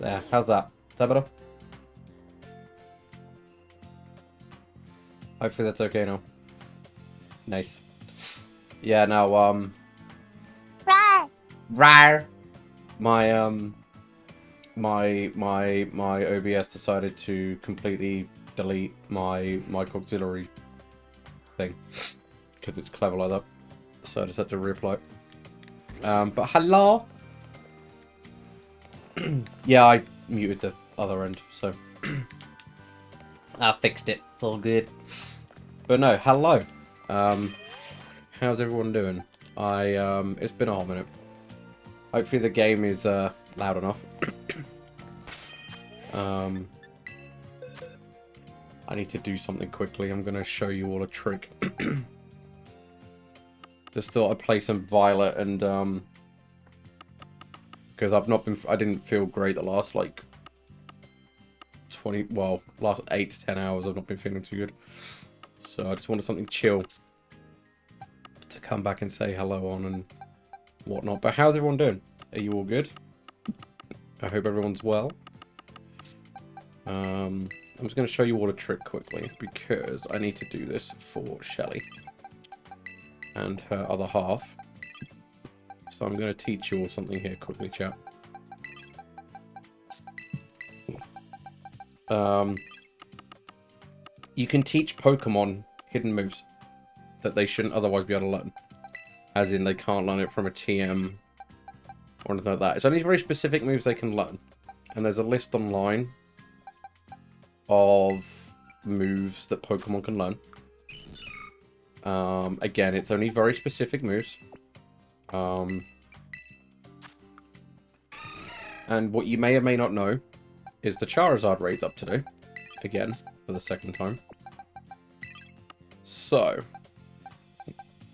There, how's that? Is that better? Hopefully that's okay now. Nice. Yeah, now, Rar! My, my OBS decided to completely delete my auxiliary thing. Because it's clever like that. So I just had to reapply it. But hello? Yeah, I muted the other end, so... I fixed it. It's all good. But no, hello. How's everyone doing? It's been a hot minute. Hopefully the game is loud enough. I need to do something quickly. I'm gonna show you all a trick. Just thought I'd play some Violet and because I didn't feel great the last like last 8 to 10 hours. I've not been feeling too good. So I just wanted something chill to come back and say hello on and whatnot. But how's everyone doing? Are you all good? I hope everyone's well. I'm just going to show you all a trick quickly because I need to do this for Shelly and her other half. So I'm going to teach you all something here quickly, chat. You can teach Pokemon hidden moves that they shouldn't otherwise be able to learn. As in, they can't learn it from a TM or anything like that. It's only very specific moves they can learn. And there's a list online of moves that Pokemon can learn. Again, it's only very specific moves. And what you may or may not know is the Charizard raid's up today. Again, for the second time. So,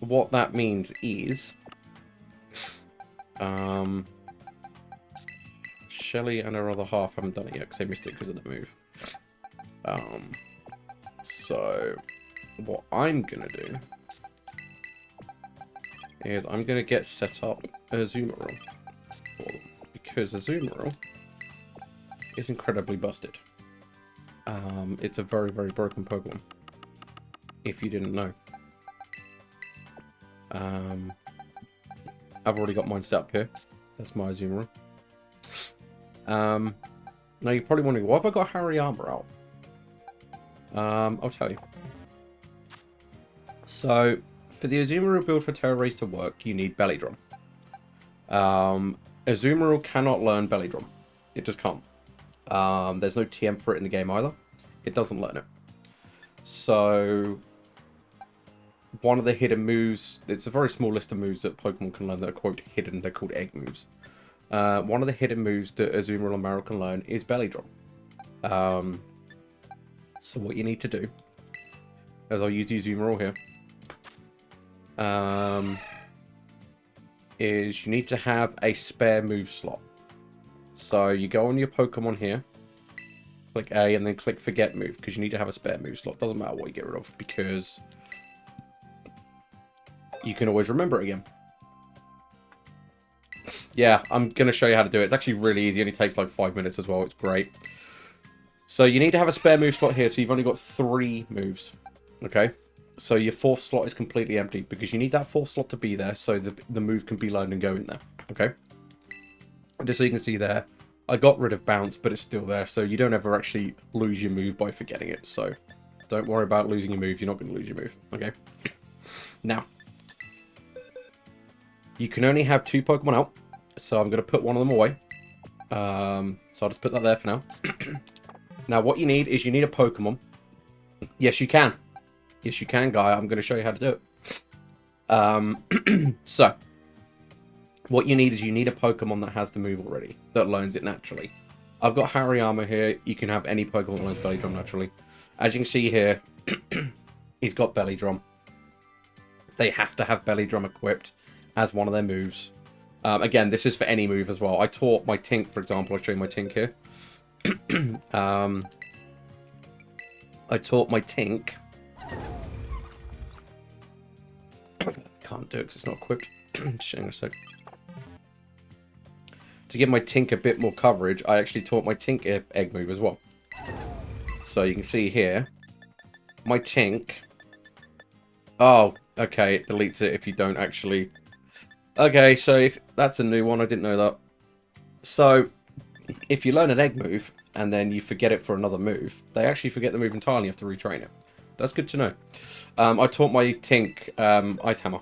what that means is... Shelly and her other half haven't done it yet because they missed it because of the move. So, what I'm going to do is I'm going to get set up a Azumarill for them. Because Azumarill is incredibly busted. It's a very, very broken Pokemon. If you didn't know. I've already got mine set up here. That's my Azumarill. Now you're probably wondering, why have I got Hariyama out? I'll tell you. So, for the Azumarill build for Terra Race to work, you need Belly Drum. Azumarill cannot learn Belly Drum. It just can't. There's no TM for it in the game either. It doesn't learn it. So, one of the hidden moves, it's a very small list of moves that Pokemon can learn that are, quote, hidden. They're called egg moves. One of the hidden moves that Azumarill and Marill can learn is Belly Drum. So what you need to do, as I'll use Azumarill here, is you need to have a spare move slot. So you go on your Pokemon here, click A, and then click Forget Move, because you need to have a spare move slot. Doesn't matter what you get rid of, because you can always remember it again. Yeah, I'm going to show you how to do it. It's actually really easy. It only takes like 5 minutes as well. It's great. So you need to have a spare move slot here. So you've only got 3 moves. Okay. So your 4th slot is completely empty because you need that 4th slot to be there so the move can be learned and go in there. Okay. Just so you can see there, I got rid of bounce, but it's still there. So you don't ever actually lose your move by forgetting it. So don't worry about losing your move. You're not going to lose your move. Okay. Now, you can only have 2 Pokemon out. So I'm going to put one of them away. So I'll just put that there for now. Now what you need is you need a Pokemon. Yes, you can. Yes, you can, Guy. I'm going to show you how to do it. So, what you need is you need a Pokemon that has the move already. That learns it naturally. I've got Hariyama here. You can have any Pokemon that learns Belly Drum naturally. As you can see here, he's got Belly Drum. They have to have Belly Drum equipped as one of their moves. Again, this is for any move as well. I taught my Tink, for example. I'll show you my Tink here. I taught my Tink. Can't do it because it's not equipped. Just hang on a sec. to give my Tink a bit more coverage, I actually taught my Tink egg move as well. So you can see here, my Tink... Oh, okay, it deletes it if you don't actually... Okay, so if that's a new one, I didn't know that. So, if you learn an egg move, and then you forget it for another move, they actually forget the move entirely, you have to retrain it. That's good to know. I taught my Tink Ice Hammer.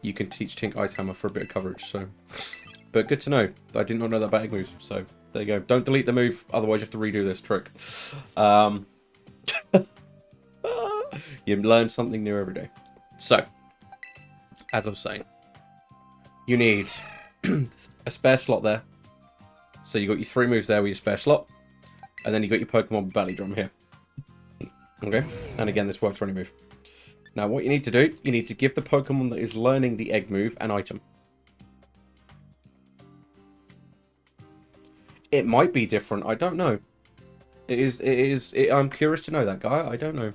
You can teach Tink Ice Hammer for a bit of coverage, so... But good to know. I did not know that about egg moves, so there you go. Don't delete the move, otherwise you have to redo this trick. You learn something new every day. So, as I was saying, you need a spare slot there. So you got your 3 moves there with your spare slot, and then you got your Pokemon belly drum here. Okay, and again, this works for any move. Now, what you need to do, you need to give the Pokemon that is learning the egg move an item. It might be different. I don't know. I'm curious to know that, guy. I don't know.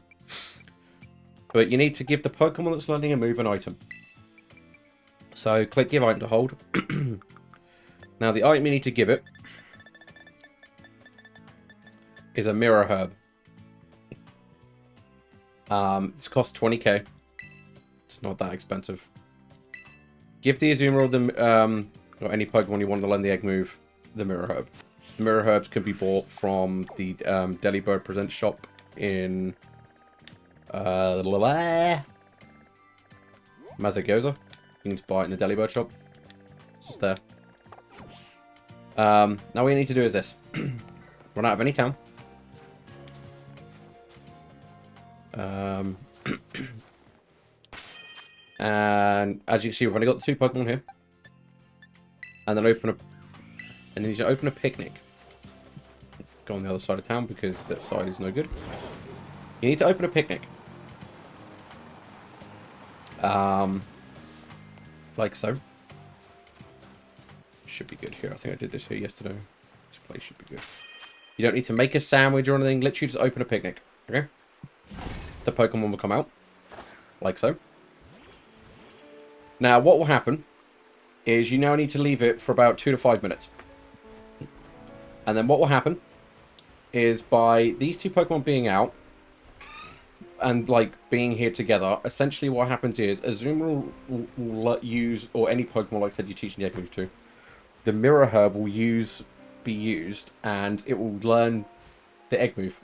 But you need to give the Pokemon that's learning a move an item. So click give item to hold. Now the item you need to give it is a Mirror Herb. It's cost 20k. It's not that expensive. Give the Azumarill or any Pokemon you want to learn the egg move the Mirror Herb. Mirror Herbs can be bought from the Delibird Presents shop in Mazagoza. You can just buy it in the Delibird shop. It's just there. Now what you need to do is this. Run out of any town. And as you can see, we've only got the 2 Pokemon here. And then you need to open a picnic. Go on the other side of town because that side is no good. You need to open a picnic. Like so. Should be good here. I think I did this here yesterday. This place should be good. You don't need to make a sandwich or anything. Literally just open a picnic. Okay? The Pokemon will come out. Like so. Now, what will happen is you now need to leave it for about 2 to 5 minutes. And then what will happen is by these 2 Pokemon being out and like being here together, essentially what happens is Azumarill will use, or any Pokemon like I said you're teaching the egg move to, the Mirror Herb will be used and it will learn the egg move.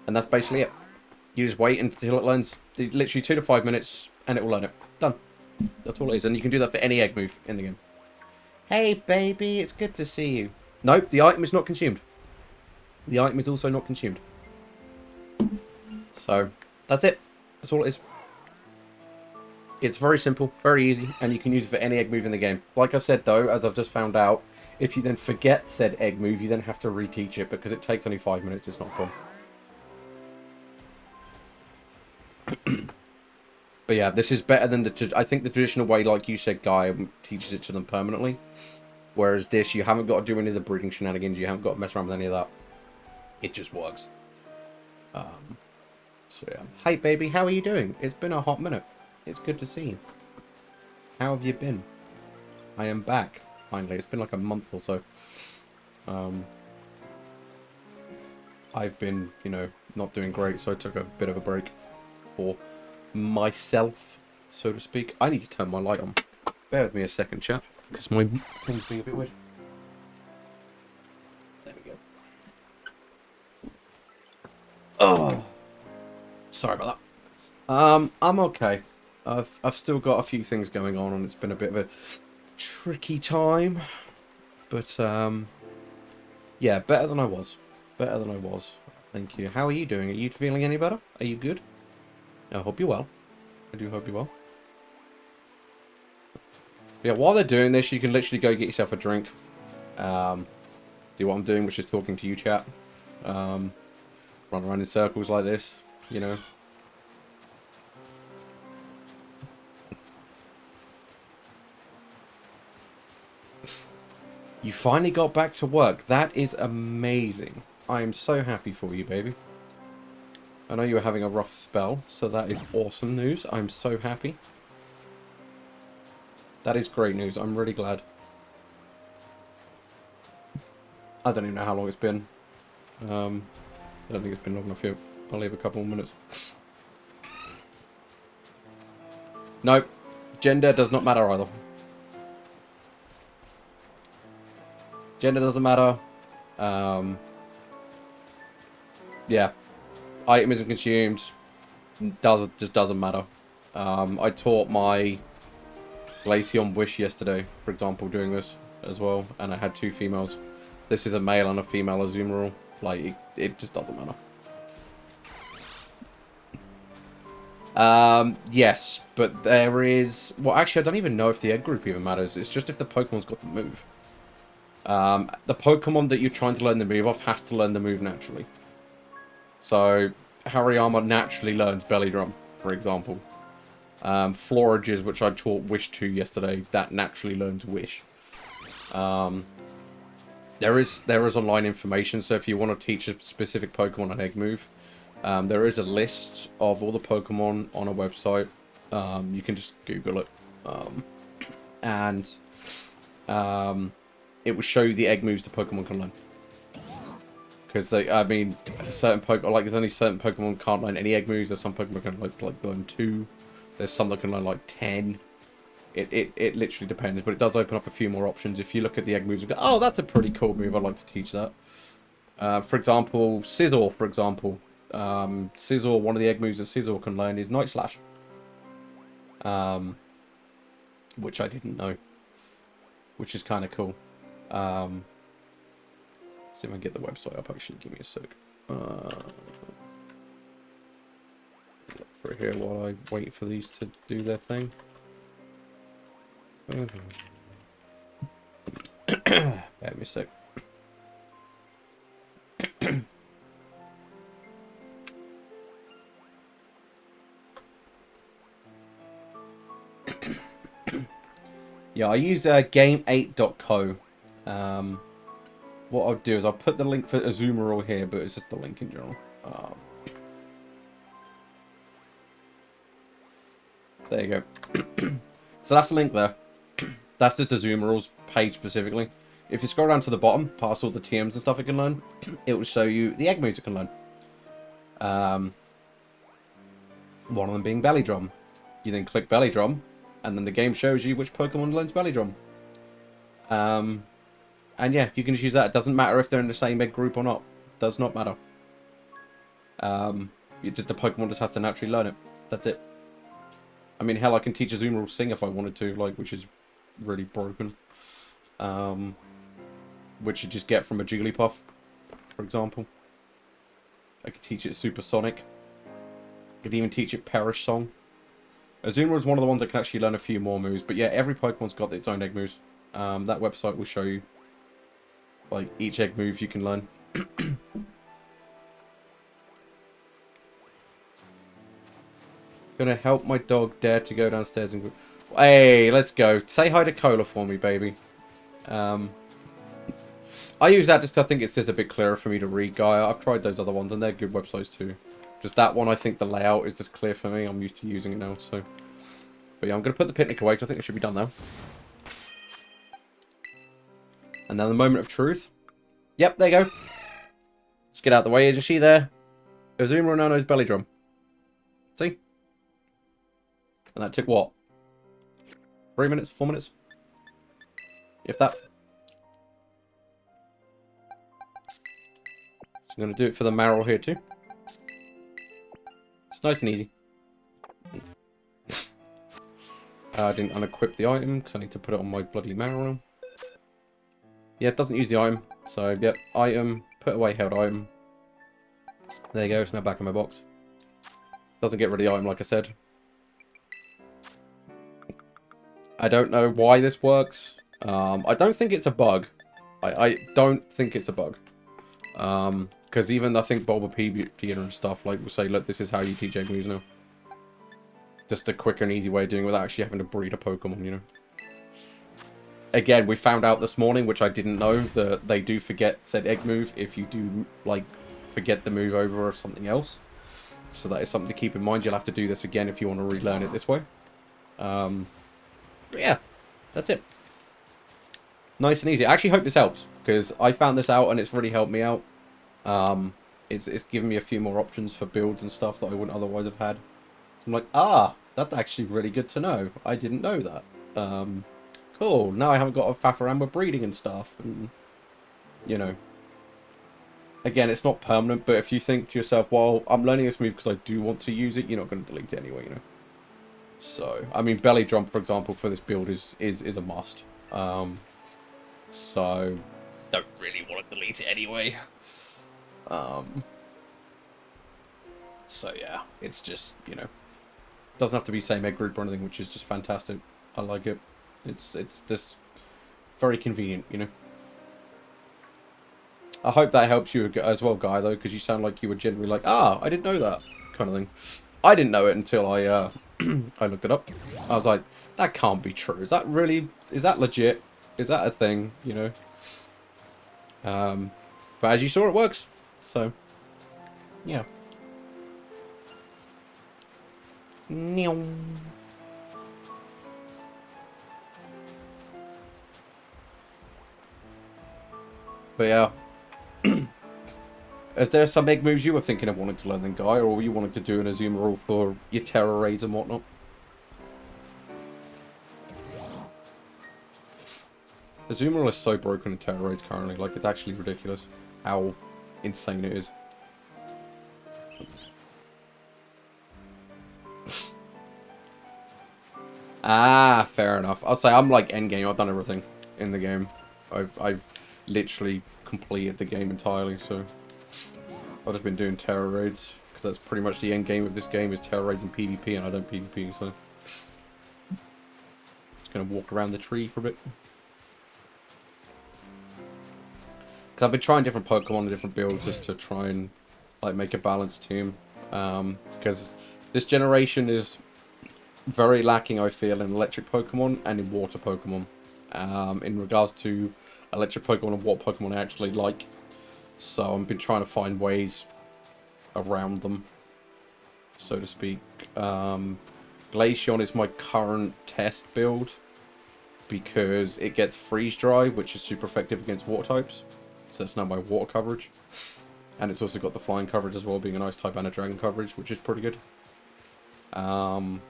And that's basically it. You just wait until it learns literally 2 to 5 minutes and it will learn it. Done. That's all it is. And you can do that for any egg move in the game. Hey, baby, it's good to see you. Nope, the item is not consumed. The item is also not consumed. So, that's it. That's all it is. It's very simple, very easy, and you can use it for any egg move in the game. Like I said, though, as I've just found out, if you then forget said egg move, you then have to reteach it because it takes only 5 minutes. It's not fun. But yeah, this is better than I think the traditional way, like you said, Guy, teaches it to them permanently. Whereas this, you haven't got to do any of the breeding shenanigans. You haven't got to mess around with any of that. It just works. So yeah. Hey, baby, how are you doing? It's been a hot minute. It's good to see you. How have you been? I am back, finally. It's been like a month or so. I've been, you know, not doing great, so I took a bit of a break for myself, so to speak. I need to turn my light on. Bear with me a second, chat, because my thing's being a bit weird. There we go. Oh, sorry about that. I'm okay. I've still got a few things going on, and it's been a bit of a tricky time, but yeah, better than I was. Better than I was. Thank you. How are you doing? Are you feeling any better? Are you good? I hope you're well. I do hope you're well. But yeah, while they're doing this, you can literally go get yourself a drink. Do what I'm doing, which is talking to you, chat. Run around in circles like this, you know. You finally got back to work. That is amazing. I am so happy for you, baby. I know you were having a rough spell, so that is awesome news. I'm so happy. That is great news. I'm really glad. I don't even know how long it's been. I don't think it's been long enough yet. I'll leave a couple more minutes. Nope. Gender does not matter either. Gender doesn't matter. Yeah. Item isn't consumed. Just doesn't matter. I taught my Glaceon Wish yesterday, for example, doing this as well, and I had 2 females. This is a male and a female Azumarill. Like, it just doesn't matter. Yes, but there is... Well, actually, I don't even know if the egg group even matters. It's just if the Pokemon's got the move. The Pokemon that you're trying to learn the move off has to learn the move naturally. So, Hariyama naturally learns Belly Drum, for example. Florages, which I taught Wish to yesterday, that naturally learns Wish. There is online information, so if you want to teach a specific Pokemon an egg move, there is a list of all the Pokemon on a website. You can just Google it. It will show you the egg moves the Pokemon can learn. Because, I mean, certain Pokemon, like, there's only certain Pokemon can't learn any egg moves. There's some Pokemon can, like learn 2. There's some that can learn, like, 10. It literally depends, but it does open up a few more options. If you look at the egg moves and go, oh, that's a pretty cool move, I'd like to teach that. For example, Scizor, for example. Scizor, one of the egg moves that Scizor can learn is Night Slash. Which I didn't know. Which is kind of cool. See if I can get the website up, actually. Give me a sec. Look for here while I wait for these to do their thing. Bear me a sec. Yeah, I use game8.co. What I'll do is I'll put the link for Azumarill here, but it's just the link in general. There you go. So that's the link there. That's just Azumarill's page specifically. If you scroll down to the bottom, past all the TMs and stuff it can learn, it will show you the egg moves it can learn. One of them being Belly Drum. You then click Belly Drum, and then the game shows you which Pokemon learns Belly Drum. And yeah, you can just use that. It doesn't matter if they're in the same egg group or not. Does not matter. The Pokemon just has to naturally learn it. That's it. I mean, hell, I can teach Azumarill Sing if I wanted to, like, which is really broken. Which you just get from a Jigglypuff, for example. I could teach it Supersonic. I could even teach it Perish Song. Azumarill is one of the ones that can actually learn a few more moves. But yeah, every Pokemon's got its own egg moves. That website will show you, like, each egg move you can learn. Gonna help my dog dare to go downstairs and go... Hey, let's go. Say hi to Cola for me, baby. I use that just because I think it's just a bit clearer for me to read, Gaia. I've tried those other ones, and they're good websites too. Just that one, I think the layout is just clear for me. I'm used to using it now, so... But yeah, I'm going to put the picnic away, because I think it should be done now. And then the moment of truth. Yep, there you go. Let's get out of the way. Is she there? Azumarill now knows Belly Drum. See? And that took what? 3 minutes? 4 minutes? If that. So I'm going to do it for the Marill here too. It's nice and easy. I didn't unequip the item because I need to put it on my bloody Marill. Yeah, it doesn't use the item. So, yep, item, put away held item. There you go, it's now back in my box. Doesn't get rid of the item, like I said. I don't know why this works. I don't think it's a bug. I don't think it's a bug. Because even I think Bulbapedia and stuff like will say, look, this is how you teach egg moves now. Just a quicker and easy way of doing it without actually having to breed a Pokemon, you know. Again, we found out this morning, which I didn't know, that they do forget said egg move if you do, like, forget the move over or something else. So that is something to keep in mind. You'll have to do this again if you want to relearn it this way. But yeah, that's it. Nice and easy. I actually hope this helps. because I found this out and it's really helped me out. It's given me a few more options for builds and stuff that I wouldn't otherwise have had. So I'm like, that's actually really good to know. I didn't know that. Cool. Now I haven't got to faff around with breeding and stuff. And, you know. Again, it's not permanent, but if you think to yourself, well, I'm learning this move because I do want to use it, you're not going to delete it anyway, you know. So, I mean, belly drum, for example, for this build is a must. So, don't really want to delete it anyway. So yeah, it's just, you know, doesn't have to be same egg group or anything, which is just fantastic. I like it. It's just very convenient, you know. I hope that helps you as well, Guy, though, because you sound like you were generally like, I didn't know that kind of thing. I didn't know it until I I looked it up. I was like, that can't be true. Is that really? Is that legit? Is that a thing? You know. But as you saw, it works. So, yeah. But yeah. Is there some big moves you were thinking of wanting to learn then, Guy, or you wanted to do an Azuma rule for your Terra raids and whatnot? Azuma rule is so broken in Terra raids currently, like it's actually ridiculous how insane it is. Fair enough. I'll say I'm like endgame. I've done everything in the game. I've literally completed the game entirely, so I've just been doing Terra raids because that's pretty much the end game of this game is Terra raids and PvP, and I don't PvP, so just gonna walk around the tree for a bit. Because I've been trying different Pokemon and different builds just to try and like make a balanced team. Because this generation is very lacking, I feel, in electric Pokemon and in water Pokemon. In regards to electric Pokemon and water Pokemon I actually like. So I've been trying to find ways around them, so to speak. Glaceon is my current test build because it gets freeze dry, which is super effective against water types. So that's now my water coverage. And it's also got the flying coverage as well, being an ice type and a dragon coverage, which is pretty good. So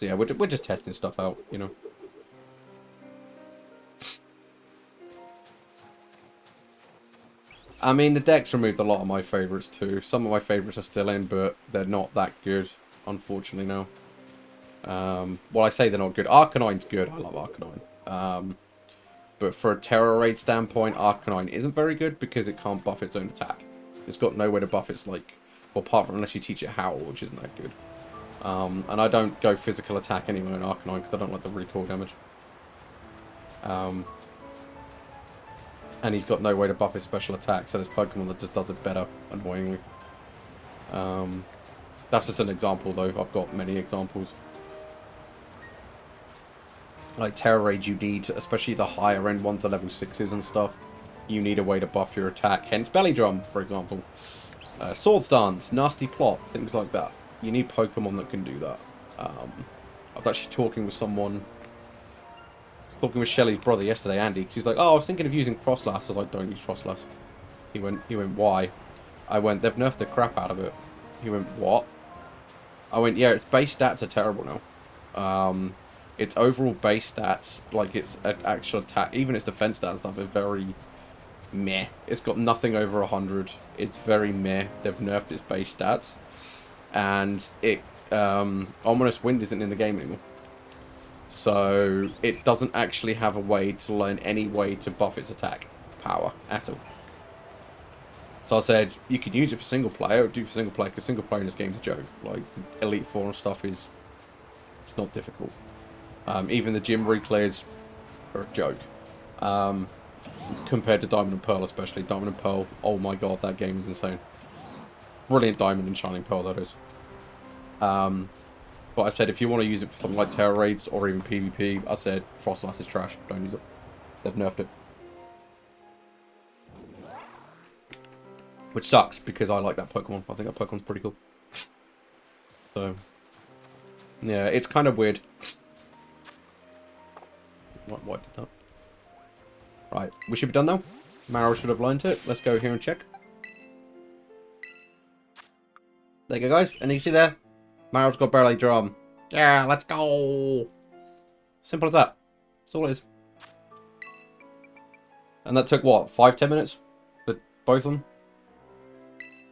yeah, we're just testing stuff out, you know. I mean, the deck's removed a lot of my favourites too. Some of my favourites are still in, but they're not that good, unfortunately, now. Well, I say they're not good. Arcanine's good. I love Arcanine. But for a Terra raid standpoint, Arcanine isn't very good because it can't buff its own attack. It's got nowhere to buff its, like... Well, apart from unless you teach it Howl, which isn't that good. And I don't go physical attack anyway in Arcanine because I don't like the recoil damage. And he's got no way to buff his special attack, so there's Pokemon that just does it better, annoyingly. That's just an example, though. I've got many examples. Like Terra Rage, you need, especially the higher end ones, the level 6s and stuff, you need a way to buff your attack. Hence Belly Drum, for example. Sword Stance, Nasty Plot, things like that. You need Pokemon that can do that. I was actually talking with someone... Talking with Shelly's brother yesterday, Andy, because he's like, oh, I was thinking of using Frostlass. I was like, don't use Frostlass. He went, why? I went, they've nerfed the crap out of it. He went, what? I went, yeah, its base stats are terrible now. Its overall base stats, like its actual attack, even its defense stats and stuff, are very meh. It's got nothing over 100. It's very meh. They've nerfed its base stats. And it, Ominous Wind isn't in the game anymore. So it doesn't actually have a way to learn any way to buff its attack power at all. So I said, you could use it for single player, do for single player, because single player in this game's a joke. Like, Elite Four and stuff it's not difficult. Even the gym reclears are a joke. Compared to Diamond and Pearl especially. Diamond and Pearl, oh my god, that game is insane. Brilliant Diamond and Shining Pearl, that is. But I said, if you want to use it for something like Terra Raids or even PvP, I said, Frostlass is trash. Don't use it. They've nerfed it. Which sucks, because I like that Pokemon. I think that Pokemon's pretty cool. So, yeah, it's kind of weird. What did that? Right, we should be done now. Marrow should have learned it. Let's go here and check. There you go, guys. And you see there? Marrow's got barely drum. Yeah, let's go. Simple as that. That's all it is. And that took, what, 5-10 minutes? For both of them?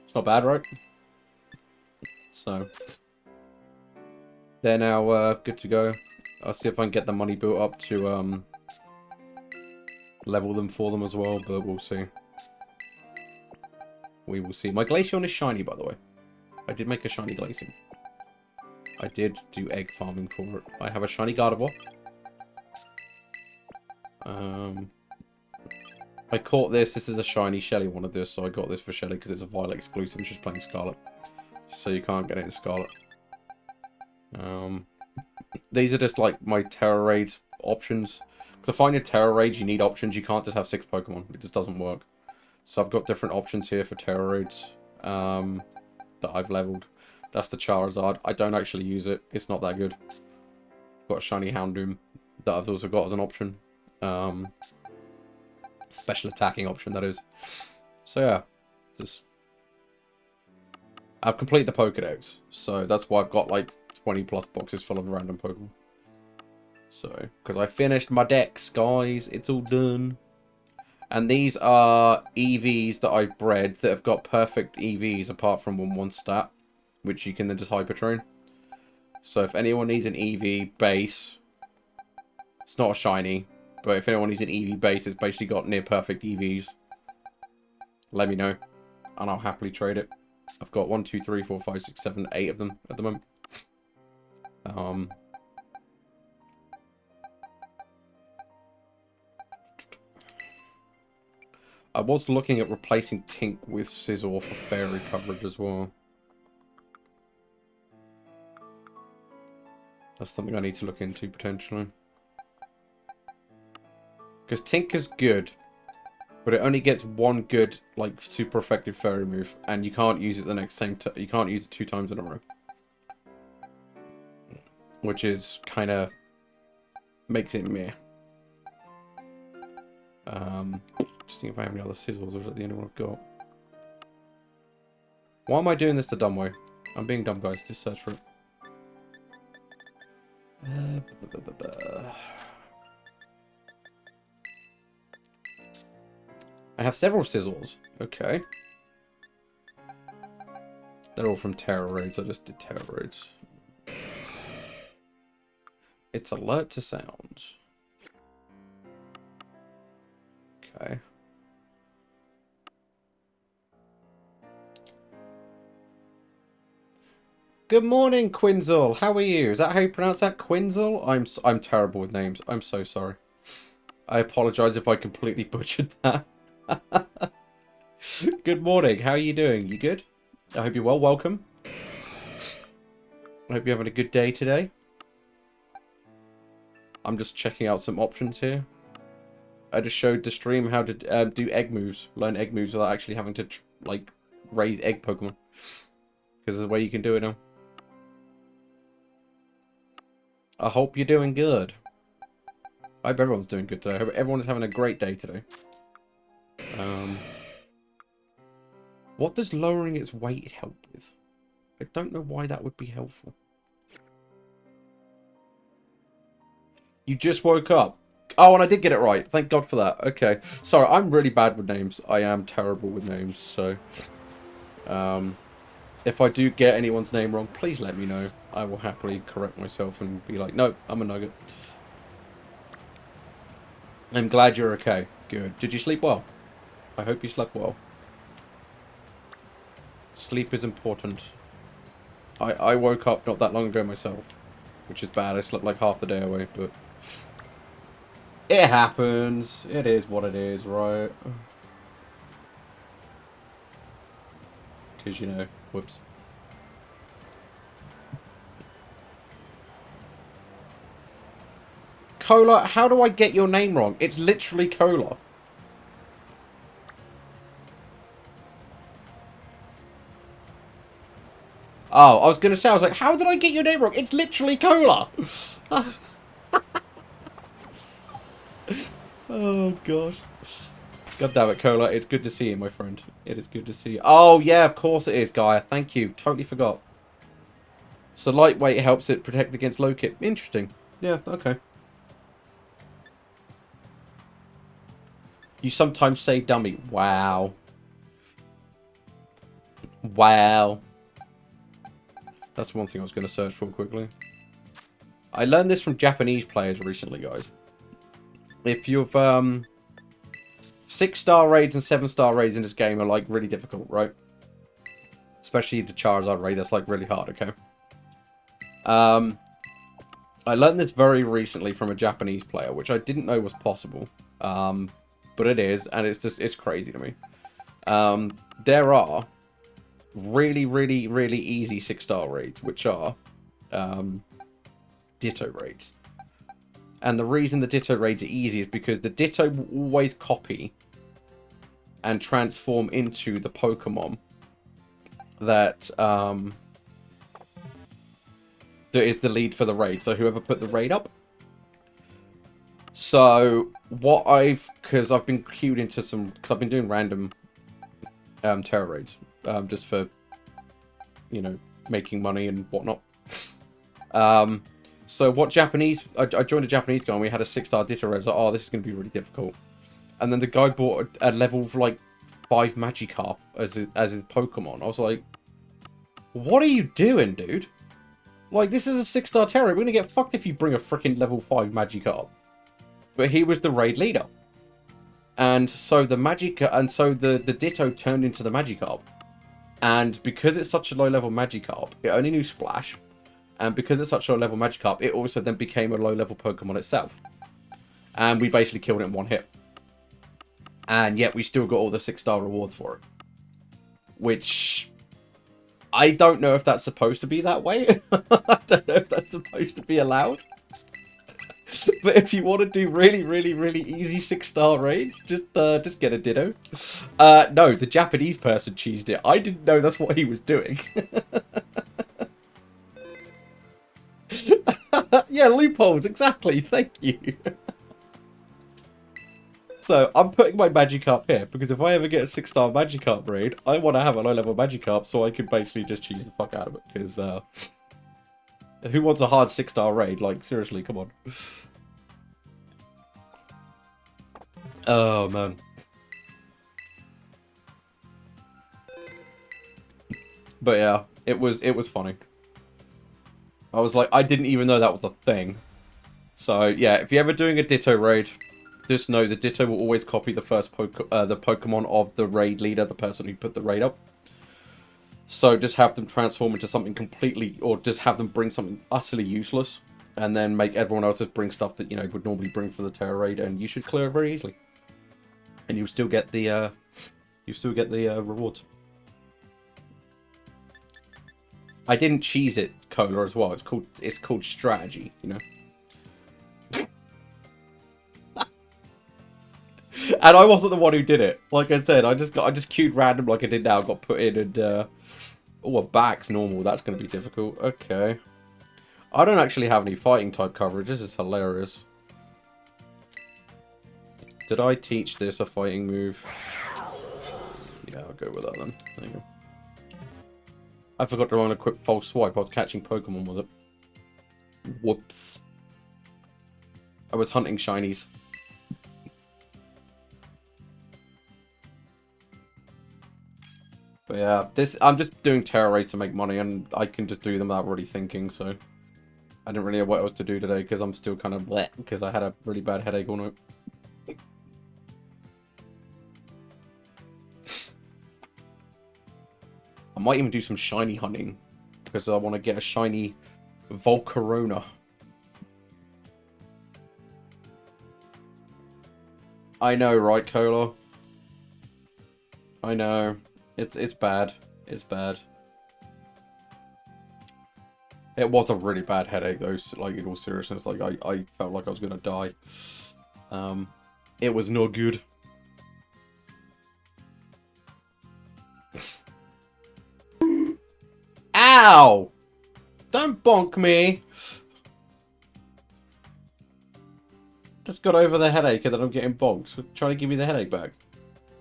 It's not bad, right? So, they're now good to go. I'll see if I can get the money built up to level them for them as well, but we'll see. We will see. My Glaceon is shiny, by the way. I did make a shiny Glaceon. I did do egg farming for it. I have a shiny Gardevoir. I caught this. This is a shiny. Shelly wanted this, so I got this for Shelly because it's a Violet exclusive. She's playing Scarlet. So you can't get it in Scarlet. These are just like my Terra Raid options. To find a Terra Raid, you need options. You can't just have 6 Pokemon. It just doesn't work. So I've got different options here for Terra Raids that I've leveled. That's the Charizard. I don't actually use it. It's not that good. I've got a shiny Houndoom that I've also got as an option. Special attacking option, that is. So yeah, just I've completed the Pokedex, so that's why I've got like 20 plus boxes full of random Pokemon. So, because I finished my decks, guys, it's all done. And these are EVs that I've bred that have got perfect EVs apart from one stat, which you can then just hyper train. So if anyone needs an EV base, it's not a shiny. But if anyone needs an EV base, it's basically got near perfect EVs. Let me know, and I'll happily trade it. I've got 1, 2, 3, 4, 5, 6, 7, 8 of them at the moment. I was looking at replacing Tink with Scizor for fairy coverage as well. That's something I need to look into potentially. Because Tink is good, but it only gets one good, like, super effective fairy move, and you can't use it the next same. You can't use it 2 times in a row, which is kind of makes it meh. Just think if I have any other Sizzles, or is that the only one I've got? Why am I doing this the dumb way? I'm being dumb, guys. Just search for it. I have several Sizzles. Okay. They're all from Terra Raids. I just did Terra Raids. It's alert to sounds. Okay. Good morning, Quinzel. How are you? Is that how you pronounce that? Quinzel? I'm terrible with names. I'm so sorry. I apologize if I completely butchered that. Good morning. How are you doing? You good? I hope you're well. Welcome. I hope you're having a good day today. I'm just checking out some options here. I just showed the stream how to do egg moves. Learn egg moves without actually having to, like, raise egg Pokemon. Because there's a way you can do it now. I hope you're doing good. I hope everyone's doing good today. I hope everyone is having a great day today. What does lowering its weight help with? I don't know why that would be helpful. You just woke up. Oh, and I did get it right. Thank God for that. Okay. Sorry, I'm really bad with names. I am terrible with names, so... if I do get anyone's name wrong, please let me know. I will happily correct myself and be like, no, I'm a nugget. I'm glad you're okay. Good. Did you sleep well? I hope you slept well. Sleep is important. I woke up not that long ago myself, which is bad. I slept like half the day away, but... it happens. It is what it is, right? Because, you know, whoops. Cola, how do I get your name wrong? It's literally Cola. Oh, I was going to say, I was like, how did I get your name wrong? It's literally Cola. Oh, gosh. God damn it, Cola. It's good to see you, my friend. It is good to see you. Oh, yeah, of course it is, Gaia. Thank you. Totally forgot. So lightweight helps it protect against low kick. Interesting. Yeah, okay. You sometimes say dummy. Wow. Wow. That's one thing I was going to search for quickly. I learned this from Japanese players recently, guys. If you've 6-star raids and 7-star raids in this game are like really difficult, right? Especially the Charizard raid, that's like really hard, okay? I learned this very recently from a Japanese player, which I didn't know was possible. But it is, and it's crazy to me. There are really, really, really easy 6-star raids, which are Ditto raids. And the reason the Ditto raids are easy is because the Ditto will always copy and transform into the Pokemon that that is the lead for the raid. So whoever put the raid up. So what because I've been queued into some, because I've been doing random Terra raids, just for, you know, making money and whatnot. So what I joined a Japanese guy and we had a 6-star Ditto raid. I was like, oh, this is going to be really difficult. And then the guy bought a level of like 5 Magikarp as in Pokemon. I was like, what are you doing, dude? Like, this is a 6-star Terra. We're going to get fucked if you bring a freaking level 5 Magikarp. But he was the raid leader. And so the Ditto turned into the Magikarp. And because it's such a low-level Magikarp, it only knew Splash. And because it's such a low-level Magikarp, it also then became a low-level Pokemon itself. And we basically killed it in one hit. And yet we still got all the 6-star rewards for it. Which, I don't know if that's supposed to be that way. I don't know if that's supposed to be allowed. But if you want to do really, really, really easy 6-star raids, just get a Ditto. No, the Japanese person cheesed it. I didn't know that's what he was doing. Yeah, loopholes, exactly. Thank you. So, I'm putting my Magikarp here, because if I ever get a 6-star Magikarp raid, I want to have a low-level Magikarp, so I can basically just cheese the fuck out of it, because, who wants a hard 6-star raid? Like, seriously, come on. Oh, man. But yeah, it was funny. I was like, I didn't even know that was a thing. So, yeah, if you're ever doing a Ditto raid, just know the Ditto will always copy the first the Pokemon of the raid leader, the person who put the raid up. So just have them transform into something completely, or just have them bring something utterly useless, and then make everyone else just bring stuff that, you know, would normally bring for the Terra raid, and you should clear it very easily. And you'll still get the rewards. I didn't cheese it, Cola, as well. It's called strategy, you know. And I wasn't the one who did it. Like I said, I just queued random like I did now. Got put in and oh, a back's normal. That's going to be difficult. Okay. I don't actually have any fighting type coverage. This is hilarious. Did I teach this a fighting move? Yeah, I'll go with that then. There you go. I forgot to run a quick false swipe. I was catching Pokemon with it. Whoops. I was hunting shinies. But yeah, I'm just doing Terra raids to make money, and I can just do them without really thinking, so I didn't really know what else to do today, because I'm still kind of bleh, because I had a really bad headache all night. I might even do some shiny hunting, because I want to get a shiny Volcarona. I know, right, Cola? I know. It's bad. It's bad. It was a really bad headache, though. Like, in all seriousness, like I felt like I was gonna die. It was no good. Ow! Don't bonk me. Just got over the headache and then I'm getting bonked. So trying to give me the headache back.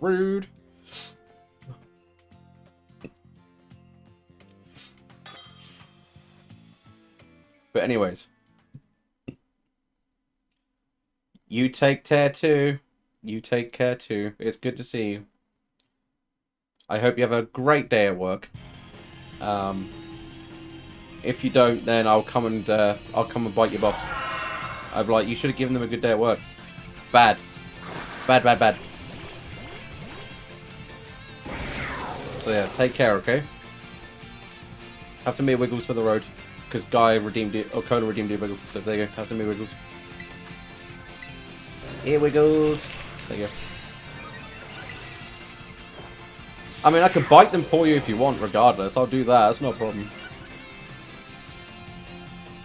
Rude. But anyways. You take care too. You take care too. It's good to see you. I hope you have a great day at work. If you don't, then I'll come and bite your boss. I'll be like, you should have given them a good day at work. Bad. Bad, bad, bad. So yeah, take care, okay? Have some mere wiggles for the road. Because Guy redeemed it, or Cola redeemed it wiggle. So there you go, have some mere wiggles. Here wiggles. There you go. I mean, I could bite them for you if you want, regardless. I'll do that, that's no problem.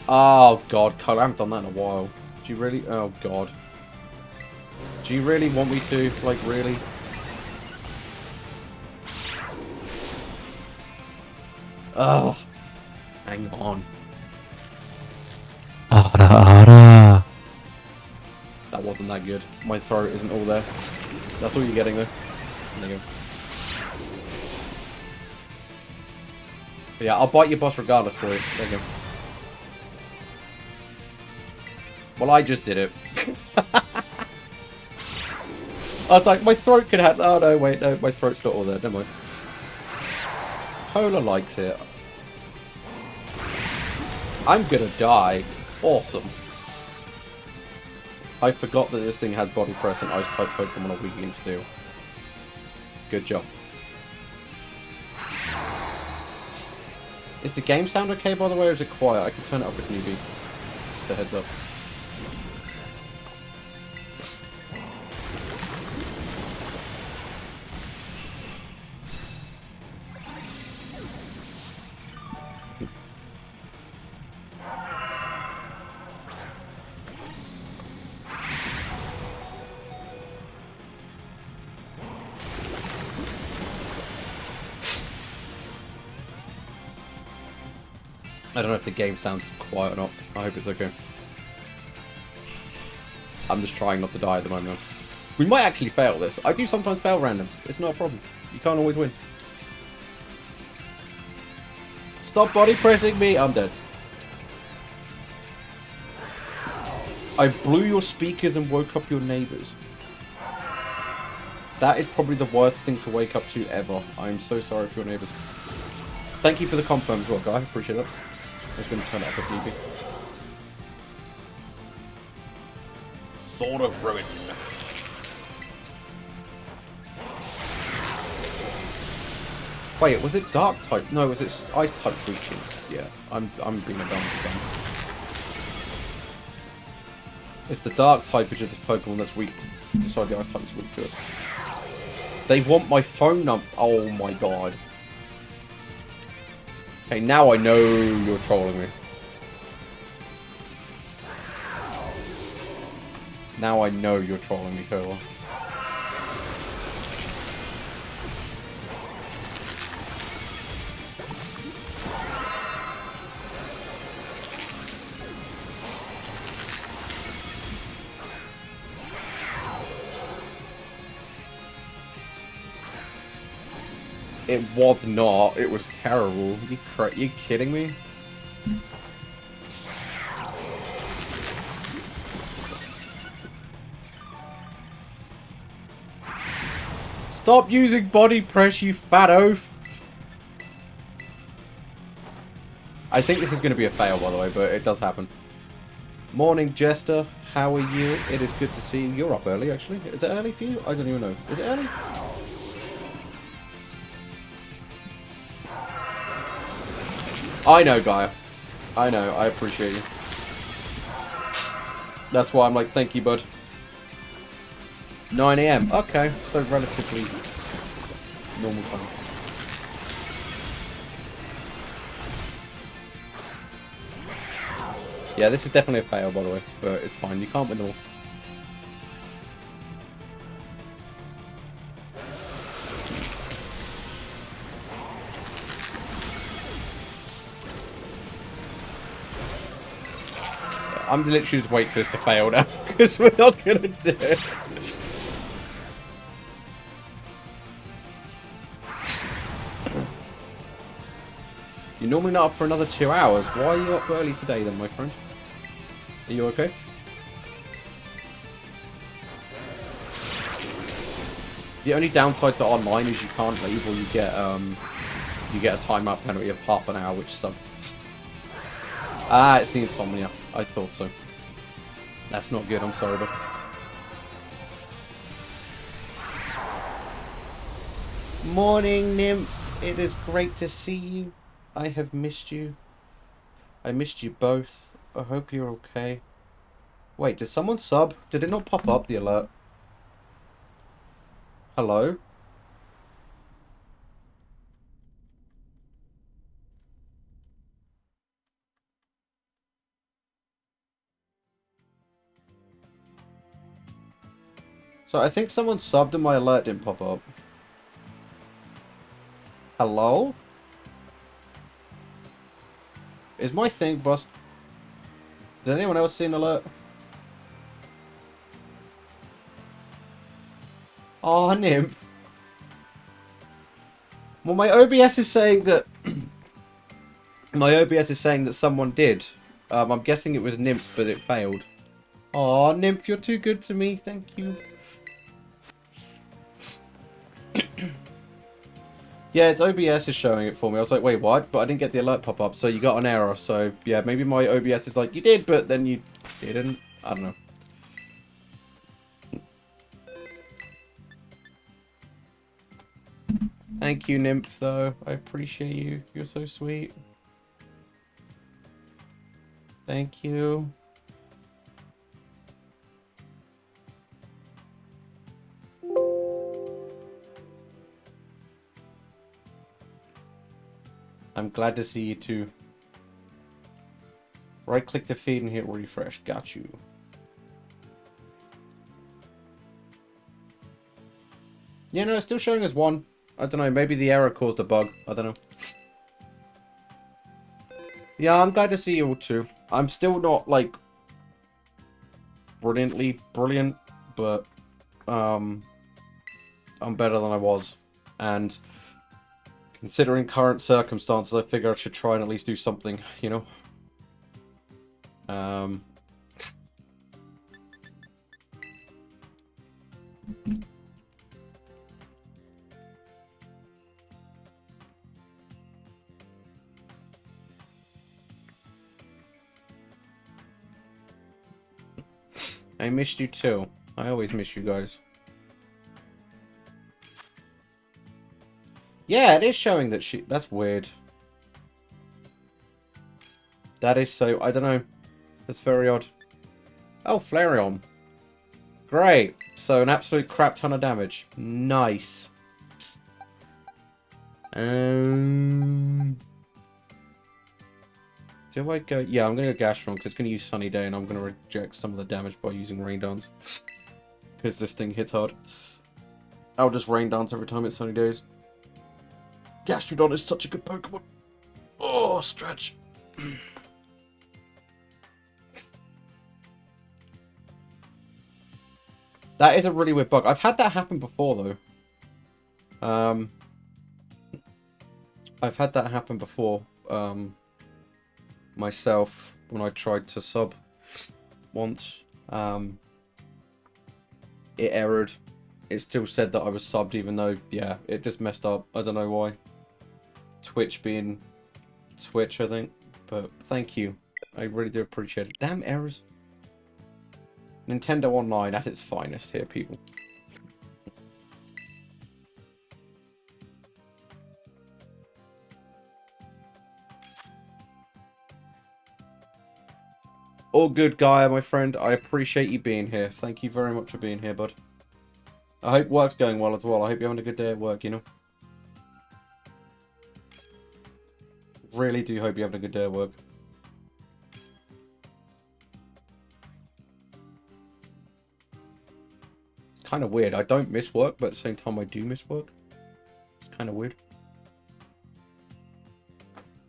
Oh, God, Cola, I haven't done that in a while. Do you really? Oh, God. Do you really want me to? Like, really? Ugh. Hang on. That wasn't that good. My throat isn't all there. That's all you're getting, though. There you go. But yeah, I'll bite your boss regardless for you. There you go. Well, I just did it. I was like, my throat could have... Oh, no, wait, no. My throat's not all there. Never mind. Polar likes it. I'm gonna die. Awesome. I forgot that this thing has body press and ice type Pokemon are weak against steel. Good job. Is the game sound okay, by the way, or is it quiet? I can turn it up if need be. Just a heads up. I don't know if the game sounds quiet or not. I hope it's okay. I'm just trying not to die at the moment. We might actually fail this. I do sometimes fail randoms. It's not a problem. You can't always win. Stop body pressing me! I'm dead. I blew your speakers and woke up your neighbours. That is probably the worst thing to wake up to ever. I'm so sorry for your neighbours. Thank you for the confirm as well, guy. Appreciate it. I'm just going to turn it up if need be. Sword of Ruin. Wait, was it dark type? No, was it ice type creatures? Yeah, I'm being a dumb again. It's the dark type which is this Pokemon that's weak. Sorry, the ice type is weak to it. They want my phone number. Oh my god. Okay, now I know you're trolling me. Now I know you're trolling me, Cola. It was not. It was terrible. You kidding me? Stop using body press, you fat oaf! I think this is going to be a fail, by the way, but it does happen. Morning, Jester. How are you? It is good to see you. You're up early, actually. Is it early for you? I don't even know. Is it early? I know, Gaia. I know. I appreciate you. That's why I'm like, thank you, bud. 9 AM. Okay, so relatively normal time. Yeah, this is definitely a fail, by the way, but it's fine. You can't win them all. I'm literally just waiting for this to fail now, because we're not going to do it. You're normally not up for another 2 hours. Why are you up early today then, my friend? Are you okay? The only downside to online is you can't leave, or you get a timeout penalty of half an hour, which sucks. Ah, it's the insomnia. I thought so. That's not good, I'm sorry, but... Morning, Nymph. It is great to see you. I have missed you. I missed you both. I hope you're okay. Wait, did someone sub? Did it not pop up, the alert? Hello? So I think someone subbed and my alert didn't pop up. Hello? Is my thing bust? Did anyone else see an alert? Oh, Nymph. Well, my OBS is saying that... my OBS is saying that someone did. I'm guessing it was Nymph, but it failed. Oh, Nymph, you're too good to me. Thank you. Yeah, it's OBS is showing it for me. I was like, wait, what? But I didn't get the alert pop up, so you got an error. So, yeah, maybe my OBS is like, you did, but then you didn't. I don't know. Thank you, Nymph, though. I appreciate you. You're so sweet. Thank you. I'm glad to see you too. Right click the feed and hit refresh. Got you. Yeah, no, it's still showing as 1. I don't know, maybe the error caused a bug. I don't know. Yeah, I'm glad to see you all too. I'm still not, like, brilliantly brilliant, but, I'm better than I was. And considering current circumstances, I figure I should try and at least do something, you know? I missed you too. I always miss you guys. Yeah, it is showing that she... That's weird. That is so... I don't know. That's very odd. Oh, Flareon. Great. So, an absolute crap ton of damage. Nice. Do I go... Yeah, I'm going to go Gastron because it's going to use Sunny Day and I'm going to reject some of the damage by using Rain Dance. Because this thing hits hard. I'll just Rain Dance every time it's Sunny Days. Gastrodon is such a good Pokemon. Oh, stretch. That is a really weird bug. I've had that happen before, though. I've had that happen before. Myself, when I tried to sub once. It errored. It still said that I was subbed, even though, yeah, it just messed up. I don't know why. Twitch being Twitch, I think. But thank you. I really do appreciate it. Damn errors. Nintendo Online at its finest here, people. All good, Gaia, my friend. I appreciate you being here. Thank you very much for being here, bud. I hope work's going well as well. I hope you're having a good day at work, you know? Really do hope you're having a good day at work. It's kind of weird. I don't miss work, but at the same time I do miss work. It's kind of weird.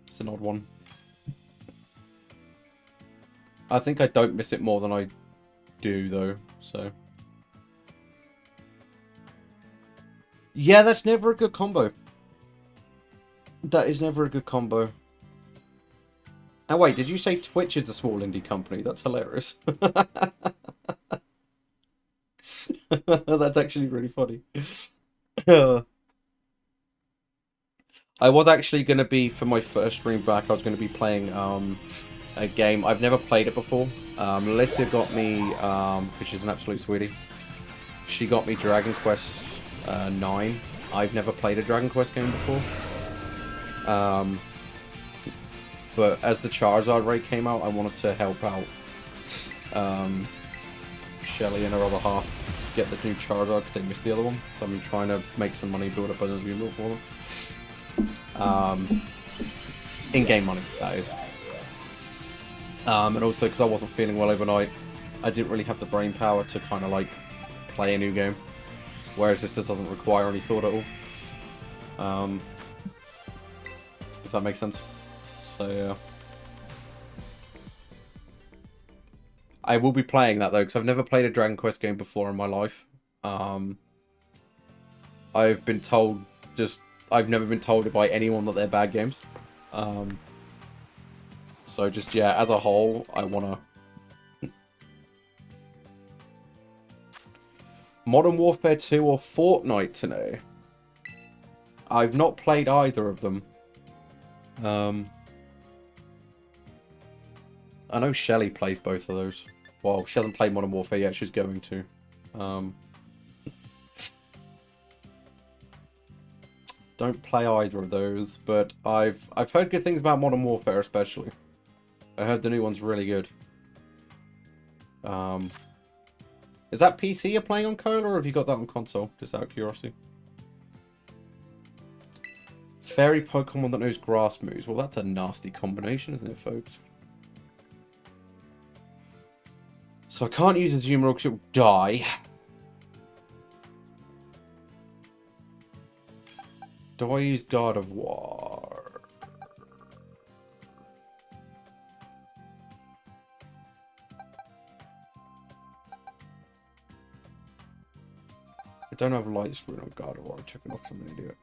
It's an odd one. I think I don't miss it more than I do, though, so... Yeah, that's never a good combo. That is never a good combo. Oh wait, did you say Twitch is a small indie company? That's hilarious. That's actually really funny. I was actually going to be, for my first stream back, I was going to be playing a game. I've never played it before. Alicia got me, because she's an absolute sweetie, she got me Dragon Quest 9. I've never played a Dragon Quest game before. But as the Charizard raid came out, I wanted to help out Shelly and her other half get the new Charizard because they missed the other one. So I'm trying to make some money, build up a removal for them. In-game money, that is. And also because I wasn't feeling well overnight, I didn't really have the brain power to kind of like play a new game. Whereas this just doesn't require any thought at all. If that makes sense. So yeah. I will be playing that though, because I've never played a Dragon Quest game before in my life. I've been told I've never been told by anyone that they're bad games. So just, yeah, as a whole, I want to... Modern Warfare 2 or Fortnite today? I've not played either of them. I know Shelly plays both of those. Well, she hasn't played Modern Warfare yet, she's going to. Don't play either of those, but I've heard good things about Modern Warfare especially. I heard the new one's really good. Is that PC you're playing on, Cola, or have you got that on console? Just out of curiosity. Fairy Pokemon that knows grass moves. Well, that's a nasty combination, isn't it, folks? So I can't use Azumarill because it will die. Do I use God of War? I don't have a light screen on God of War. I took it off because I'm an idiot.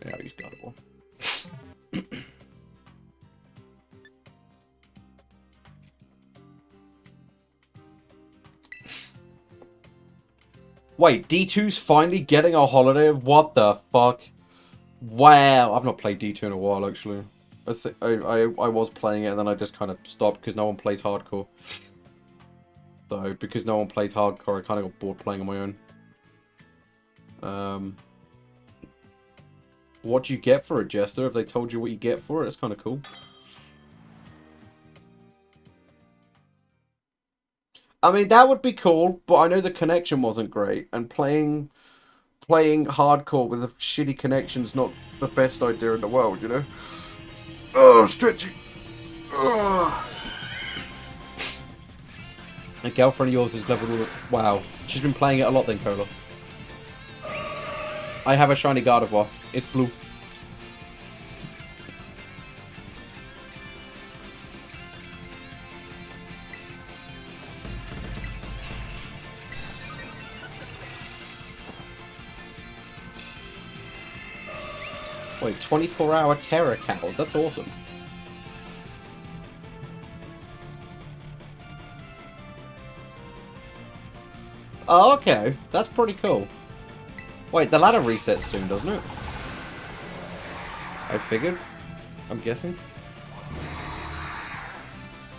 Yeah, I'll use God of War. Wait, D2's finally getting a holiday? What the fuck? Wow, I've not played D2 in a while, actually. I was playing it and then I just kind of stopped because no one plays hardcore. So, because no one plays hardcore, I kind of got bored playing on my own. What do you get for it, Jester? Have they told you what you get for it? It's kind of cool. I mean, that would be cool, but I know the connection wasn't great, and playing hardcore with a shitty connection's not the best idea in the world, you know? Oh, stretching. Oh. A girlfriend of yours is level... Wow. She's been playing it a lot then, Cola. I have a shiny Gardevoir. It's blue. Wait, 24-hour tera cows. That's awesome. Oh, okay. That's pretty cool. Wait, the ladder resets soon, doesn't it? I figured. I'm guessing.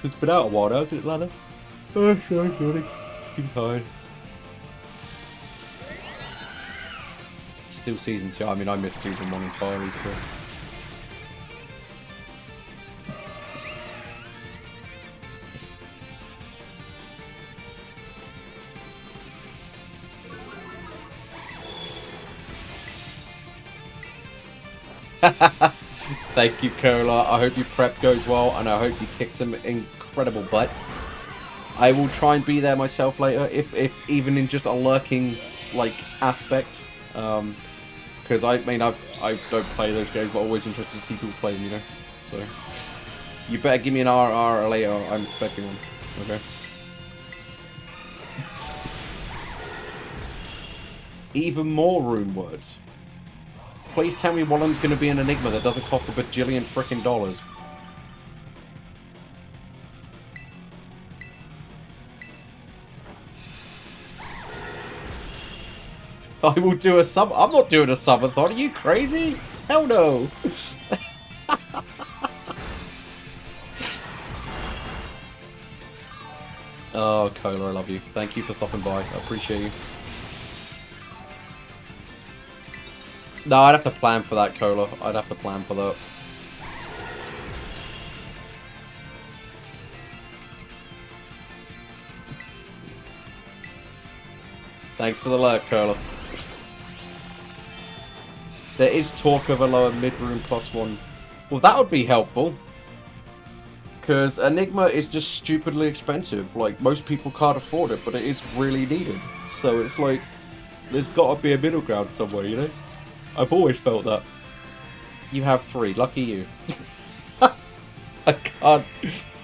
It's been out a while now, hasn't it, ladder? Oh, I'm so funny. Still tired. Still season 2. I mean, I missed season 1 entirely, so... Thank you, Cola. I hope your prep goes well, and I hope you kick some incredible butt. I will try and be there myself later, if even in just a lurking, like, aspect. Because I mean, I don't play those games, but I'm always interested to see people play them, you know? So, you better give me an RR later, I'm expecting one. Okay? Even more rune words. please tell me one of them's going to be an Enigma that doesn't cost a bajillion frickin' dollars. I will do a sub. I'm not doing a subathon. Are you crazy? Hell no. Oh, Cola, I love you. Thank you for stopping by. I appreciate you. No, I'd have to plan for that, Cola. I'd have to plan for that. Thanks for the alert, Cola. There is talk of a lower mid-room +1. Well, that would be helpful. Because Enigma is just stupidly expensive. Like, most people can't afford it, but it is really needed. So it's like, there's got to be a middle ground somewhere, you know? I've always felt that. You have 3. Lucky you. I can't.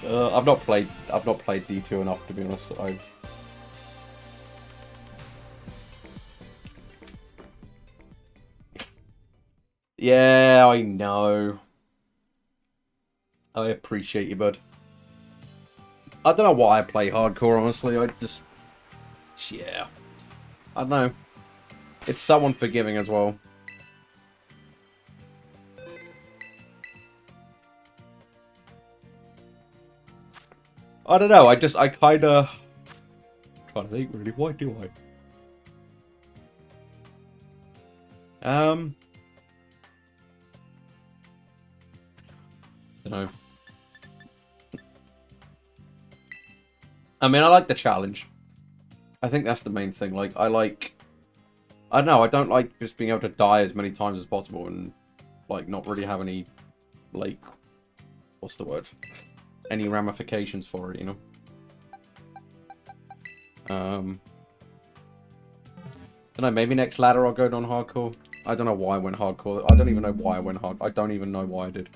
I've not played D2 enough, to be honest. Yeah, I know. I appreciate you, bud. I don't know why I play hardcore, honestly. I just... Yeah. I don't know. It's so unforgiving as well. I don't know. I kinda... I'm trying to think, really. Why do I? I don't know. I mean, I like the challenge. I think that's the main thing. Like, I don't know, I don't like just being able to die as many times as possible and, like, not really have any, like, what's the word? Any ramifications for it, you know? I don't know, maybe next ladder I'll go on hardcore. I don't know why I went hardcore. I don't even know why I went hard. I don't even know why I did.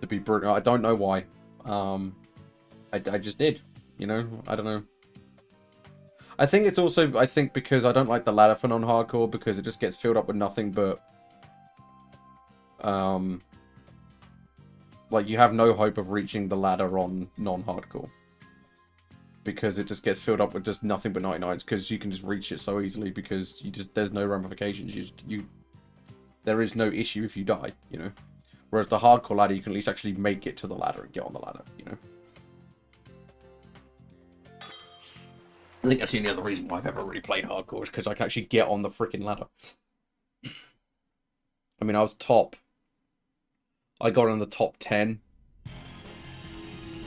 To be brutal, I don't know why. I just did. You know, I don't know. I think it's also, because I don't like the ladder for non-hardcore, because it just gets filled up with nothing but, like, you have no hope of reaching the ladder on non-hardcore. Because it just gets filled up with just nothing but 99s, because you can just reach it so easily, because there's no ramifications. There is no issue if you die, you know. Whereas the hardcore ladder, you can at least actually make it to the ladder and get on the ladder, you know. I think that's the only other reason why I've ever really played hardcore, is because I can actually get on the freaking ladder. I mean, I got in the top 10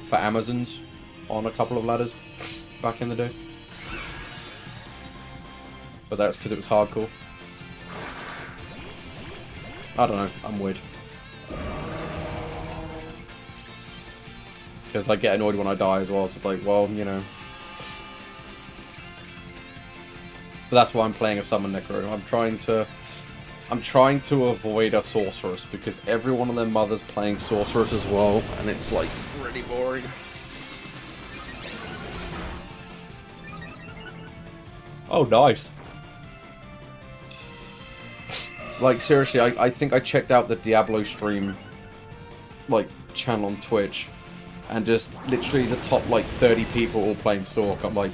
for Amazons on a couple of ladders back in the day. But that's because it was hardcore. I don't know, I'm weird. Because I get annoyed when I die as well, so it's like, well, you know. But that's why I'm playing a Summon Necro. I'm trying to avoid a Sorceress, because every one of their mothers playing Sorceress as well, and it's like really boring. Oh, nice. Like, seriously, I think I checked out the Diablo stream, like, channel on Twitch, and just literally the top, like, 30 people all playing Sorc. I'm like,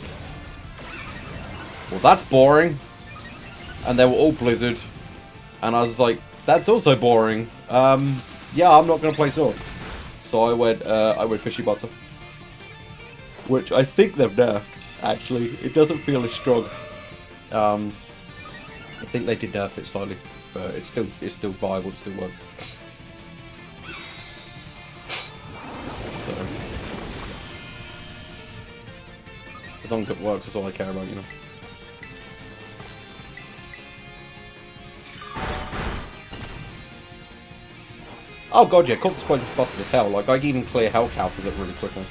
well, that's boring. And they were all Blizzard. And I was like, that's also boring. Yeah, I'm not going to play Sorc. So I went Fishy Butter. Which I think they've nerfed, actually. It doesn't feel as strong. I think they did nerf it slightly. But it's still viable, it still works. So, as long as it works, that's all I care about, you know. Oh god, yeah, Corpse Explosion is busted as hell. Like, I can even clear Hell Cow with it really quickly.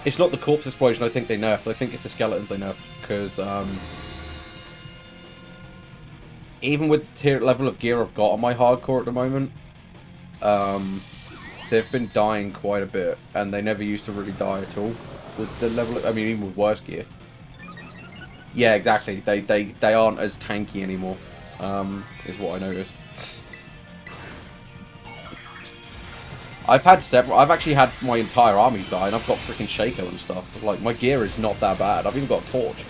It's not the Corpse Explosion I think they nerfed, I think it's the Skeletons they nerfed. Because, even with the tier level of gear I've got on my hardcore at the moment, they've been dying quite a bit, and they never used to really die at all with the level of, I mean, even with worse gear. Yeah, exactly. They aren't as tanky anymore. is what I noticed. I've had several. I've actually had my entire army die, and I've got freaking Shaco and stuff. Like, my gear is not that bad. I've even got a torch.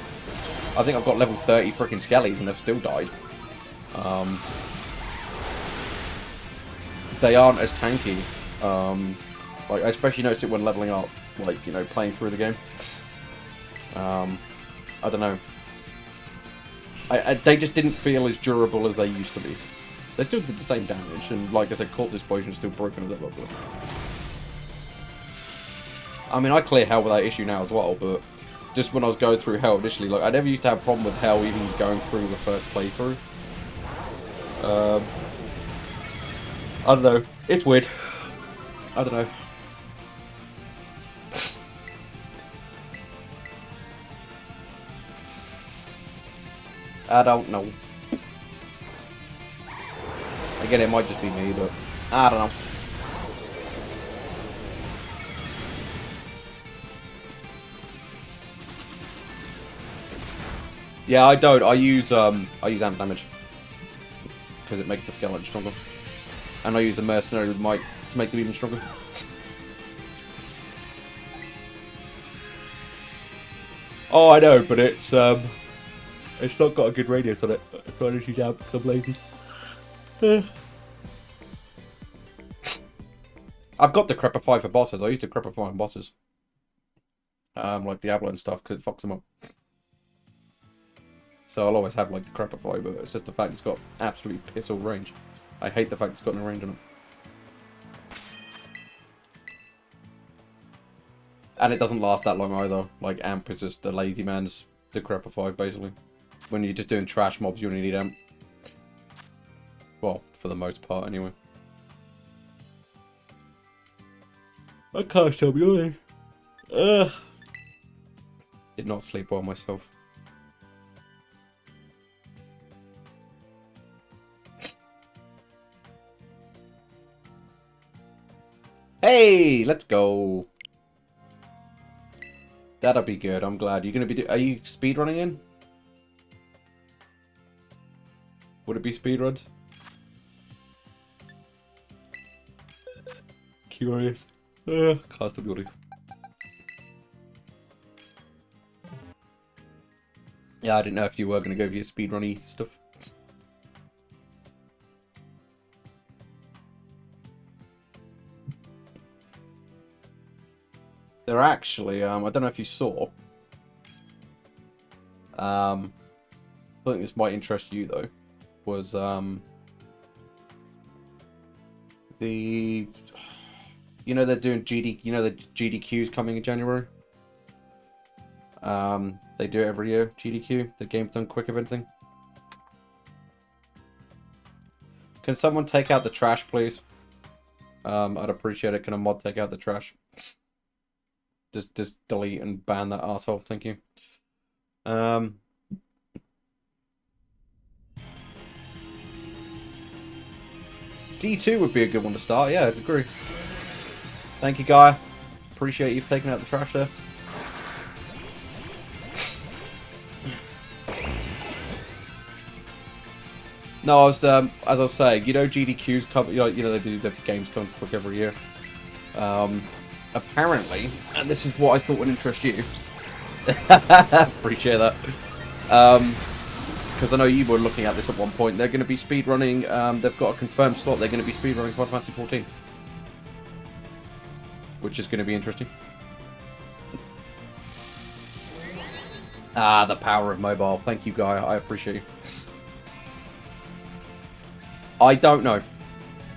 I think I've got level 30 freaking skellies, and they've still died. They aren't as tanky. Like, I especially noticed it when leveling up. Like, you know, playing through the game. I don't know. They just didn't feel as durable as they used to be. They still did the same damage, and like I said, Corpse Explosion is still broken as ever. But I mean, I clear Hell without issue now as well, but just when I was going through Hell initially, like, I never used to have a problem with Hell even going through the first playthrough. I don't know. It's weird. I don't know. I don't know. Again, it might just be me, but I don't know. Yeah, I don't. I use amp damage because it makes the skeleton stronger, and I use the mercenary with might to make them even stronger. Oh, I know, but it's not got a good radius on it. So I just use amp because I'm lazy. I've got the Crepify for bosses. I used to Crepify on bosses. Like Diablo and stuff, because it fucks them up. So I'll always have, like, the Crepify, but it's just the fact it's got absolutely piss all range. I hate the fact it's got no range on it. And it doesn't last that long either. Like, Amp is just a lazy man's Decrepify, basically. When you're just doing trash mobs, you only need Amp. Well, for the most part, anyway. I can't stop yawning. Did not sleep well myself. Hey, let's go. That'll be good. I'm glad. You're gonna be. Are you speedrunning in? Would it be speedruns? Curious. Can't stop yawning. Yeah, I didn't know if you were gonna go for your speedrunny stuff. They're actually, I don't know if you saw. I think this might interest you though. Was the, you know, they're doing GD, you know, the GDQs coming in January. They do it every year. GDQ, the Games Done Quick event thing. Can someone take out the trash, please? I'd appreciate it. Can a mod take out the trash? Just delete and ban that arsehole. Thank you. D2 would be a good one to start. Yeah, I'd agree. Thank you, Guy. Appreciate you've taken out the trash there. No, I was as I was saying, you know, GDQs come, you know, they do the games come quick every year. Apparently, and this is what I thought would interest you. Appreciate that. Because I know you were looking at this at one point. They're going to be speedrunning. They've got a confirmed slot. They're going to be speedrunning Final Fantasy 14, which is going to be interesting. Ah, the power of mobile. Thank you, Guy. I appreciate you. I don't know.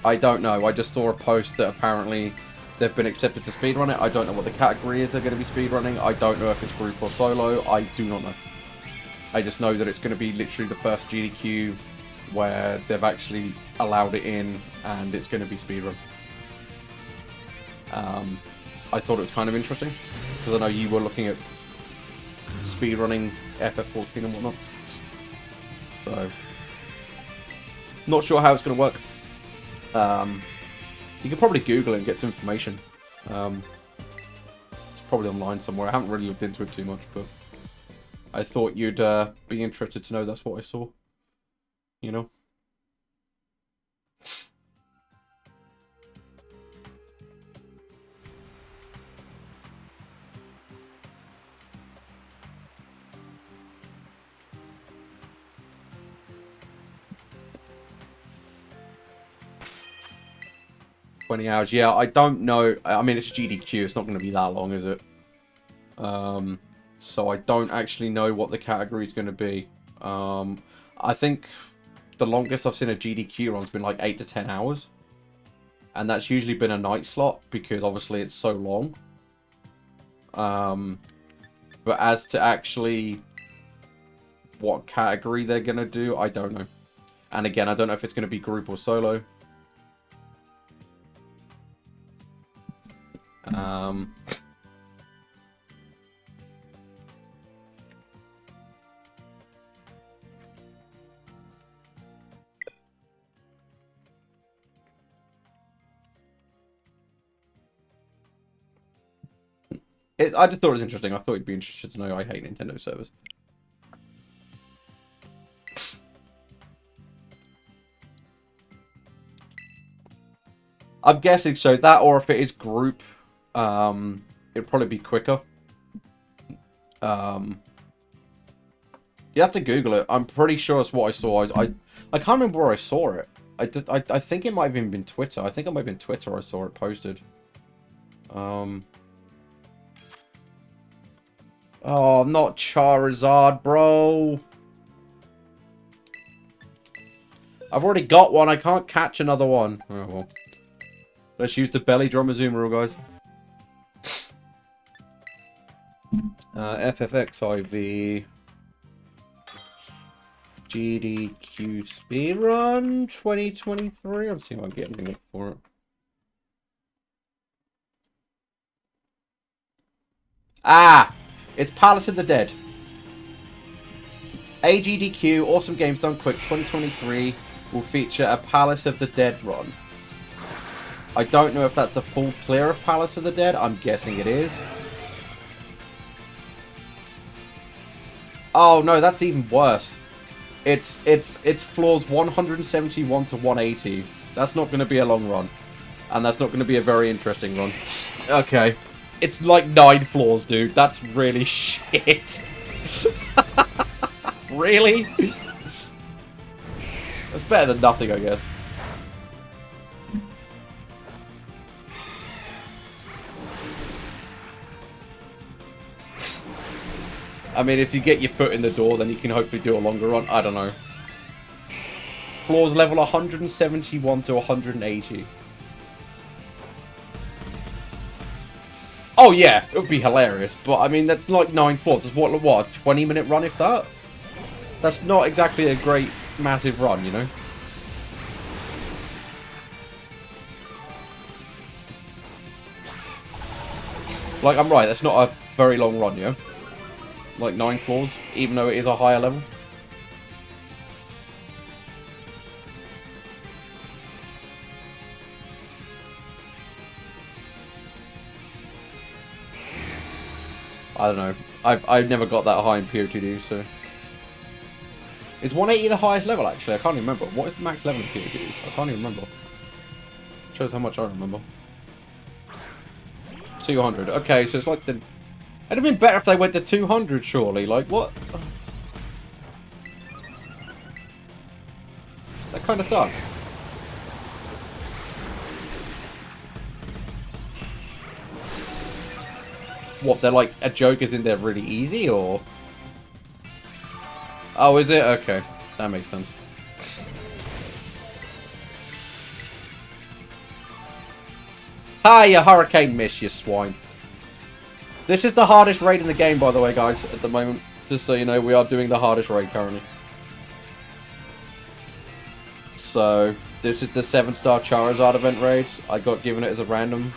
I don't know. I just saw a post that apparently they've been accepted to speedrun it. I don't know what the category is they're going to be speedrunning. I don't know if it's group or solo. I do not know. I just know that it's going to be literally the first GDQ where they've actually allowed it in, and it's going to be speedrun. I thought it was kind of interesting, because I know you were looking at speedrunning FF14 and whatnot. So, not sure how it's going to work. You could probably Google it and get some information. It's probably online somewhere. I haven't really looked into it too much, but I thought you'd be interested to know that's what I saw. you know? $20. Yeah, I don't know. I mean, it's GDQ. It's not going to be that long, is it? So I don't actually know what the category is going to be. I think the longest I've seen a GDQ run's been like 8 to 10 hours. And that's usually been a night slot because obviously it's so long. But as to actually what category they're going to do, I don't know. And again, I don't know if it's going to be group or solo. I just thought it was interesting. I thought you'd be interested to know I hate Nintendo servers. I'm guessing so. That, or if it is group, it'd probably be quicker. You have to Google it. I'm pretty sure it's what I saw. I can't remember where I saw it. I think it might have even been Twitter. I think it might have been Twitter I saw it posted. Oh, not Charizard, bro. I've already got one. I can't catch another one. Oh, well. Let's use the belly drum zoom rule, guys. FFXIV. GDQ speedrun 2023. I'm seeing if I can get anything for it. Ah! It's Palace of the Dead. AGDQ, Awesome Games Done Quick 2023 will feature a Palace of the Dead run. I don't know if that's a full clear of Palace of the Dead. I'm guessing it is. Oh no, that's even worse. It's floors 171 to 180. That's not going to be a long run. And that's not going to be a very interesting run. Okay. It's like 9 floors, dude. That's really shit. Really? That's better than nothing, I guess. I mean, if you get your foot in the door, then you can hopefully do a longer run. I don't know. Floors level 171 to 180. Oh yeah, it would be hilarious, but I mean that's like 9 floors. It's what a 20-minute run if that? That's not exactly a great massive run, you know? Like I'm right, that's not a very long run, yeah? Like 9 floors, even though it is a higher level. I don't know. I've never got that high in POTD, so... Is 180 the highest level, actually? I can't even remember. What is the max level of POTD? I can't even remember. Shows how much I remember. 200. Okay, so it's like the... It'd have been better if they went to 200, surely. Like, what? That kind of sucks. What, they're like, a joke is in there really easy, or? Oh, is it? Okay. That makes sense. Hi, you hurricane miss, you swine. This is the hardest raid in the game, by the way, guys, at the moment. Just so you know, we are doing the hardest raid currently. So, this is the 7-star Charizard event raid. I got given it as a random.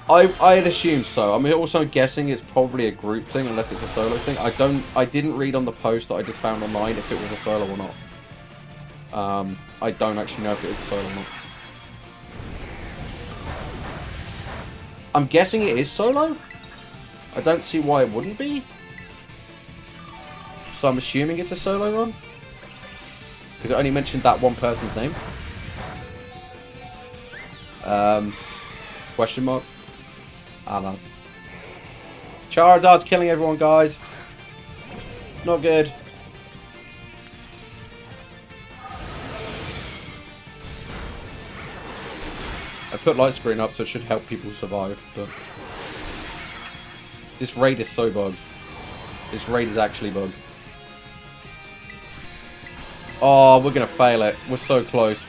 I'd assume so. I mean, also I'm guessing it's probably a group thing, unless it's a solo thing. I didn't read on the post that I just found online if it was a solo or not. I don't actually know if it is a solo or not. I'm guessing it is solo. I don't see why it wouldn't be. So I'm assuming it's a solo run. Because it only mentioned that one person's name. Question mark? I don't know. Charizard's killing everyone, guys. It's not good. I put light screen up so it should help people survive, but this raid is so bugged. This raid is actually bugged. Oh, we're gonna fail it. We're so close.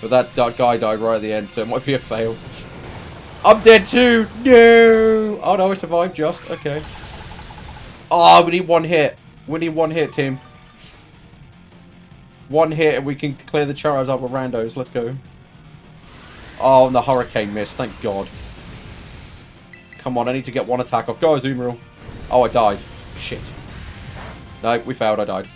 But that guy died right at the end, so it might be a fail. I'm dead too! No! Oh no, I survived just. Okay. Oh, we need one hit. We need one hit, team. One hit and we can clear the Charizard with randos. Let's go. Oh, and the Hurricane missed. Thank God. Come on, I need to get one attack off. Go, Azumarill. Oh, I died. Shit. No, we failed. I died.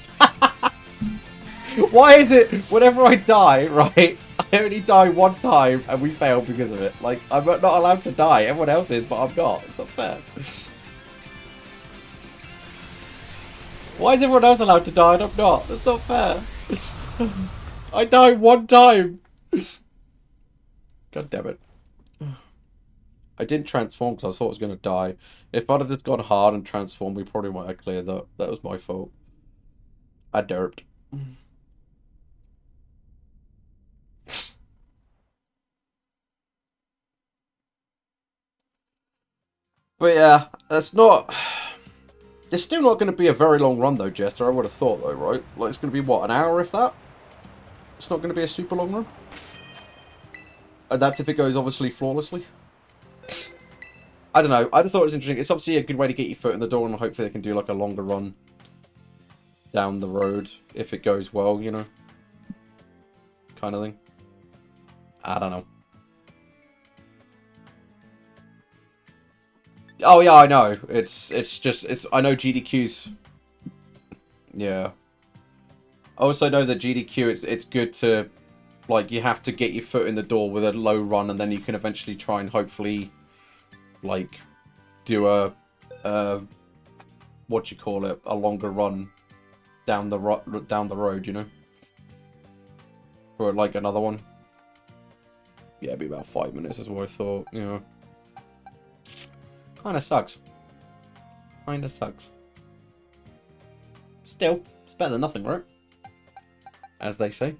Why is it whenever I die, right, I only die one time and we fail because of it? Like, I'm not allowed to die. Everyone else is, but I'm not. It's not fair. Why is everyone else allowed to die and I'm not? That's not fair. I died one time. God damn it. I didn't transform because I thought I was going to die. If I'd have just gone hard and transformed, we probably might have cleared that. That was my fault. I derped. But yeah, that's not... It's still not going to be a very long run though, Jester. I would have thought though, right? Like, it's going to be, what, an hour if that? It's not going to be a super long run? And that's if it goes, obviously, flawlessly. I don't know. I just thought it was interesting. It's obviously a good way to get your foot in the door, and hopefully they can do, like, a longer run down the road if it goes well, you know? Kind of thing. I don't know. Oh yeah, I know. It's I know GDQ's. Yeah. I also know that GDQ it's good to, like, you have to get your foot in the door with a low run, and then you can eventually try and hopefully, like, do a what you call it, a longer run down the road, you know, for like another one. Yeah, it'd be about 5 minutes is what I thought. You know. Kinda sucks. Kinda sucks. Still, it's better than nothing, right? As they say.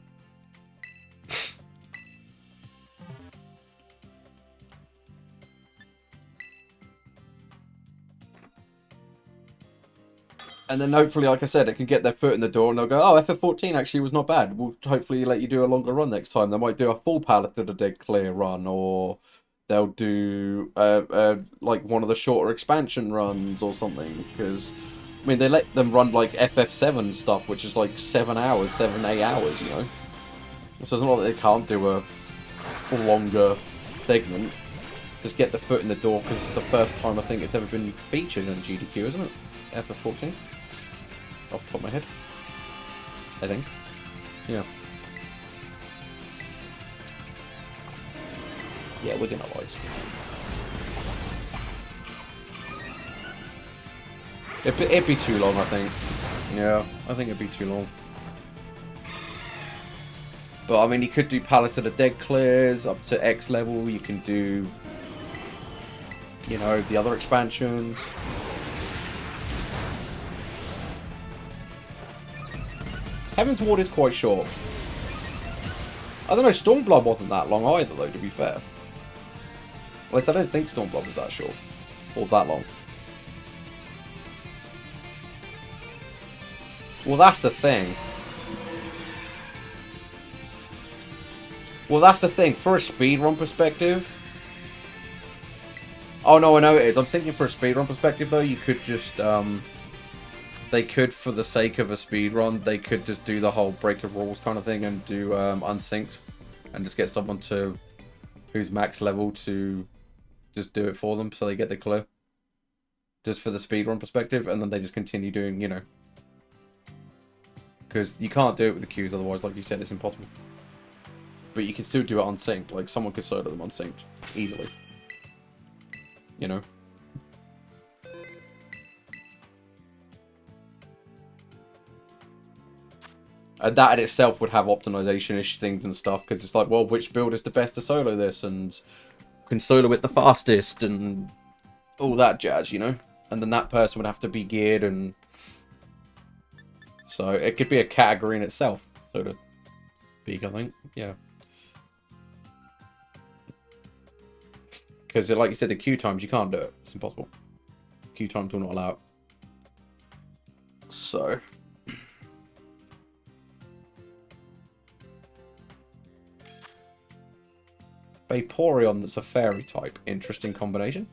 And then hopefully, like I said, it can get their foot in the door and they'll go, oh, FF14 actually was not bad. We'll hopefully let you do a longer run next time. They might do a full pallet of the dead clear run, or they'll do like one of the shorter expansion runs or something. Because, I mean, they let them run like FF7 stuff, which is like 7 hours, 7-8 hours, you know. So it's not that they can't do a longer segment. Just get the foot in the door, because it's the first time I think it's ever been featured in GDQ, isn't it? FF14? Off the top of my head. I think. Yeah. Yeah, we're gonna light. It'd be too long, I think. Yeah, I think it'd be too long. But, I mean, you could do Palace of the Dead clears up to X level. You can do, you know, the other expansions. Heaven's Ward is quite short. I don't know, Stormblood wasn't that long either, though, to be fair. Well, I don't think Stormblood was that short. Or that long. Well, that's the thing. Well, that's the thing. For a speedrun perspective... Oh, no, I know it is. I'm thinking for a speedrun perspective, though, you could just... They could, for the sake of a speedrun, they could just do the whole break of rules kind of thing and do unsynced. And just get someone to who's max level to just do it for them so they get the clear. Just for the speedrun perspective, and then they just continue doing, you know. Because you can't do it with the queues otherwise, like you said, it's impossible. But you can still do it unsynced, like someone could solo them unsynced, easily. you know. And that in itself would have optimization-ish things and stuff, because it's like, well, which build is the best to solo this, and can solo it the fastest, and all that jazz, you know? And then that person would have to be geared, and so it could be a category in itself, so to speak, I think, yeah. Because, like you said, the queue times, you can't do it. It's impossible. Queue times will not allow it. So... Vaporeon that's a fairy type. Interesting combination.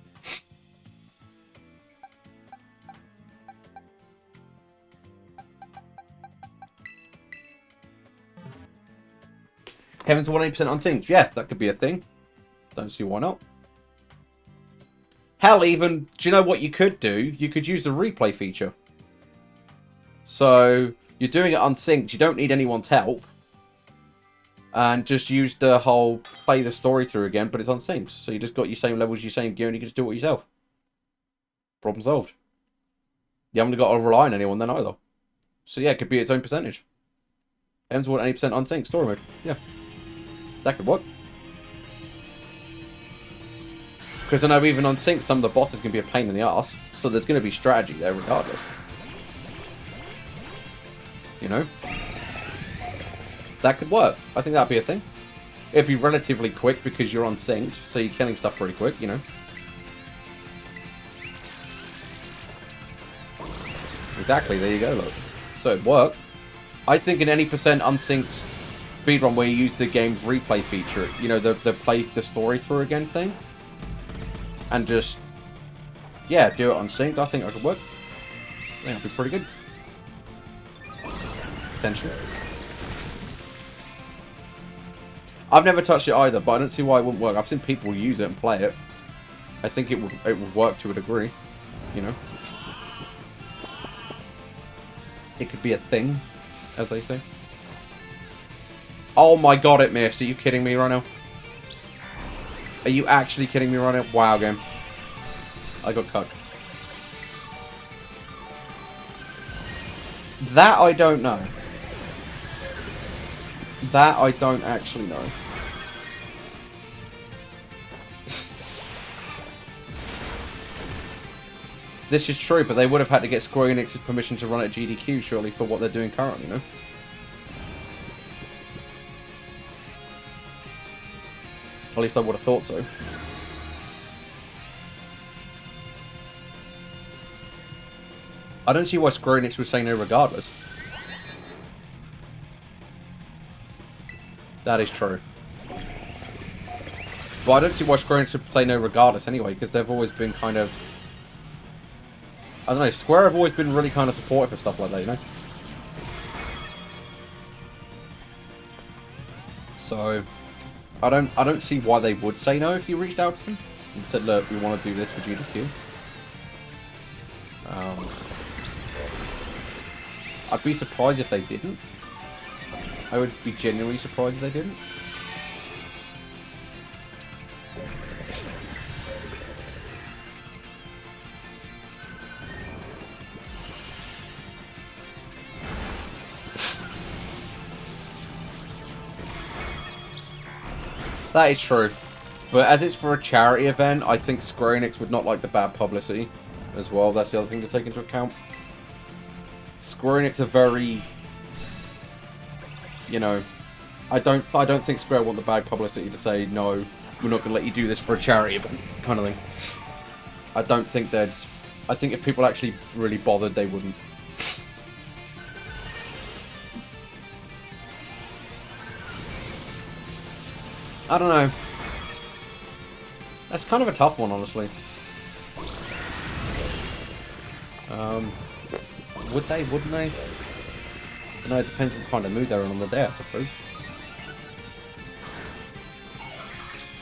Heaven's 100% unsynced. Yeah, that could be a thing. Don't see why not. Hell, even, do you know what you could do? You could use the replay feature. So, you're doing it unsynced. You don't need anyone's help. And just use the whole play the story through again, but it's unsynced. So you just got your same levels, your same gear, and you can just do it yourself. Problem solved. You haven't got to rely on anyone then either. So yeah, it could be its own percentage. Ends with 80% unsynced story mode. Yeah. That could work. Because I know even unsynced, some of the bosses can be a pain in the ass. So there's going to be strategy there regardless. You know? That could work. I think that'd be a thing. It'd be relatively quick because you're unsynced, so you're killing stuff pretty quick, you know. Exactly, there you go, look. So it'd work. I think in any percent unsynced speedrun where you use the game's replay feature, you know, the play the story through again thing, and just, yeah, do it unsynced, I think that could work. I think that'd be pretty good. Potentially. I've never touched it either, but I don't see why it wouldn't work. I've seen people use it and play it. I think it would work to a degree, you know. It could be a thing, as they say. Oh my god, it missed. Are you kidding me right now? Are you actually kidding me right now? Wow, game. I got cucked. That I don't know. That I don't actually know. This is true, but they would have had to get Square Enix's permission to run it at GDQ, surely, for what they're doing currently, no? At least I would have thought so. I don't see why Square Enix would say no regardless. That is true. But I don't see why Square Enix would say no regardless anyway, because they've always been kind of... I don't know, Square have always been really kind of supportive of stuff like that, you know? So, I don't see why they would say no if you reached out to them and said, look, we want to do this for GDQ. I'd be surprised if they didn't. I would be genuinely surprised if they didn't. That is true. But as it's for a charity event, I think Square Enix would not like the bad publicity as well. That's the other thing to take into account. Square Enix are very... You know, I don't think Square want the bad publicity to say, no, we're not going to let you do this for a charity event, kind of thing. I don't think they'd... I think if people actually really bothered, they wouldn't. I don't know. That's kind of a tough one, honestly. Would they? Wouldn't they? I don't know, it depends what kind of mood they're in on the day, I suppose.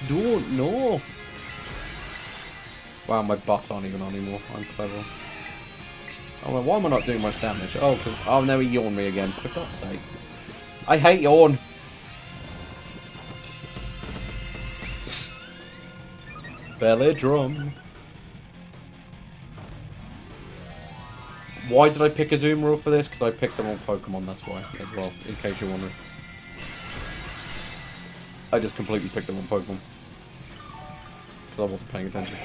Don't know. Wow, my butt's aren't even on anymore. I'm clever. Oh, well, why am I not doing much damage? Oh, oh, no, he yawned me again. For God's sake. I hate yawn. Belly drum. Why did I pick a zoom rule for this? Because I picked them all Pokemon, that's why, as well, in case you're wondering. I just completely picked the wrong Pokemon. Because I wasn't paying attention.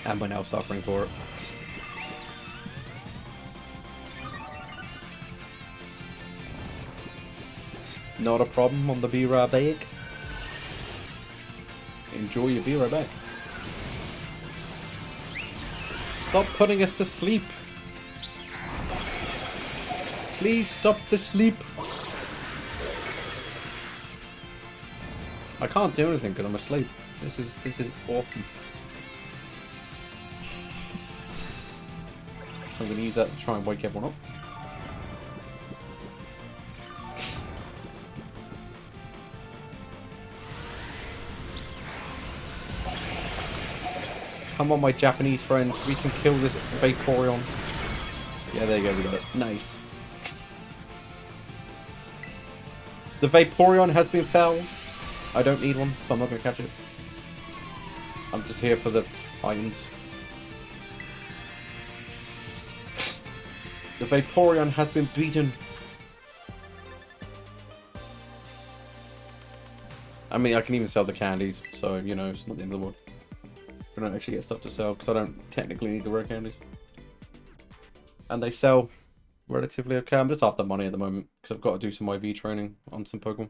And we're now suffering for it. Not a problem on the be right back. Enjoy your be right back. Stop putting us to sleep. Please stop the sleep. I can't do anything because I'm asleep. This is awesome. So I'm going to use that to try and wake everyone up. Come on, my Japanese friends. We can kill this Vaporeon. Yeah, there you go. We got it. Nice. The Vaporeon has been felled. I don't need one, so I'm not going to catch it. I'm just here for the items. The Vaporeon has been beaten. I mean, I can even sell the candies, so, you know, it's not the end of the world. I don't actually get stuff to sell, because I don't technically need the rare candies. And they sell relatively okay. I'm just after money at the moment, because I've got to do some IV training on some Pokemon.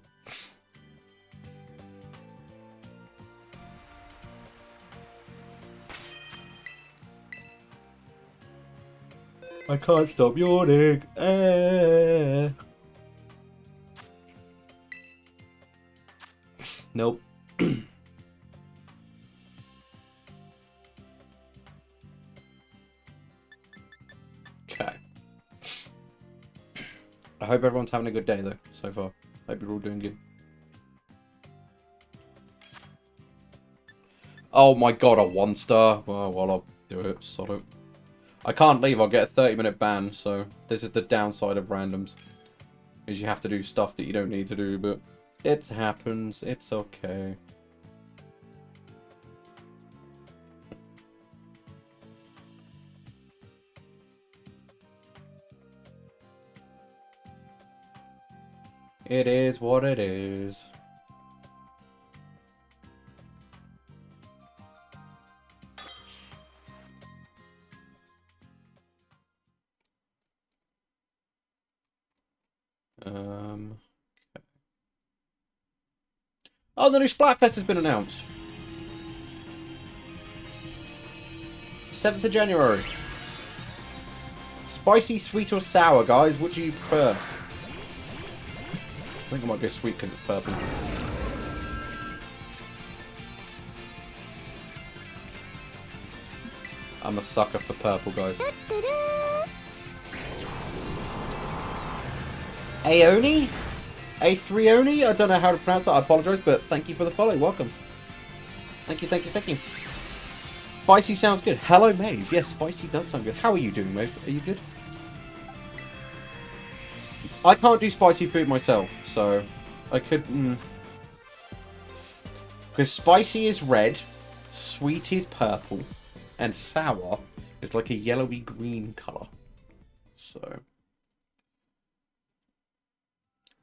I can't stop yawning. Nope. Okay. I hope everyone's having a good day, though, so far. Hope you're all doing good. Oh my god, a 1-star. Well, I'll do it. Sod it. I can't leave, I'll get a 30-minute ban, so this is the downside of randoms. Is you have to do stuff that you don't need to do, but it happens. It's okay. It is what it is. Okay. Oh, the new Splatfest has been announced. 7th of January. Spicy, sweet, or sour, guys? What do you prefer? I think I might go sweet because it's purple. I'm a sucker for purple, guys. Aoni? A3oni? I don't know how to pronounce that. I apologise, but thank you for the follow. Welcome. Thank you, thank you, thank you. Spicy sounds good. Hello, Maeve. Yes, spicy does sound good. How are you doing, Maeve? Are you good? I can't do spicy food myself, so I could... Because spicy is red, sweet is purple, and sour is like a yellowy green colour. So...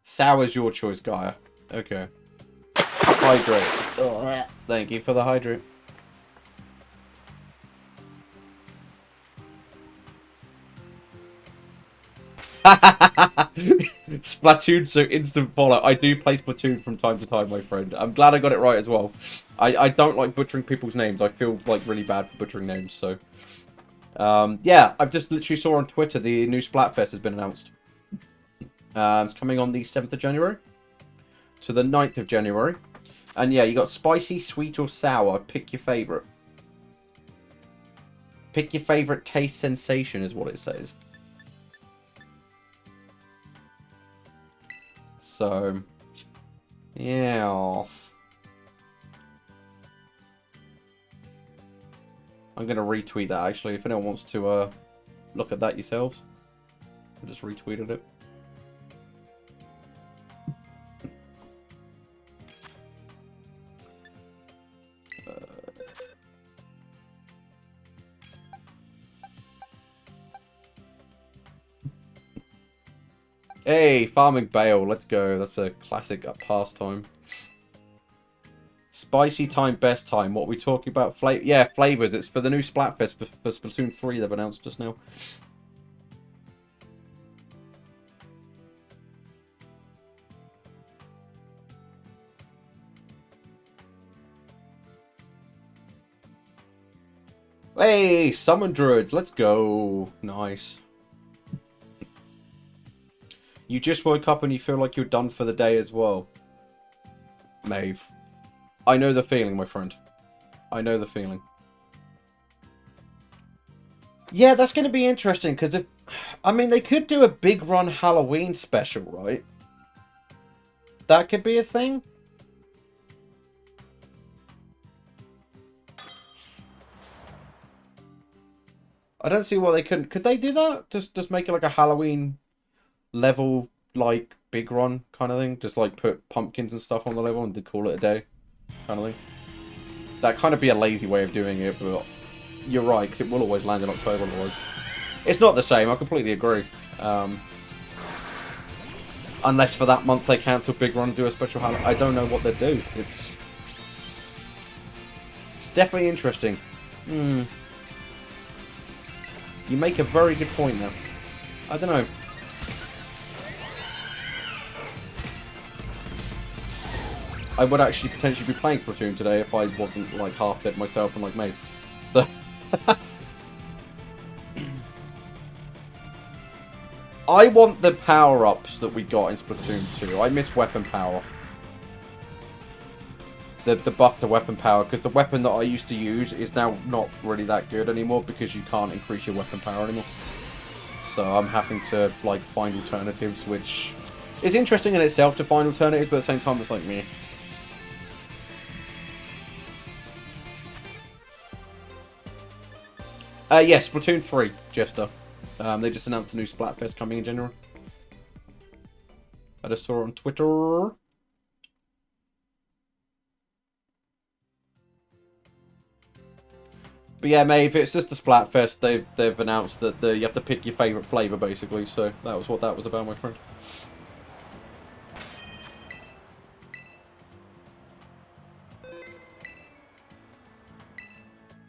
Sour's your choice, Gaia. Okay. Hydrate. Ugh. Thank you for the hydrate. Splatoon, so instant follow. I do play Splatoon from time to time, my friend. I'm glad I got it right as well. I don't like butchering people's names. I feel like really bad for butchering names, so... yeah, I've just literally saw on Twitter the new Splatfest has been announced. It's coming on the 7th of January to the 9th of January. And yeah, you got spicy, sweet, or sour. Pick your favourite. Pick your favourite taste sensation is what it says. So, yeah. I'm going to retweet that, actually. If anyone wants to look at that yourselves. I just retweeted it. Hey, farming bale. Let's go. That's a classic pastime. Spicy time, best time. What are we talking about? Yeah, flavors. It's for the new Splatfest for Splatoon 3 they've announced just now. Hey, summon druids. Let's go. Nice. You just woke up and you feel like you're done for the day as well. Maeve. I know the feeling, my friend. I know the feeling. Yeah, that's going to be interesting, because if... I mean, they could do a big run Halloween special, right? That could be a thing. I don't see why they couldn't. Could they do that? Just make it like a Halloween level, like, big run kind of thing? Just, like, put pumpkins and stuff on the level and call it a day kind of thing? That kind of be a lazy way of doing it, but you're right, because it will always land in October otherwise. It's not the same, I completely agree. Unless for that month they cancel Big Run and do a special Halloween. I don't know what they'd do. It's definitely interesting. You make a very good point there. I don't know. I would actually potentially be playing Splatoon today if I wasn't like half dead myself and like me. But I want the power-ups that we got in Splatoon 2. I miss weapon power. The buff to weapon power, because the weapon that I used to use is now not really that good anymore because you can't increase your weapon power anymore. So I'm having to like find alternatives, which is interesting in itself to find alternatives, but at the same time it's like meh. Yes, Splatoon 3, Jester. They just announced a new Splatfest coming in January. I just saw it on Twitter. But yeah, Maeve, it's just a Splatfest. They've announced that you have to pick your favourite flavour, basically. So that was what that was about, my friend.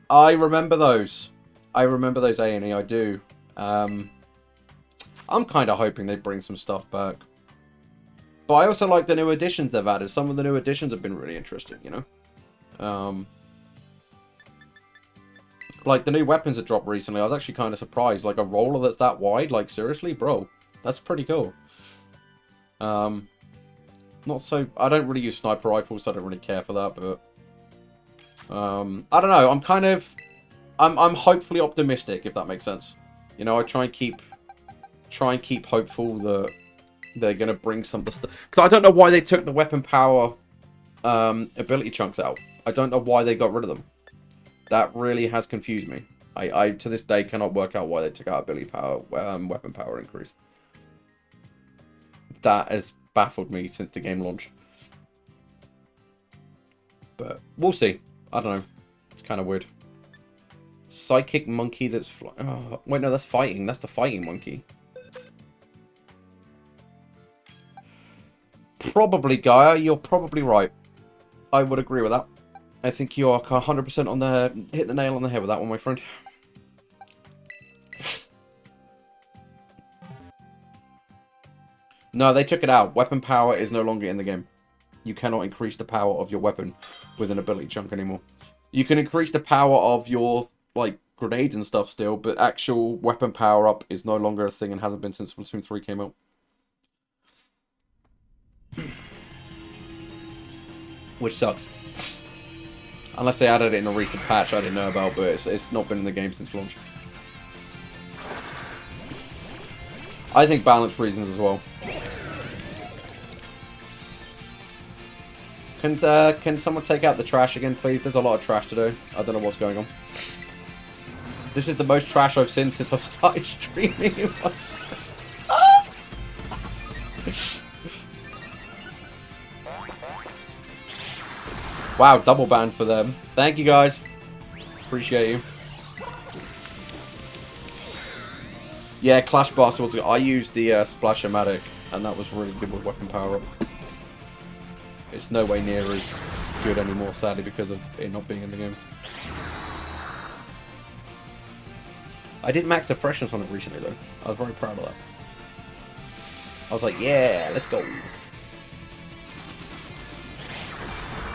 I remember those. I remember those A&E, I do. I'm kind of hoping they bring some stuff back. But I also like the new additions they've added. Some of the new additions have been really interesting, you know? Like, the new weapons that dropped recently, I was actually kind of surprised. Like, a roller that's that wide? Like, seriously? Bro, that's pretty cool. Not so... I don't really use sniper rifles, so I don't really care for that, but... I don't know, I'm kind of... I'm hopefully optimistic, if that makes sense. You know, I try and keep hopeful that they're going to bring some of the stuff. Because I don't know why they took the weapon power ability chunks out. I don't know why they got rid of them. That really has confused me. I to this day cannot work out why they took out ability power, weapon power increase. That has baffled me since the game launched. But we'll see. I don't know. It's kind of weird. Psychic monkey that's flying. Oh, wait, no, that's fighting. That's the fighting monkey. Probably, Gaia. You're probably right. I would agree with that. I think you are 100% on the... Hit the nail on the head with that one, my friend. No, they took it out. Weapon power is no longer in the game. You cannot increase the power of your weapon with an ability chunk anymore. You can increase the power of your, like, grenades and stuff still, but actual weapon power up is no longer a thing and hasn't been since Splatoon 3 came out. Which sucks. Unless they added it in a recent patch I didn't know about, but it's not been in the game since launch. I think balance reasons as well. Can someone take out the trash again, please? There's a lot of trash to do. I don't know what's going on. This is the most trash I've seen since I've started streaming. Wow, double ban for them. Thank you, guys. Appreciate you. Yeah, Clash Blast was... I used the Splash-O-Matic. and that was really good with weapon power up. It's no way near as good anymore, sadly, because of it not being in the game. I did max the freshness on it recently, though. I was very proud of that. I was like, yeah, let's go.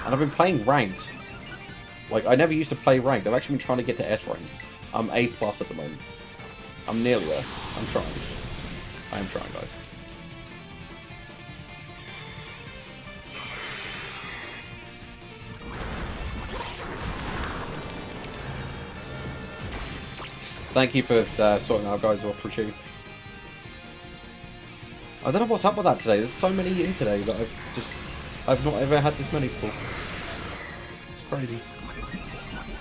And I've been playing ranked. Like, I never used to play ranked. I've actually been trying to get to S rank. I'm A+ at the moment. I'm nearly there. I'm trying. I am trying, guys. Thank you for sorting out, guys. I appreciate it. I don't know what's up with that today. There's so many in today that I've not ever had this many before. It's crazy.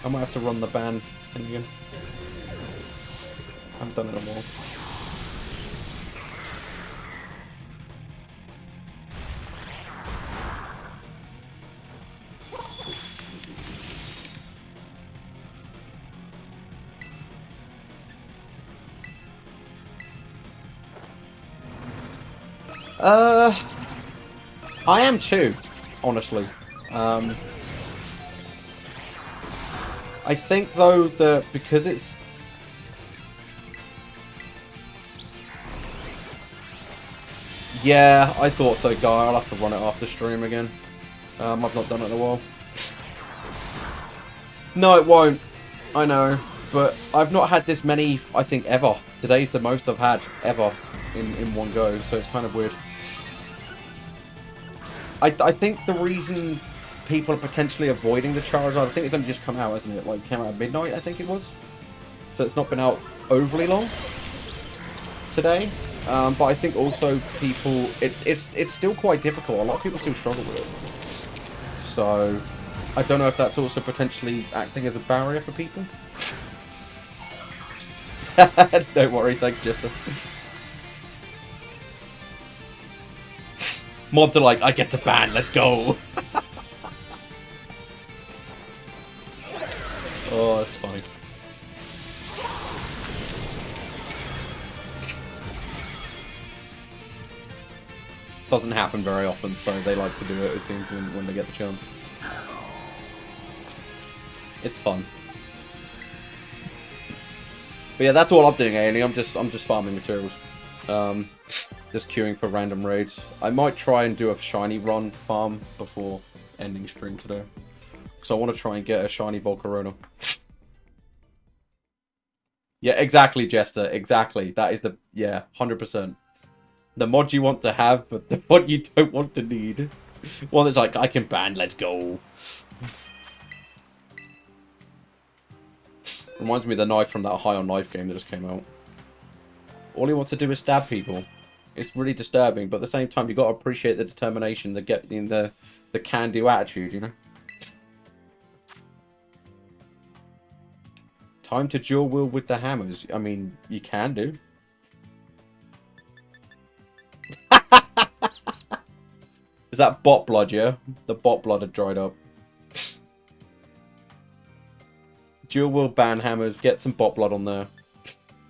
I might have to run the ban thing again. I haven't done it in a while. I am too, honestly. I think though that because it's yeah, I thought so, Guy. I'll have to run it after stream again. I've not done it in a while. No, it won't. I know, but I've not had this many. I think ever. Today's the most I've had ever in one go, so it's kind of weird. I think the reason people are potentially avoiding the Charizard, I think it's only just come out, hasn't it? Like, came out at midnight, I think it was. So it's not been out overly long today. But I think also people, it's still quite difficult. A lot of people still struggle with it. So I don't know if that's also potentially acting as a barrier for people. Don't worry, thanks, Jester. Mods are like, I get to ban, let's go. Oh, that's funny. Doesn't happen very often, so they like to do it, it seems, when they get the chance. It's fun. But yeah, that's all I'm doing, Ailey. I'm just farming materials. Just queuing for random raids. I might try and do a shiny run farm before ending stream today. Because I want to try and get a shiny Volcarona. Yeah, exactly, Jester. Exactly. That is the... Yeah, 100%. The mod you want to have, but the mod you don't want to need. One that's like, I can ban, let's go. Reminds me of the knife from that High on Life game that just came out. All he wants to do is stab people. It's really disturbing, but at the same time, you've got to appreciate the determination, the can-do attitude, you know? Time to dual wield with the hammers. I mean, you can do. Is that bot blood, yeah? The bot blood had dried up. Dual wield ban hammers, get some bot blood on there.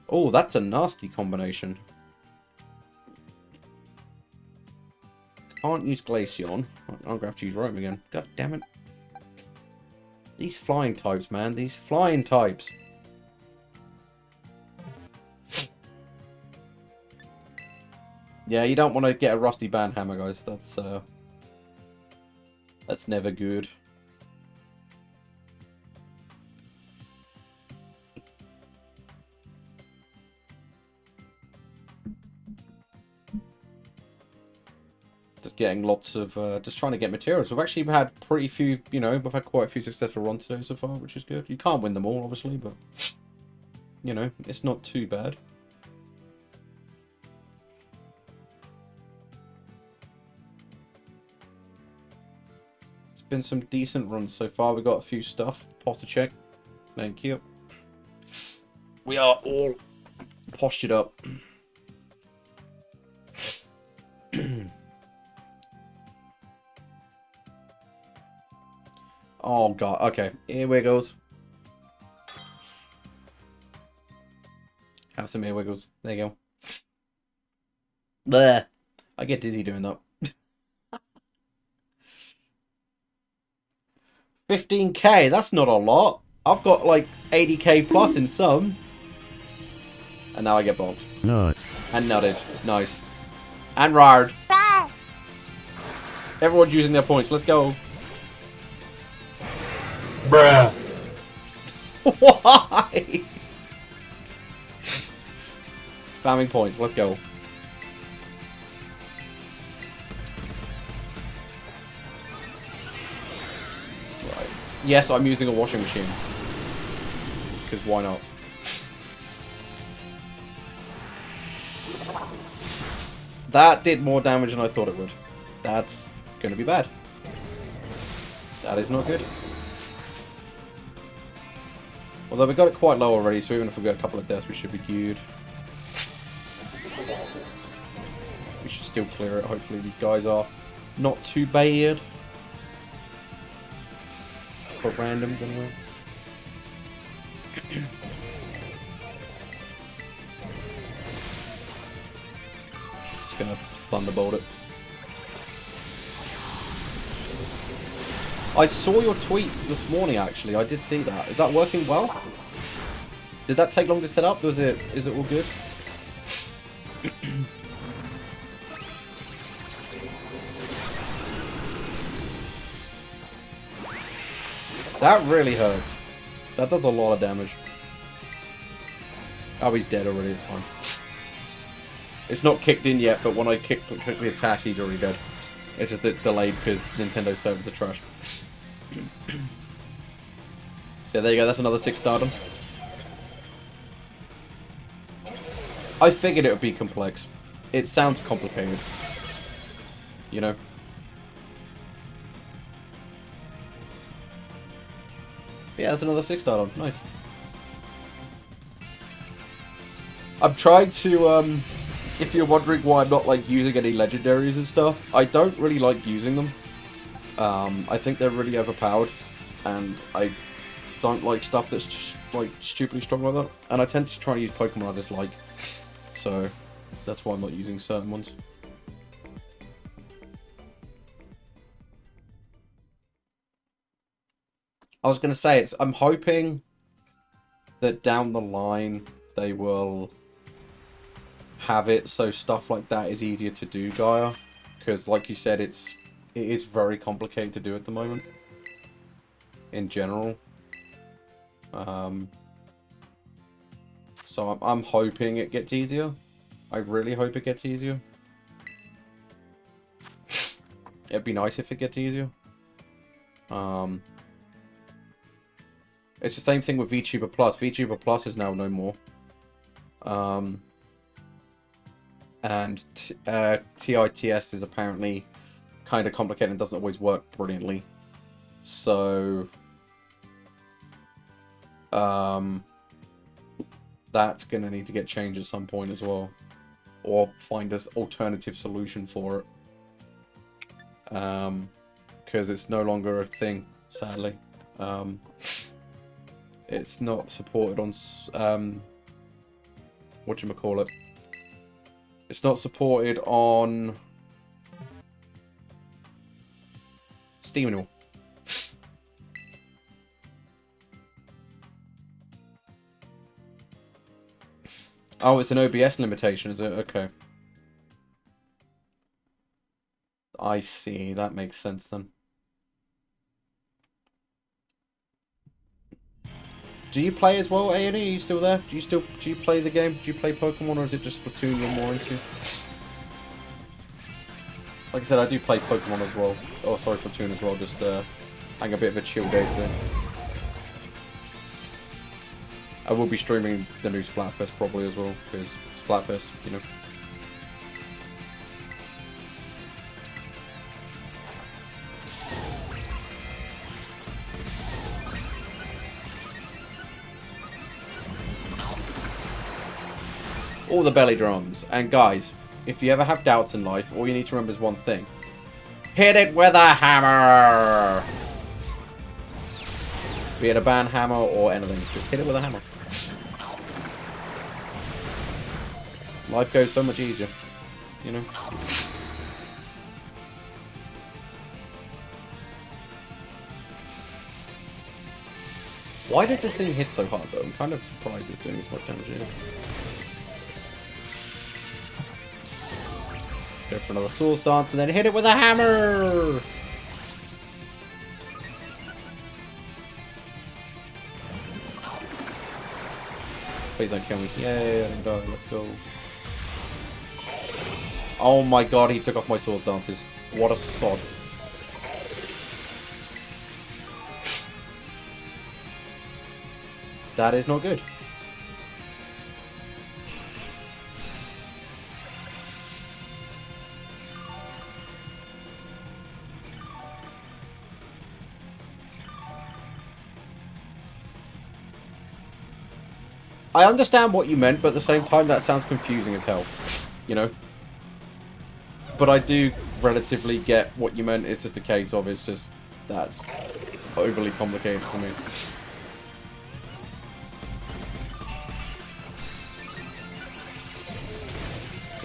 Oh, that's a nasty combination. Can't use Glaceon. I'm going to have to use Rome again. God damn it. These flying types, man. These flying types. Yeah, you don't want to get a rusty band hammer, guys. That's never good. Just getting lots of, just trying to get materials. We've actually had pretty few, you know, we've had quite a few successful runs today so far, which is good. You can't win them all, obviously, but, you know, it's not too bad. It's been some decent runs so far. We got a few stuff. Posture check. Thank you. We are all postured up. Oh god, okay. Ear wiggles. Have some ear wiggles. There you go. Bleh. I get dizzy doing that. 15k, that's not a lot. I've got like 80k plus in some. And now I get bombed. Nut. And nutted. Nice. And rard. Everyone's using their points. Let's go. Bruh. Why? Spamming points. Let's go. Right. Yes, I'm using a washing machine. Because why not? That did more damage than I thought it would. That's going to be bad. That is not good. Although we got it quite low already, so even if we get a couple of deaths, we should be good. We should still clear it. Hopefully these guys are not too bad. For randoms, anyway. Just gonna thunderbolt it. I saw your tweet this morning, actually. I did see that. Is that working well? Did that take long to set up? Is it all good? That really hurts. That does a lot of damage. Oh, he's dead already. It's fine. It's not kicked in yet, but when I click the attack, he's already dead. It's just delayed because Nintendo servers are trash. So there you go, that's another 6 stardom. I figured it would be complex. It sounds complicated. You know? Yeah, that's another 6 stardom. Nice. I'm trying to, if you're wondering why I'm not, like, using any legendaries and stuff, I don't really like using them. I think they're really overpowered, and I don't like stuff that's just, like, stupidly strong like that. And I tend to try and use Pokemon I dislike, so that's why I'm not using certain ones. I was going to say, I'm hoping that down the line they will have it so stuff like that is easier to do, Gaia, because like you said, it is very complicated to do at the moment in general. So I'm hoping it gets easier. I really hope it gets easier. It'd be nice if it gets easier. It's the same thing with VTuber Plus. VTuber Plus is now no more. And TITS is apparently kind of complicated and doesn't always work brilliantly. So that's going to need to get changed at some point as well. Or find an alternative solution for it. Because it's no longer a thing, sadly. It's not supported on whatchamacallit. It's not supported on Steam anymore. Oh, it's an OBS limitation, is it? Okay. I see. That makes sense then. Do you play as well, A&E? Are you still there? Do you play the game? Do you play Pokemon, or is it just Splatoon you're more into? Like I said, I do play Pokemon as well. Oh, sorry, Splatoon as well. Just having a bit of a chill day today. I will be streaming the new Splatfest probably as well, because Splatfest, you know. All the belly drums. And guys, if you ever have doubts in life, all you need to remember is one thing. Hit it with a hammer! Be it a band hammer or anything, just hit it with a hammer. Life goes so much easier, you know? Why does this thing hit so hard, though? I'm kind of surprised it's doing as much damage here. Go for another Swords Dance and then hit it with a hammer! Please don't kill me. Yay, I didn't die. Let's go. Oh my god, he took off my Swords Dances. What a sod. That is not good. I understand what you meant, but at the same time that sounds confusing as hell. You know? But I do relatively get what you meant. It's just a case of, it's just, that's overly complicated for me.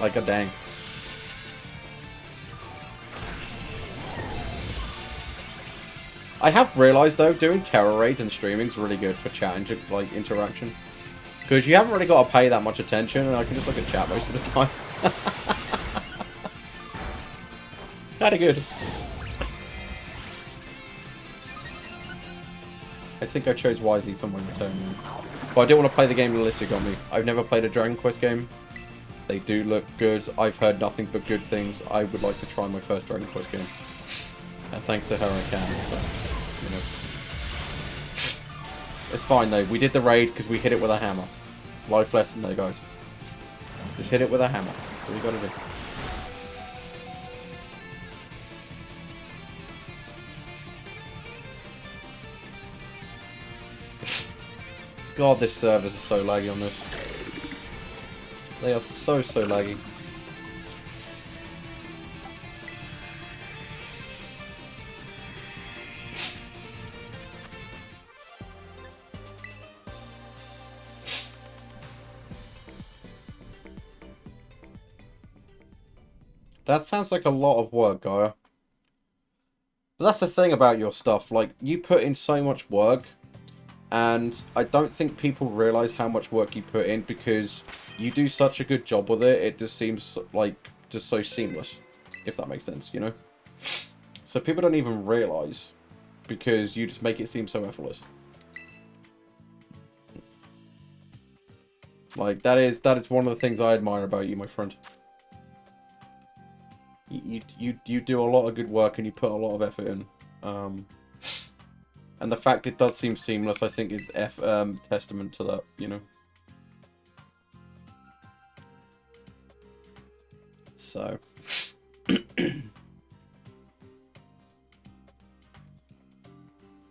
Like a dang. I have realised though, doing terror raids and streaming is really good for chat and like interaction. Because you haven't really got to pay that much attention, and I can just look at chat most of the time. Kinda good. I think I chose wisely for my return. But I didn't want to play the game Alyssa got me. I've never played a Dragon Quest game. They do look good. I've heard nothing but good things. I would like to try my first Dragon Quest game. And thanks to her I can, so, you know. It's fine though. We did the raid because we hit it with a hammer. Life lesson there, guys. Just hit it with a hammer. That's all you gotta do. God, this servers are so laggy on this. They are so laggy. That sounds like a lot of work, Gaia. But that's the thing about your stuff. Like, you put in so much work, and I don't think people realise how much work you put in because you do such a good job with it. It just seems like just so seamless, if that makes sense, you know? So people don't even realise because you just make it seem so effortless. Like, that is one of the things I admire about you, my friend. You do a lot of good work and you put a lot of effort in. And the fact it does seem seamless, I think, is testament to that, you know? So.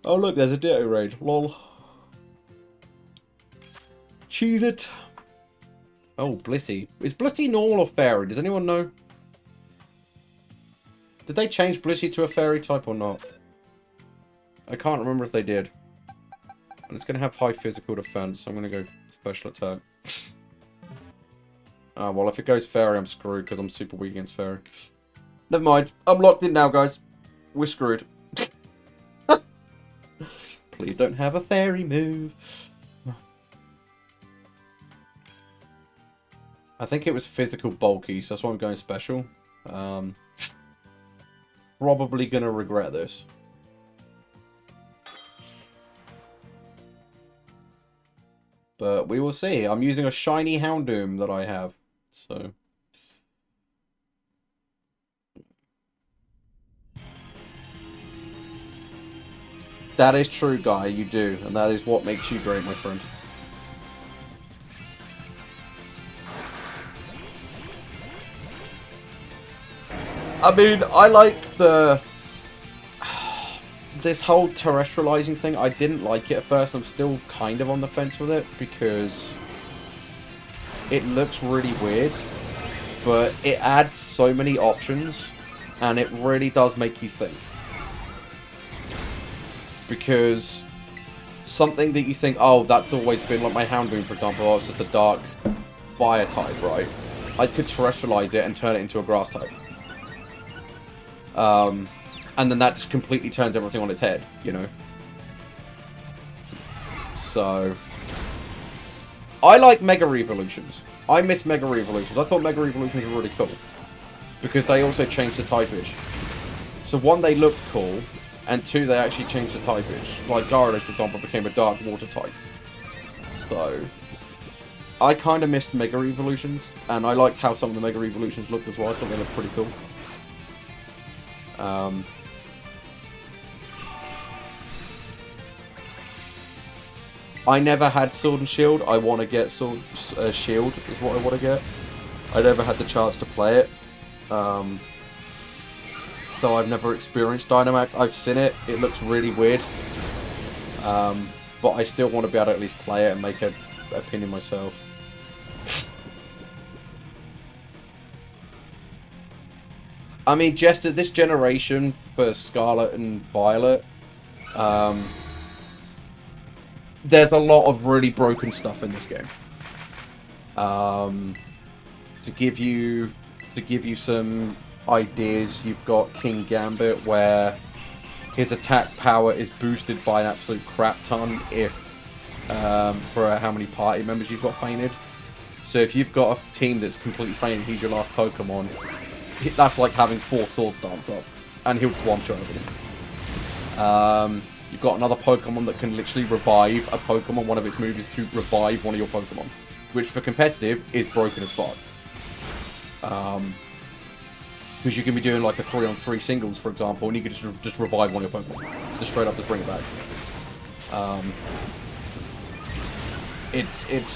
Oh, look, there's a Ditto raid. Lol. Cheese it. Oh, Blissey. Is Blissey normal or fairy? Does anyone know? Did they change Blissey to a fairy type or not? I can't remember if they did. And it's going to have high physical defense, so I'm going to go special attack. Oh, well, if it goes fairy, I'm screwed because I'm super weak against fairy. Never mind. I'm locked in now, guys. We're screwed. Please don't have a fairy move. I think it was physical bulky, so that's why I'm going special. Probably going to regret this. But we will see. I'm using a shiny Houndoom that I have. So. That is true, Guy. You do. And that is what makes you great, my friend. I mean, I like this whole terrestrializing thing. I didn't like it at first. I'm still kind of on the fence with it because it looks really weird, but it adds so many options and it really does make you think. Because something that you think, oh, that's always been like my Houndoom, for example, oh, it's just a dark fire type, right? I could terrestrialize it and turn it into a grass type. And then that just completely turns everything on its head, you know? So, I like Mega Evolutions. I miss Mega Evolutions. I thought Mega Evolutions were really cool. Because they also changed the typage. So one, they looked cool, and two, they actually changed the typage. Like Gyarados, for example, became a Dark Water type. So, I kind of missed Mega Evolutions, and I liked how some of the Mega Evolutions looked as well. I thought they looked pretty cool. I never had Sword and Shield. I want to get Shield, is what I want to get. I never had the chance to play it. So I've never experienced Dynamax. I've seen it. It looks really weird. But I still want to be able to at least play it and make an opinion myself. I mean, just this generation for Scarlet and Violet, there's a lot of really broken stuff in this game. To give you some ideas, you've got King Gambit, where his attack power is boosted by an absolute crap ton if for how many party members you've got fainted. So if you've got a team that's completely fainted, he's your last Pokemon, that's like having 4 Swords Dance up, and he'll just one-shot everything. You've got another Pokemon that can literally revive a Pokemon. One of its moves is to revive one of your Pokemon, which for competitive is broken as fuck. Because you can be doing like a 3-on-3 singles, for example, and you can just revive one of your Pokemon. Just straight up just bring it back.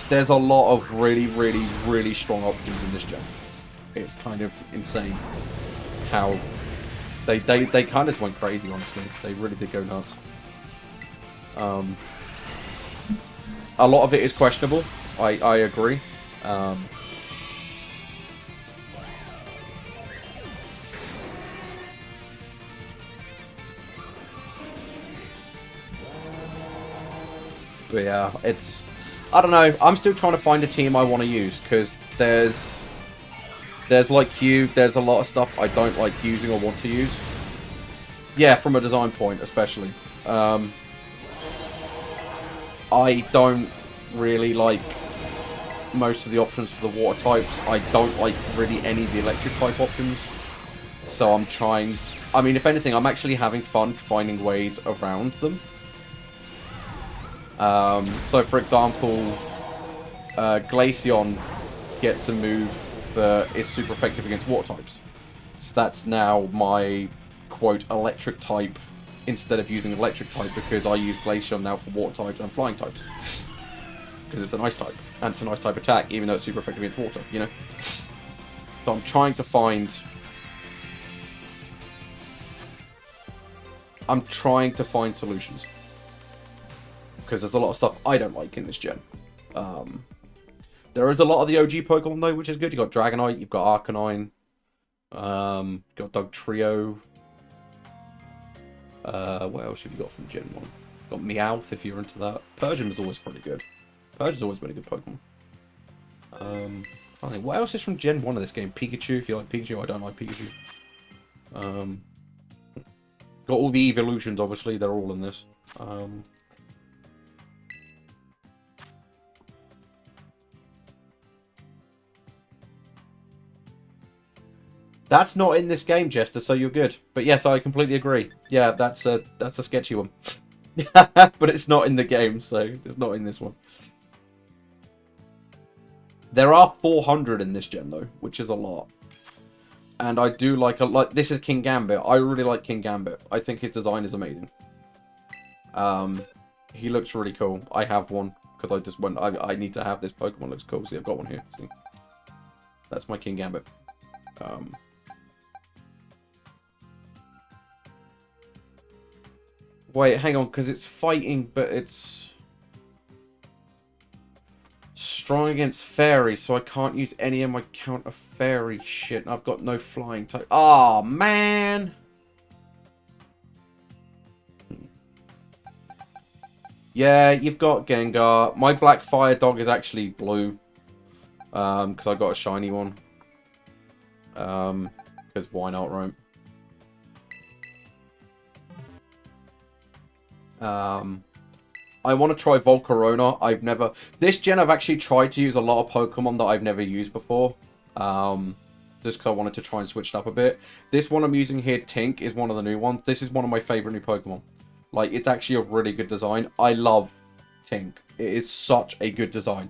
There's a lot of really strong options in this gen. It's kind of insane how they kind of went crazy, honestly. They really did go nuts. A lot of it is questionable. I agree. But yeah, I don't know. I'm still trying to find a team I want to use, because there's like you, there's a lot of stuff I don't like using or want to use. Yeah, from a design point, especially. I don't really like most of the options for the water types. I don't like really any of the electric type options. So I'm trying... I mean, if anything, I'm actually having fun finding ways around them. So, for example, Glaceon gets a move that is super effective against water types. So that's now my, quote, electric type, instead of using electric type, because I use Glaceon now for water types and flying types. Because it's an ice type, and it's an ice type attack, even though it's super effective against water, you know? So I'm trying to find... solutions. Because there's a lot of stuff I don't like in this gen. There is a lot of the OG Pokemon, though, which is good. You've got Dragonite, you've got Arcanine, you've got Dugtrio. What else have you got from Gen 1? You've got Meowth, if you're into that. Persian is always pretty good. Persian's always been a good Pokemon. I think, what else is from Gen 1 of this game? Pikachu, if you like Pikachu. I don't like Pikachu. Got all the evolutions, obviously. They're all in this. That's not in this game, Jester, so you're good. But yes, I completely agree. Yeah, that's a sketchy one. But it's not in the game, so it's not in this one. There are 400 in this gen, though, which is a lot. And I do like this is King Gambit. I really like King Gambit. I think his design is amazing. He looks really cool. I have one, because I just went, I need to have this Pokemon. Looks cool. See, I've got one here. See? That's my King Gambit. Wait, hang on, because it's fighting, but it's strong against fairy, so I can't use any of my counter fairy shit. And I've got no flying type. Oh man! Yeah, you've got Gengar. My black fire dog is actually blue, because I got a shiny one. Because why not, right? I want to try Volcarona. I've never... This gen, I've actually tried to use a lot of Pokemon that I've never used before. Just because I wanted to try and switch it up a bit. This one I'm using here, Tink, is one of the new ones. This is one of my favourite new Pokemon. Like, it's actually a really good design. I love Tink. It is such a good design.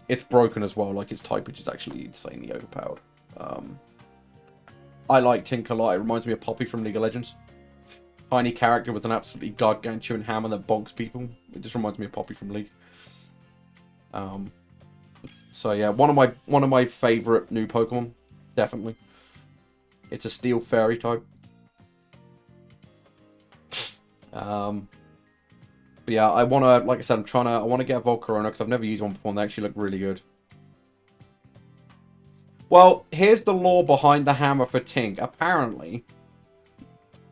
It's broken as well. Like, its typage is actually insanely overpowered. I like Tink a lot. It reminds me of Poppy from League of Legends. Tiny character with an absolutely gargantuan hammer that bonks people. It just reminds me of Poppy from League. So yeah, one of my favorite new Pokemon, definitely. It's a Steel Fairy type. But yeah, I wanna, like I said, I wanna get a Volcarona because I've never used one before and they actually look really good. Well, here's the lore behind the hammer for Tink. Apparently,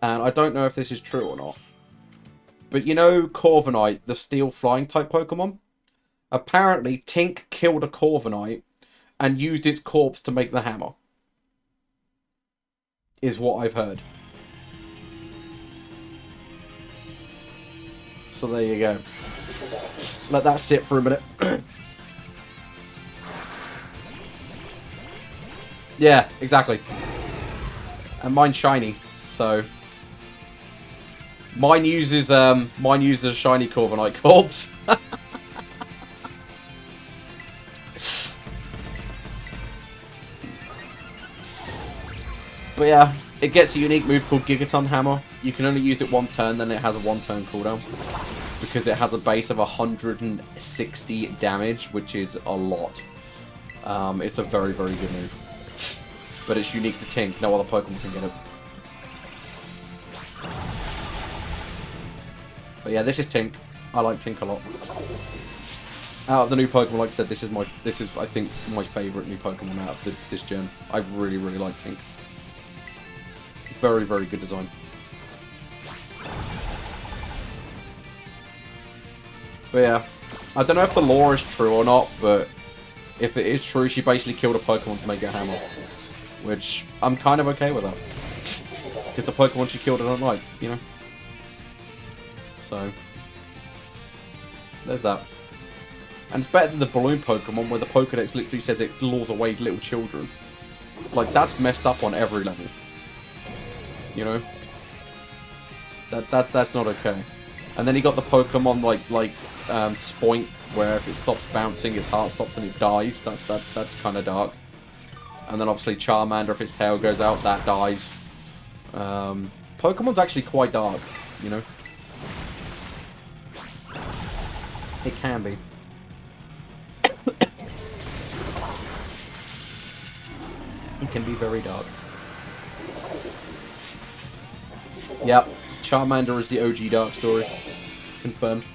and I don't know if this is true or not, but you know Corviknight, the steel flying type Pokemon? Apparently, Tink killed a Corviknight and used its corpse to make the hammer. Is what I've heard. So there you go. Let that sit for a minute. Yeah, exactly. And mine's shiny, so mine uses a shiny Corviknight corpse. But yeah, it gets a unique move called Gigaton Hammer. You can only use it one turn, then it has a 1 turn cooldown. Because it has a base of 160 damage, which is a lot. It's a very, very good move. But it's unique to Tink. No other Pokemon can get it. But yeah, this is Tink. I like Tink a lot. Out of the new Pokemon, like I said, this is I think my favourite new Pokemon out of this gen. I really, really like Tink. Very, very good design. But yeah, I don't know if the lore is true or not, but if it is true, she basically killed a Pokemon to make a hammer. Which, I'm kind of okay with that. Because the Pokemon she killed I don't like, you know? So, there's that. And it's better than the balloon Pokemon, where the Pokedex literally says it lures away little children. Like, that's messed up on every level. You know? That's not okay. And then you got the Pokemon like Spoink, where if it stops bouncing, its heart stops and it dies. That's kind of dark. And then obviously Charmander, if its tail goes out, that dies. Pokemon's actually quite dark, you know? It can be. It can be very dark. Yep, Charmander is the OG Dark story. Confirmed.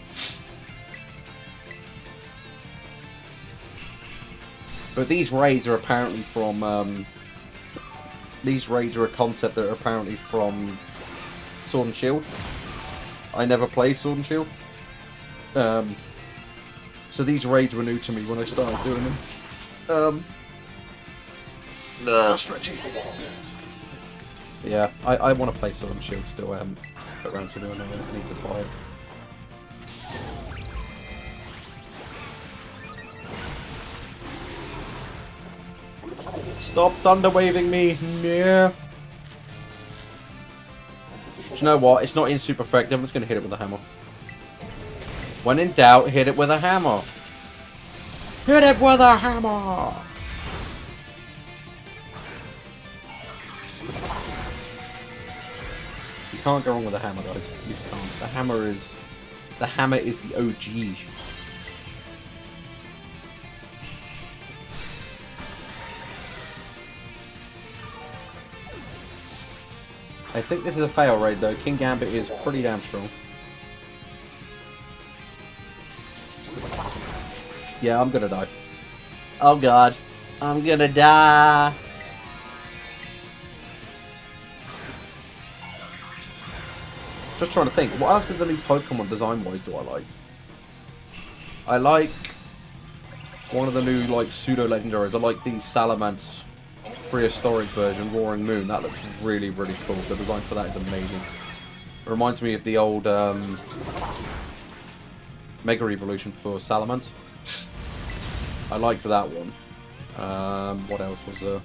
But these raids are apparently from, these raids are a concept that are apparently from Sword and Shield. I never played Sword and Shield. So these raids were new to me when I started doing them. Stretchy. Yeah, I want to play Sword and Shield still. I haven't got around to doing it. I need to buy it. Stop thunder waving me! Yeah. Do you know what? It's not in super effective. I'm just going to hit it with a hammer. When in doubt, hit it with a hammer. Hit it with a hammer! You can't go wrong with a hammer, guys. You just can't. The hammer is the OG. I think this is a fail raid though. King Gambit is pretty damn strong. Yeah, I'm gonna die. Oh god. I'm gonna die. Just trying to think. What else did the new Pokemon design-wise do I like? I like one of the new like pseudo-legendaries. I like the Salamence prehistoric version, Roaring Moon. That looks really, really cool. The design for that is amazing. It reminds me of the old Mega Evolution for Salamence. I liked that one. What else was there?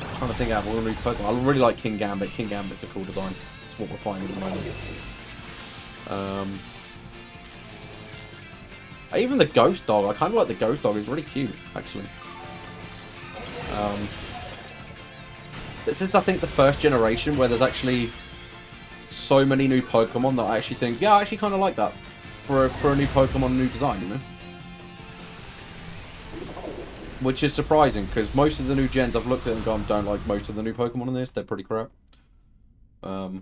I'm trying to think out of all the new Pokemon. I really like King Gambit. King Gambit's a cool design. It's what we're finding at the moment. Even the Ghost Dog. I kind of like the Ghost Dog. It's really cute, actually. This is, I think, the first generation where there's actually so many new Pokemon that I actually think, yeah, I actually kind of like that for a new Pokemon, new design, you know? Which is surprising, because most of the new gens I've looked at and gone, don't like most of the new Pokemon in this. They're pretty crap. But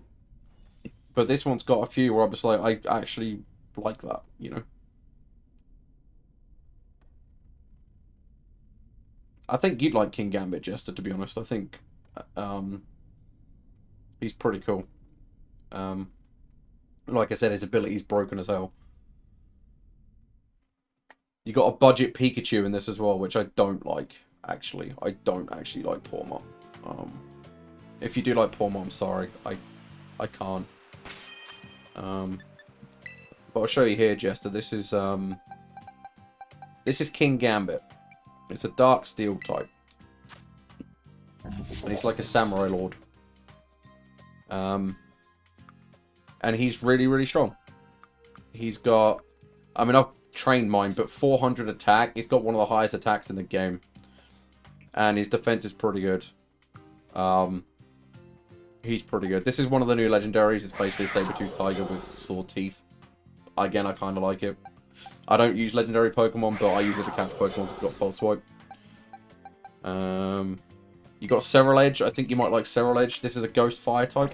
this one's got a few where I'm just like, I actually like that, you know? I think you'd like King Gambit, Jester, to be honest. I think he's pretty cool. Like I said, his ability's broken as hell. You got a budget Pikachu in this as well, which I don't like, actually. I don't actually like Porma. If you do like Porma, I'm sorry. I can't. But I'll show you here, Jester. This is King Gambit. It's a Dark Steel type. And he's like a Samurai Lord. And he's really, really strong. He's got... I mean, I've trained mine, but 400 attack. He's got one of the highest attacks in the game. And his defense is pretty good. He's pretty good. This is one of the new legendaries. It's basically a saber-toothed tiger with sword teeth. Again, I kind of like it. I don't use legendary Pokemon, but I use it to catch Pokemon because it's got Pulse Swipe. You got Cerulege. I think you might like Cerulege. This is a Ghost Fire type.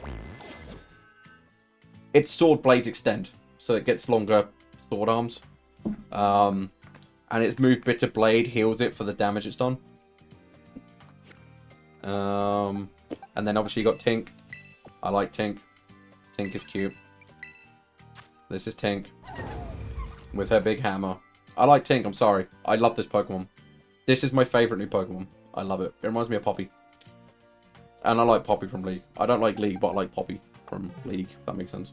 Its sword blades extend, so it gets longer sword arms. And its move Bitter Blade heals it for the damage it's done. And then obviously you got Tink. I like Tink. Tink is cute. This is Tink. With her big hammer. I like Tink, I'm sorry. I love this Pokemon. This is my favourite new Pokemon. I love it. It reminds me of Poppy. And I like Poppy from League. I don't like League, but I like Poppy from League, if that makes sense.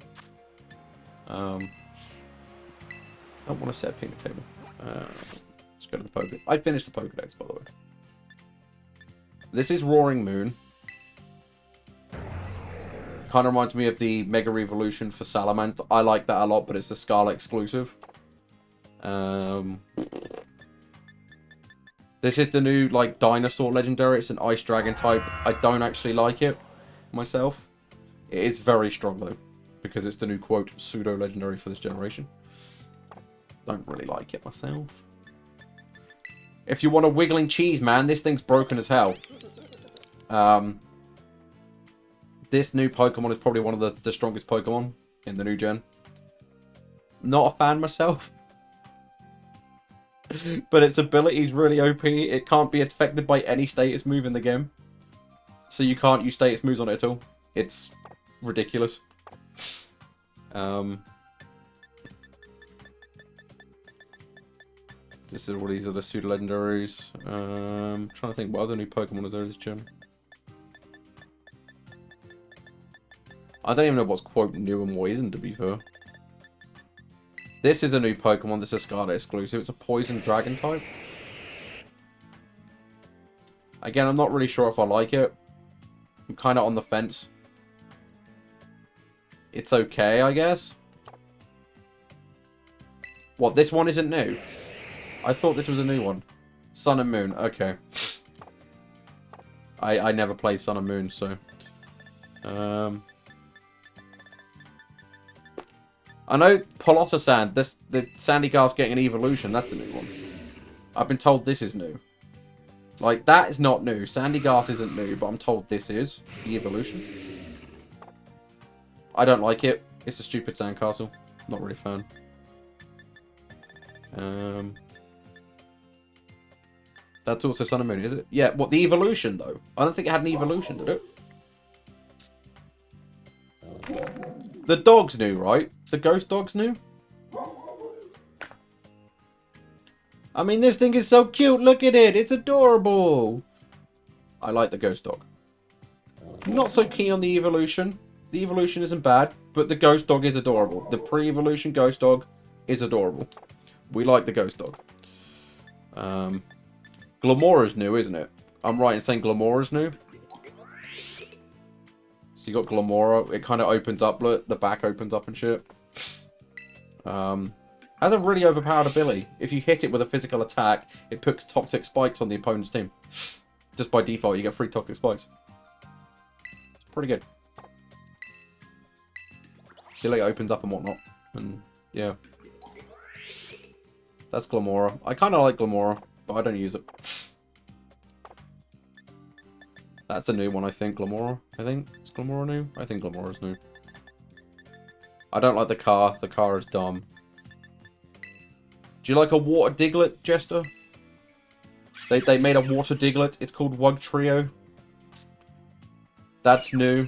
I don't want to set a ping table. Let's go to the Pokédex. I finished the Pokédex, by the way. This is Roaring Moon. Kind of reminds me of the Mega Evolution for Salamence. I like that a lot, but it's the Scarlet exclusive. This is the new, like, dinosaur legendary. It's an Ice Dragon type. I don't actually like it myself. It is very strong, though, because it's the new, quote, pseudo-legendary for this generation. Don't really like it myself. If you want a wiggling cheese, man, this thing's broken as hell. This new Pokemon is probably one of the strongest Pokemon in the new gen. Not a fan myself. But its ability is really OP. It can't be affected by any status move in the game. So you can't use status moves on it at all. It's ridiculous. This is all these other pseudo legendaries. Trying to think what other new Pokemon is there this gen. I don't even know what's quote new and what isn't, to be fair. This is a new Pokemon. This is a Scarlet exclusive. It's a Poison Dragon type. Again, I'm not really sure if I like it. I'm kind of on the fence. It's okay, I guess. What, this one isn't new? I thought this was a new one. Sun and Moon, okay. I never played Sun and Moon, so... I know Polososand, the Sandygar's getting an evolution. That's a new one. I've been told this is new. Like, that is not new. Sandygar isn't new, but I'm told this is the evolution. I don't like it. It's a stupid sandcastle. Not really a fan. That's also Sun and Moon, is it? Yeah, what, the evolution, though? I don't think it had an evolution, did it? The dog's new, right? The ghost dog's new? I mean, this thing is so cute. Look at it. It's adorable. I like the ghost dog. Not so keen on the evolution. The evolution isn't bad, but the ghost dog is adorable. The pre-evolution ghost dog, is adorable. We like the ghost dog. Glamora's new, isn't it? I'm right in saying Glamora's new. So you got Glamora. It kind of opens up. Look, the back opens up and shit. Has a really overpowered ability. If you hit it with a physical attack, it puts toxic spikes on the opponent's team. Just by default, you get 3 toxic spikes. It's pretty good. See, like, it opens up and whatnot. And, yeah. That's Glamora. I kind of like Glamora, but I don't use it. That's a new one, I think. Glamora, I think. Is Glamora new? I think Glamora's new. I don't like the car. The car is dumb. Do you like a water Diglett, Jester? They made a water Diglett. It's called Wug Trio. That's new.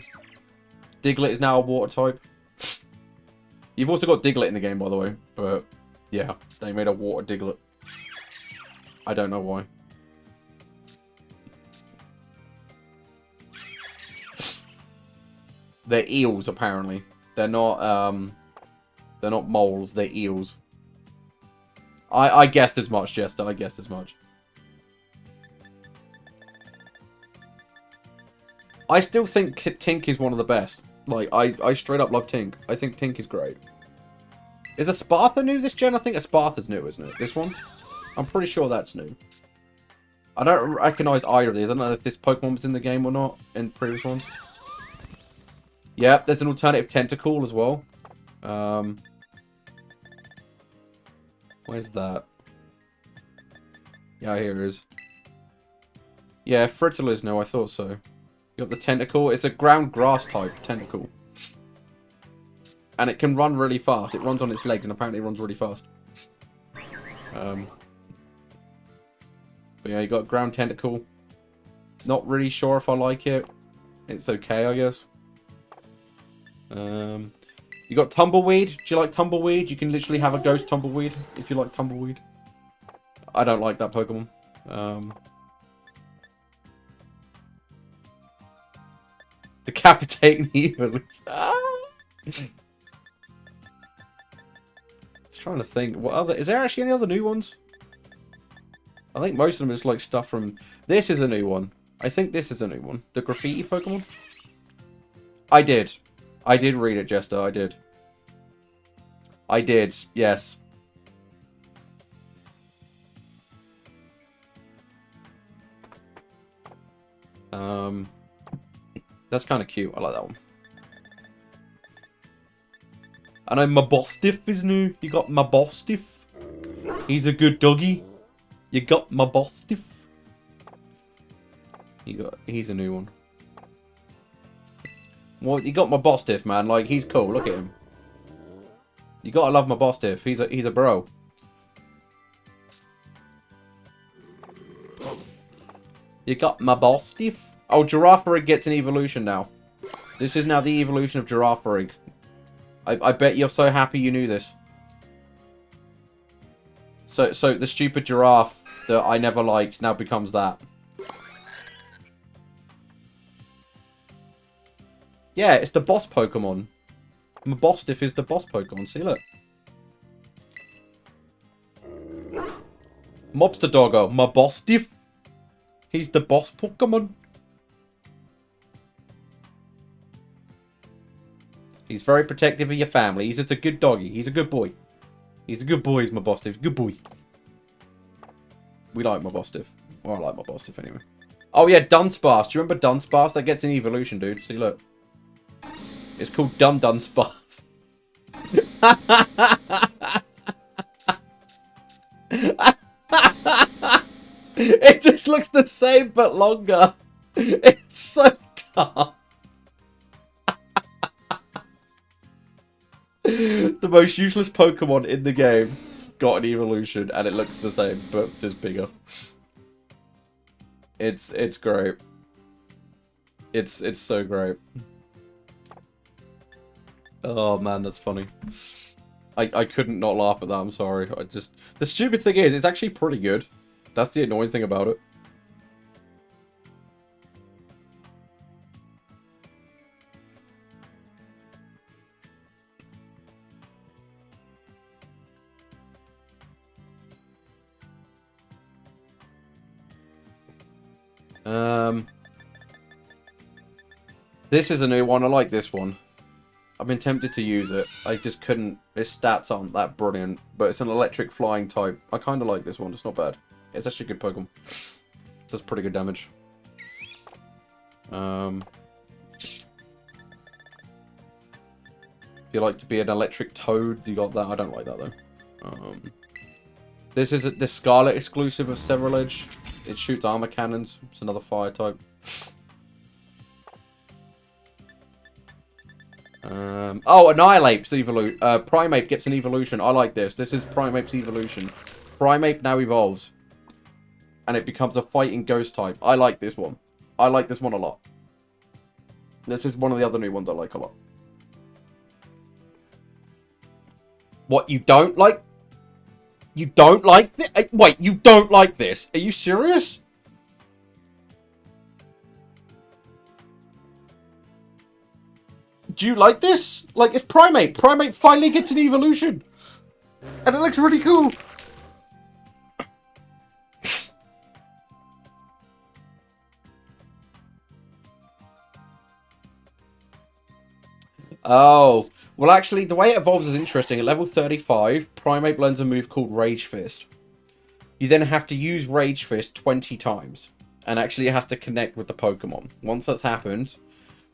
Diglett is now a water type. You've also got Diglett in the game, by the way. But, yeah. They made a water Diglett. I don't know why. They're eels, apparently. They're not moles. They're eels. I guessed as much, Jester. I guessed as much. I still think Tink is one of the best. Like, I straight up love Tink. I think Tink is great. Is Espartha new this gen? I think Espartha's new, isn't it? This one? I'm pretty sure that's new. I don't recognize either of these. I don't know if this Pokemon was in the game or not in previous ones. Yep, there's an alternative tentacle as well. Where's that? Yeah, here it is. Yeah, Frittler is new. I thought so. You got the tentacle. It's a ground grass type tentacle. And it can run really fast. It runs on its legs and apparently runs really fast. But yeah, you got ground tentacle. Not really sure if I like it. It's okay, I guess. You got Tumbleweed. Do you like Tumbleweed? You can literally have a ghost Tumbleweed if you like Tumbleweed. I don't like that Pokemon. Decapitating evolution. Just trying to think. What other? Is there actually any other new ones? I think most of them is like stuff from. This is a new one. I think this is a new one. The graffiti Pokemon. I did read it, Jester. I did. Yes. That's kind of cute. I like that one. I know Mabostiff is new. You got Mabostiff. He's a good doggy. You got Mabostiff. He's a new one. Well, you got Mabostiff, man. Like, he's cool. Look at him. You gotta love Mabostiff. He's a bro. You got Mabostiff. Oh, Girafarig gets an evolution now. This is now the evolution of Girafarig. I bet you're so happy you knew this. So the stupid giraffe that I never liked now becomes that. Yeah, it's the boss Pokemon. Mabostiff is the boss Pokemon. See, look. Mobster Doggo. Mabostiff. He's the boss Pokemon. He's very protective of your family. He's just a good doggy. He's a good boy. He's a good boy, he's Mabostiff. Good boy. We like Mabostiff. Well, I like Mabostiff anyway. Oh yeah, Dunsparce. Do you remember Dunsparce? That gets an evolution, dude. See, look. It's called Dunsparce. It just looks the same, but longer. It's so dumb. The most useless Pokemon in the game got an evolution, and it looks the same, but just bigger. It's great. It's so great. Oh man, that's funny. I couldn't not laugh at that. I'm sorry. The stupid thing is, it's actually pretty good. That's the annoying thing about it. This is a new one. I like this one. I've been tempted to use it. I just couldn't. Its stats aren't that brilliant, but it's an electric flying type. I kind of like this one. It's not bad. It's actually a good Pokemon. It does pretty good damage. If you like to be an electric toad, you got that. I don't like that though. This is the Scarlet exclusive of Several Edge. It shoots armor cannons. It's another fire type. Oh, Annihilape's evolution. Primeape gets an evolution. I like this. This is Primeape's evolution. Primeape now evolves. And it becomes a fighting ghost type. I like this one. I like this one a lot. This is one of the other new ones I like a lot. What, you don't like? You don't like this? Wait, you don't like this? Are you serious? Do you like this? Like, it's Primeape. Primeape finally gets an evolution. And it looks really cool. Oh. Well, actually, the way it evolves is interesting. At level 35, Primeape learns a move called Rage Fist. You then have to use Rage Fist 20 times. And actually, it has to connect with the Pokemon. Once that's happened,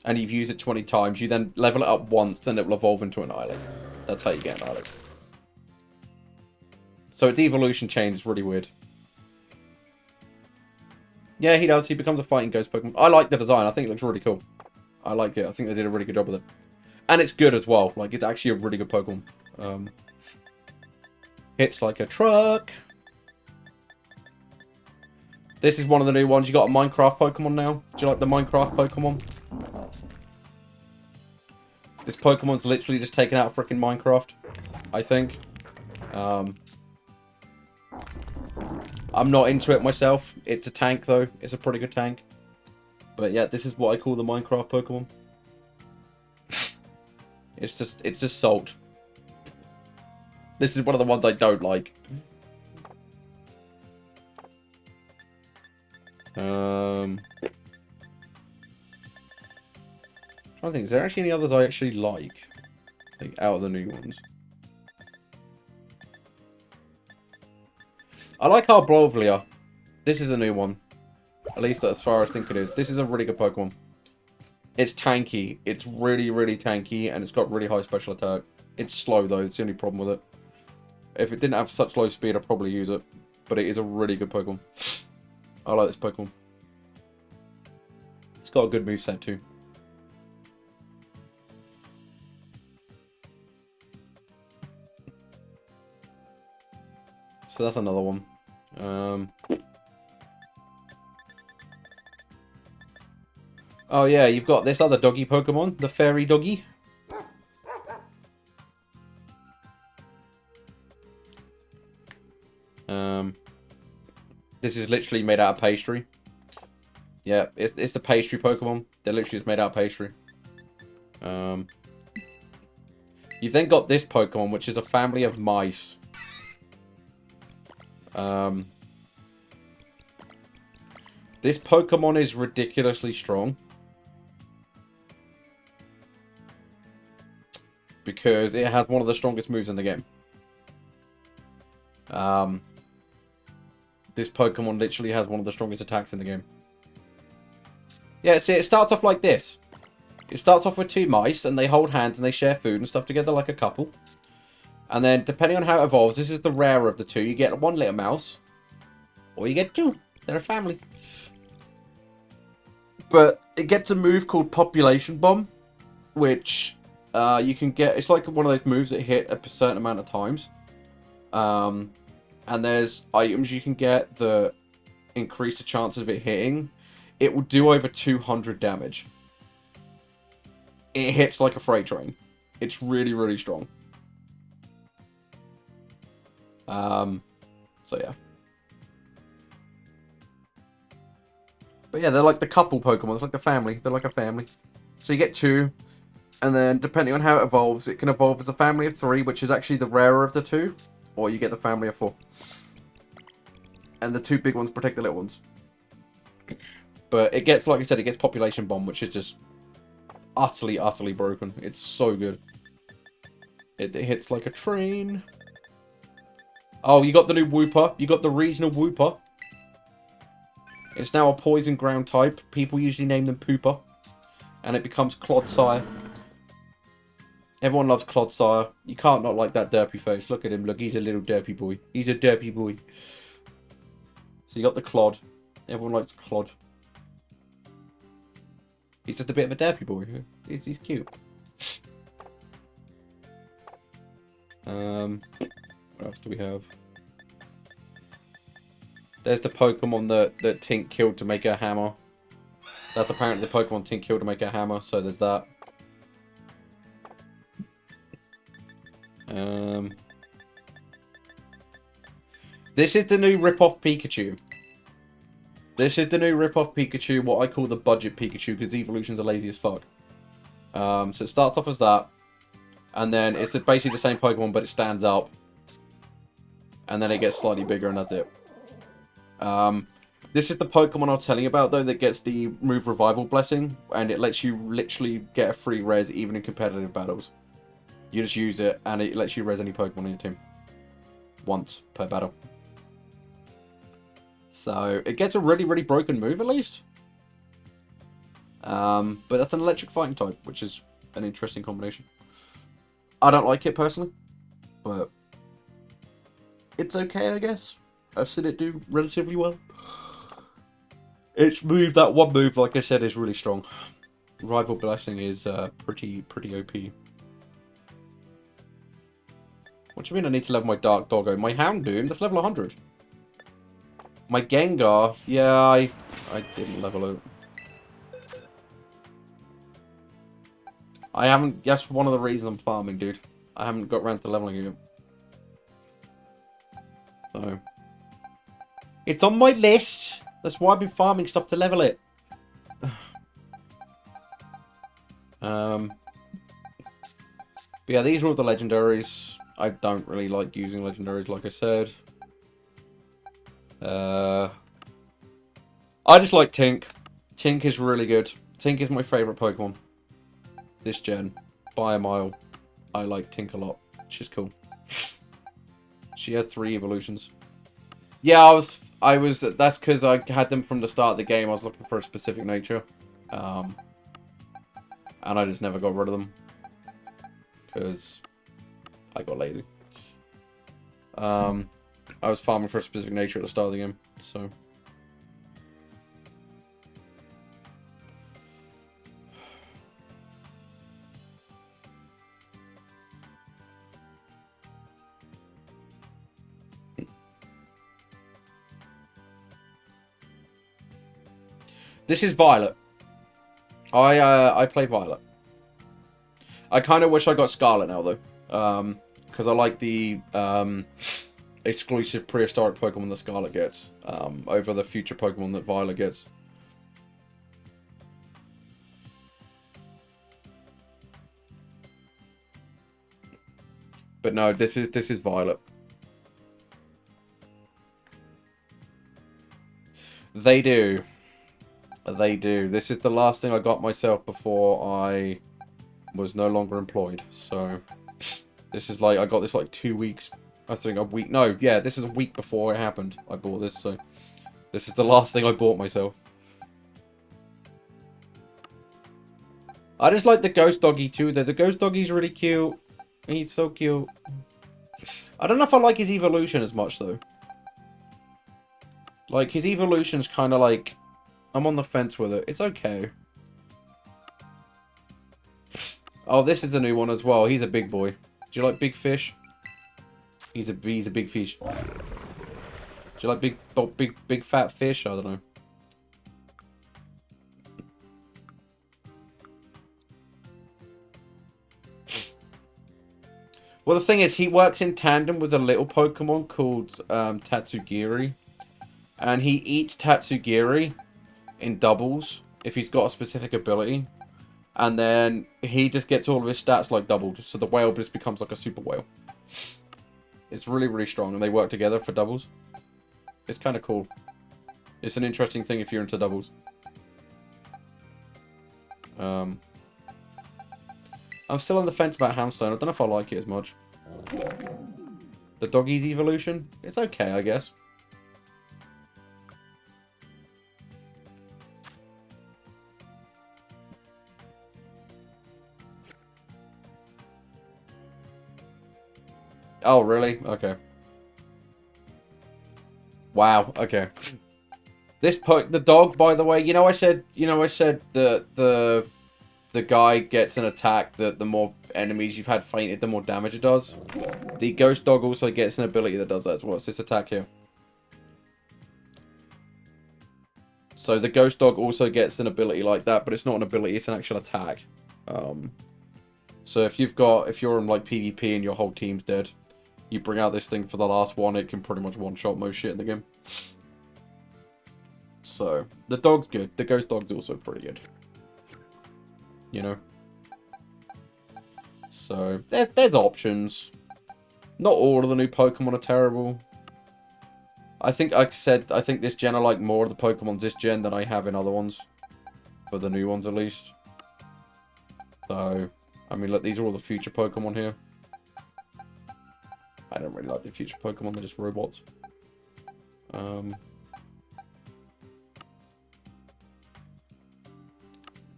and you've used it 20 times, you then level it up once, and it will evolve into an Annihilate. That's how you get an Annihilate. So its evolution chain is really weird. Yeah, he does. He becomes a fighting ghost Pokemon. I like the design. I think it looks really cool. I like it. I think they did a really good job with it. And it's good as well. Like, it's actually a really good Pokemon. Hits like a truck. This is one of the new ones. You got a Minecraft Pokemon now. Do you like the Minecraft Pokemon? This Pokemon's literally just taken out of freaking Minecraft, I think. I'm not into it myself. It's a tank, though. It's a pretty good tank. But yeah, this is what I call the Minecraft Pokemon. It's just salt. This is one of the ones I don't like. I'm trying to think, is there actually any others I actually like? Like, out of the new ones. I like Arblovia. This is a new one. At least as far as I think it is. This is a really good Pokemon. It's tanky. It's really, really tanky, and it's got really high special attack. It's slow, though. It's the only problem with it. If it didn't have such low speed, I'd probably use it. But it is a really good Pokemon. I like this Pokemon. It's got a good moveset, too. So that's another one. Oh yeah, you've got this other doggy Pokemon, the fairy doggy. This is literally made out of pastry. Yeah, it's the pastry Pokemon. They're literally just made out of pastry. You've then got this Pokemon, which is a family of mice. This Pokemon is ridiculously strong. Because it has one of the strongest moves in the game. This Pokemon literally has one of the strongest attacks in the game. Yeah, see, it starts off like this. It starts off with two mice, and they hold hands, and they share food and stuff together like a couple. And then, depending on how it evolves, this is the rarer of the two. You get one little mouse, or you get two. They're a family. But it gets a move called Population Bomb, which you can get. It's like one of those moves that hit a certain amount of times. And there's items you can get that increase the chances of it hitting. It will do over 200 damage. It hits like a freight train. It's really, really strong. So yeah. But yeah, they're like the couple Pokemon. It's like the family. They're like a family. So you get two. And then, depending on how it evolves, it can evolve as a family of three, which is actually the rarer of the two. Or you get the family of four. And the two big ones protect the little ones. But it gets, like I said, it gets Population Bomb, which is just utterly, utterly broken. It's so good. It hits like a train. Oh, you got the new Wooper. You got the regional Wooper. It's now a poison ground type. People usually name them Pooper. And it becomes Clodsire. Everyone loves Clodsire. You can't not like that derpy face. Look at him. Look, he's a little derpy boy. He's a derpy boy. So you got the Clod. Everyone likes Clod. He's just a bit of a derpy boy. He's cute. What else do we have? There's the Pokemon that Tink killed to make a hammer. That's apparently the Pokemon Tink killed to make a hammer, so there's that. This is the new rip-off Pikachu. This is the new rip-off Pikachu, what I call the budget Pikachu, because evolutions are lazy as fuck. So it starts off as that. And then it's basically the same Pokemon, but it stands up. And then it gets slightly bigger, and that's it. This is the Pokemon I was telling you about, though, that gets the move Revival Blessing. And it lets you literally get a free res, even in competitive battles. You just use it, and it lets you res any Pokemon in your team. Once per battle. So, it gets a really, really broken move, at least. But that's an electric fighting type, which is an interesting combination. I don't like it, personally. But it's okay, I guess. I've seen it do relatively well. Its move, that one move, like I said, is really strong. Rival Blessing is pretty OP. What do you mean I need to level my Dark Doggo? My Houndoom, that's level 100. My Gengar, yeah, I didn't level it. I haven't, that's one of the reasons I'm farming, dude. I haven't got around to leveling it. So, it's on my list. That's why I've been farming stuff to level it. But yeah, these are all the legendaries. I don't really like using legendaries, like I said. I just like Tink. Tink is really good. Tink is my favourite Pokemon. This gen. By a mile. I like Tink a lot. She's cool. She has 3 evolutions. Yeah, I was that's because I had them from the start of the game. I was looking for a specific nature. And I just never got rid of them. Because I got lazy. I was farming for a specific nature at the start of the game, so. This is Violet. I play Violet. I kind of wish I got Scarlet now, though. Because I like the exclusive prehistoric Pokemon that Scarlet gets over the future Pokemon that Violet gets. But no, this is Violet. They do. They do. This is the last thing I got myself before I was no longer employed. So this is like, I got this like 2 weeks. I think a week. No, yeah, this is a week before it happened. I bought this, so this is the last thing I bought myself. I just like the Ghost Doggy too, though. The Ghost Doggy's really cute. He's so cute. I don't know if I like his evolution as much, though. Like, his evolution's kind of like, I'm on the fence with it. It's okay. Oh, this is a new one as well. He's a big boy. Do you like big fish? He's a big fish. Do you like big fat fish? I don't know. Well, the thing is, he works in tandem with a little Pokemon called Tatsugiri. And he eats Tatsugiri in doubles if he's got a specific ability. And then he just gets all of his stats like doubled. So the whale just becomes like a super whale. It's really, really strong. And they work together for doubles. It's kind of cool. It's an interesting thing if you're into doubles. I'm still on the fence about Hamstone. I don't know if I like it as much. The Doggies evolution? It's okay, I guess. Oh, really? Okay. Wow, okay. The dog, by the way, I said the guy gets an attack that the more enemies you've had fainted, the more damage it does. The ghost dog also gets an ability that does that as well. It's this attack here. So the ghost dog also gets an ability like that, but it's not an ability, it's an actual attack. So if you're in like PvP and your whole team's dead, you bring out this thing for the last one, it can pretty much one-shot most shit in the game. So, the dog's good. The ghost dog's also pretty good. So, there's options. Not all of the new Pokemon are terrible. I think this gen I like more of the Pokemons this gen than I have in other ones. For the new ones, at least. So, I mean, look, these are all the future Pokemon here. I don't really like the future Pokemon, they're just robots.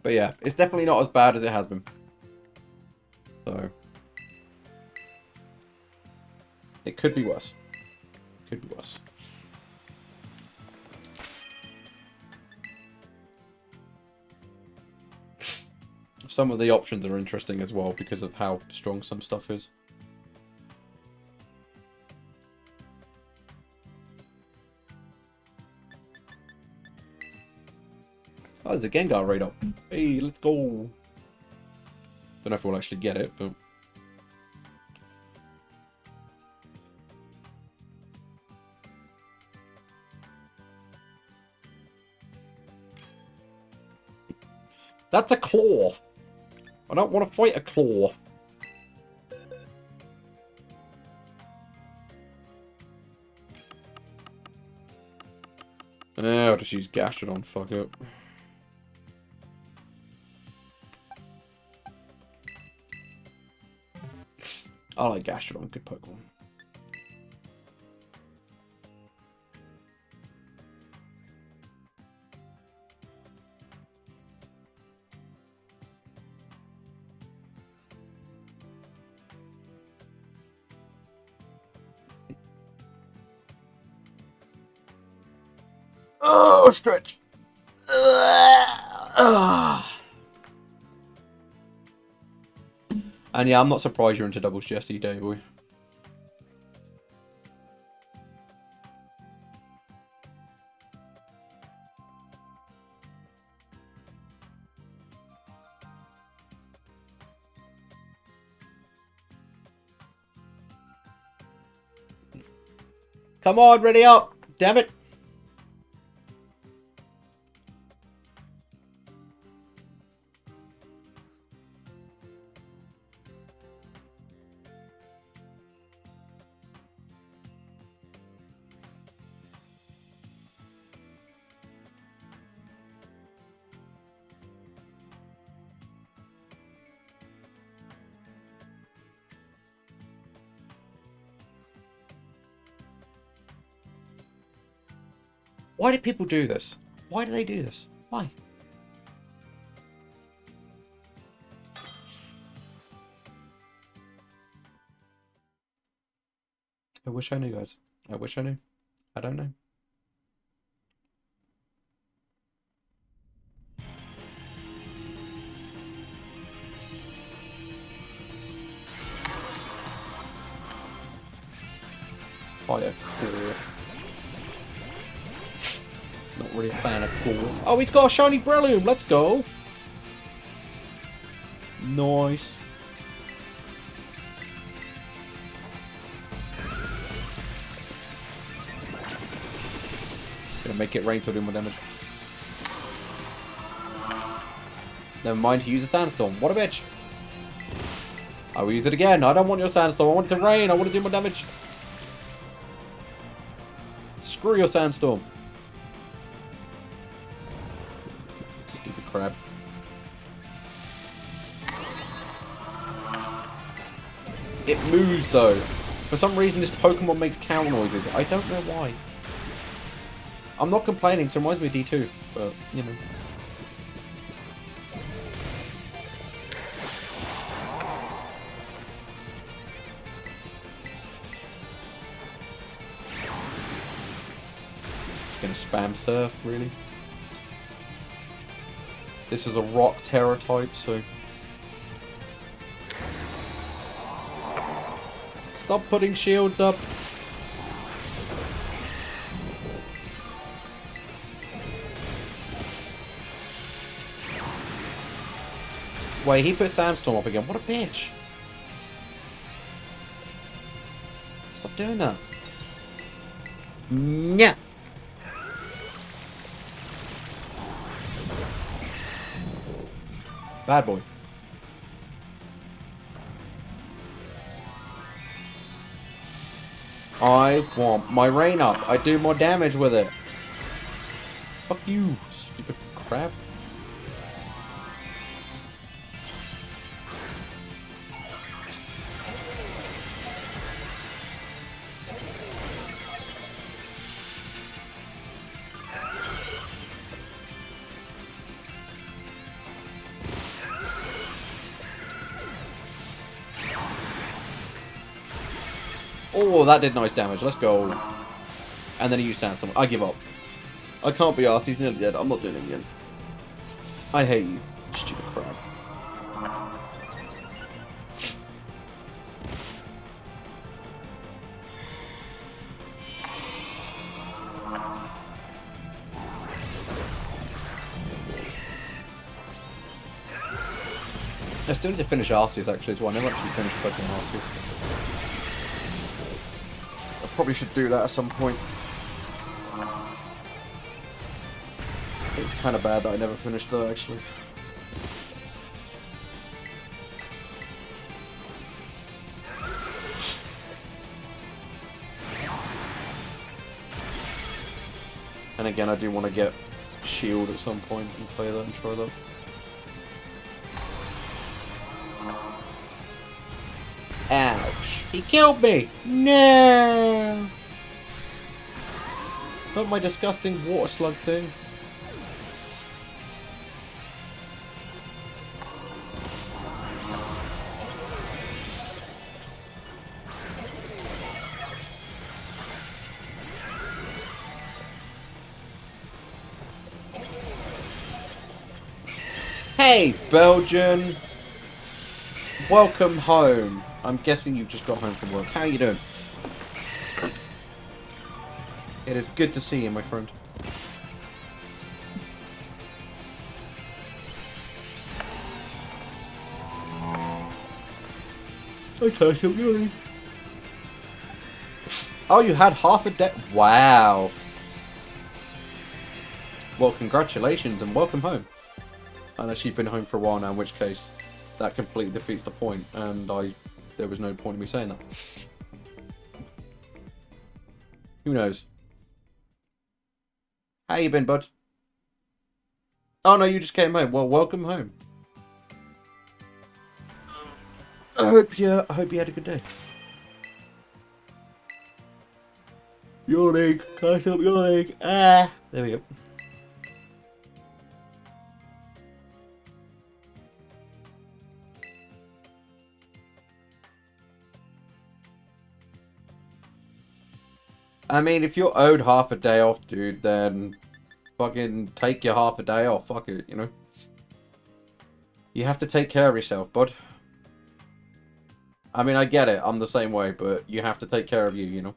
But yeah, it's definitely not as bad as it has been. So. It could be worse. Could be worse. Some of the options are interesting as well because of how strong some stuff is. Oh, there's a Gengar right up. Hey, let's go. Don't know if we'll actually get it, but... That's a claw. I don't want to fight a claw. I'll just use Gastrodon, fuck it. I like Gastrodon, good Pokemon. Oh, stretch. And yeah, I'm not surprised you're into doubles GSD, Day Boy. Come on, ready up. Damn it. Why do people do this? Why do they do this? Why? I wish I knew, guys. I wish I knew. I don't know. Fire core. Not really a fan of core. Oh, he's got a shiny Breloom. Let's go. Nice. Gonna make it rain to do more damage. Never mind to use a sandstorm. What a bitch. I will use it again. I don't want your sandstorm. I want it to rain. I want to do more damage. Screw your sandstorm. Stupid crap. It moves, though. For some reason, this Pokemon makes cow noises. I don't know why. I'm not complaining, so it reminds me of D2. But, you know. It's gonna spam surf, really. This is a rock tera type, so... Stop putting shields up. Wait, he put Sandstorm up again. What a bitch. Stop doing that. Yeah. Bad boy. I want my rain up. I do more damage with it. Fuck you, stupid crap. Oh, that did nice damage. Let's go. And then he used Sandstorm. I give up. I can't be arsed. He's nearly dead. I'm not doing it again. I hate you, stupid crap. I still need to finish Arceus actually as well. I never actually finished Pokemon Arceus. I probably should do that at some point. It's kind of bad that I never finished though, actually. And again, I do want to get Shield at some point and play that and try that. Ouch. He killed me! No! Not my disgusting water slug thing. Hey, Belgian! Welcome home. I'm guessing you just got home from work. How are you doing? It is good to see you, my friend. Okay, oh, you had half a day. Wow. Well, congratulations and welcome home. Unless you've been home for a while now, in which case that completely defeats the point, and there was no point in me saying that. Who knows? How you been, bud? Oh no, you just came home. Well, welcome home. I hope you had a good day. Your leg, close up your leg. Ah, there we go. I mean, if you're owed half a day off, dude, then fucking take your half a day off. Fuck it, you know? You have to take care of yourself, bud. I mean, I get it. I'm the same way, but you have to take care of you, you know?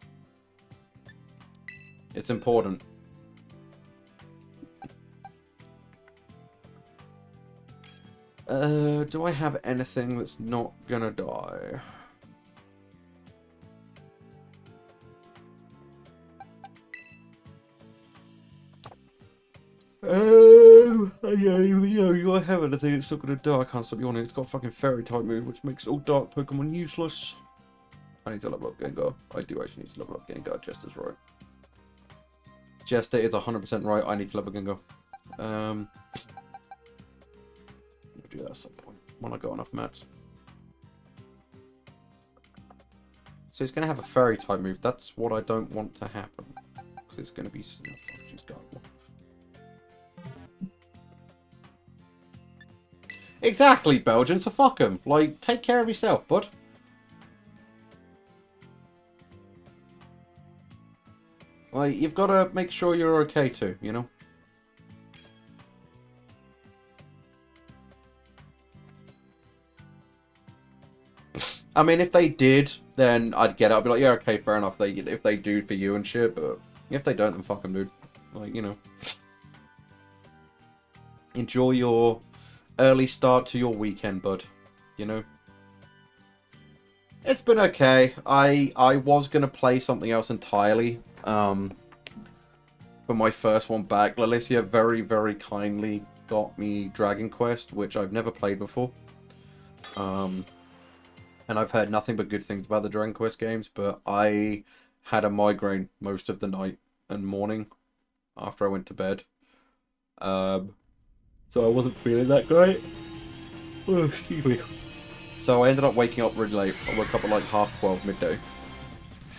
It's important. Do I have anything that's not gonna die? You have anything that's not gonna die. I can't stop yawning. It's got a fucking fairy type move, which makes all dark Pokemon useless. I need to level up Gengar. I do actually need to level up Gengar. Jester's right. Jester is 100% right. I need to level Gengar. I'll do that at some point when I got enough mats. So it's going to have a fairy type move. That's what I don't want to happen. Because it's going to be... Oh, fuck, she's got one. Exactly, Belgian, so fuck him. Like, take care of yourself, bud. Like, you've got to make sure you're okay too, you know? I mean, if they did, then I'd get it. I'd be like, yeah, okay, fair enough. If they do for you and shit, but if they don't, then fuck them, dude. Like, you know. Enjoy your early start to your weekend, bud. You know? It's been okay. I was going to play something else entirely. For my first one back. Lalicia very, very kindly got me Dragon Quest, which I've never played before. And I've heard nothing but good things about the Dragon Quest games, but I had a migraine most of the night and morning after I went to bed. So I wasn't feeling that great. Oh, excuse me. So I ended up waking up really late. I woke up at like 12:30, midday.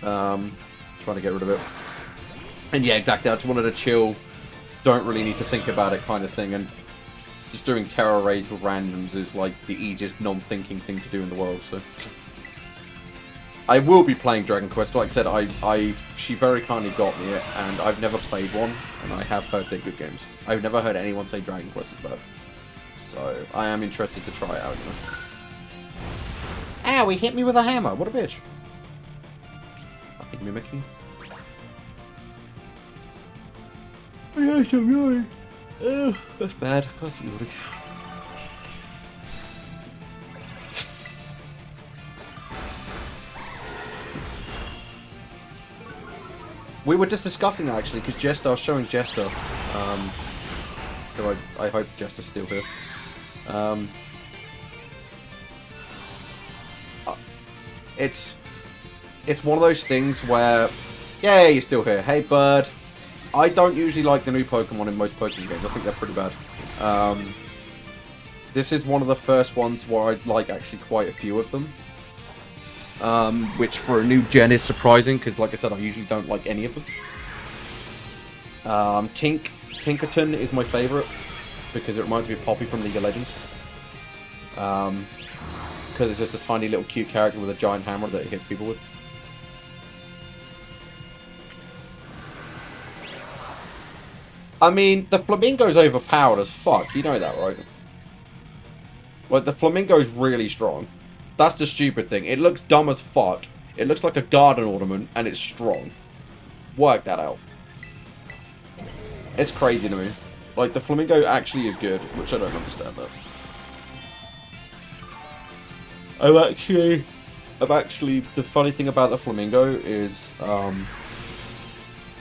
Trying to get rid of it. And yeah, exactly. I just wanted to chill. Don't really need to think about it kind of thing. And just doing terror raids with randoms is like the easiest non-thinking thing to do in the world. So I will be playing Dragon Quest. Like I said, she very kindly got me it, and I've never played one, and I have heard they're good games. I've never heard anyone say Dragon Quest is bad. So I am interested to try it out, you know. Ow, he hit me with a hammer. What a bitch. Fucking mimicking. Oh, yes, I'm yawning. Oh, that's bad. That's yawning. We were just discussing that actually, because Jester, I was showing Jester. So I hope Jester's still here. It's one of those things where, yeah, you're still here. Hey, bud. I don't usually like the new Pokemon in most Pokemon games. I think they're pretty bad. This is one of the first ones where I like actually quite a few of them. Which for a new gen is surprising, because like I said, I usually don't like any of them. Pinkerton is my favourite, because it reminds me of Poppy from League of Legends. Because it's just a tiny little cute character with a giant hammer that it hits people with. I mean, the Flamingo's overpowered as fuck. You know that, right? Like, the Flamingo's really strong. That's the stupid thing. It looks dumb as fuck. It looks like a garden ornament, and it's strong. Work that out. It's crazy to me. Like, the Flamingo actually is good, which I don't understand that. The funny thing about the Flamingo is,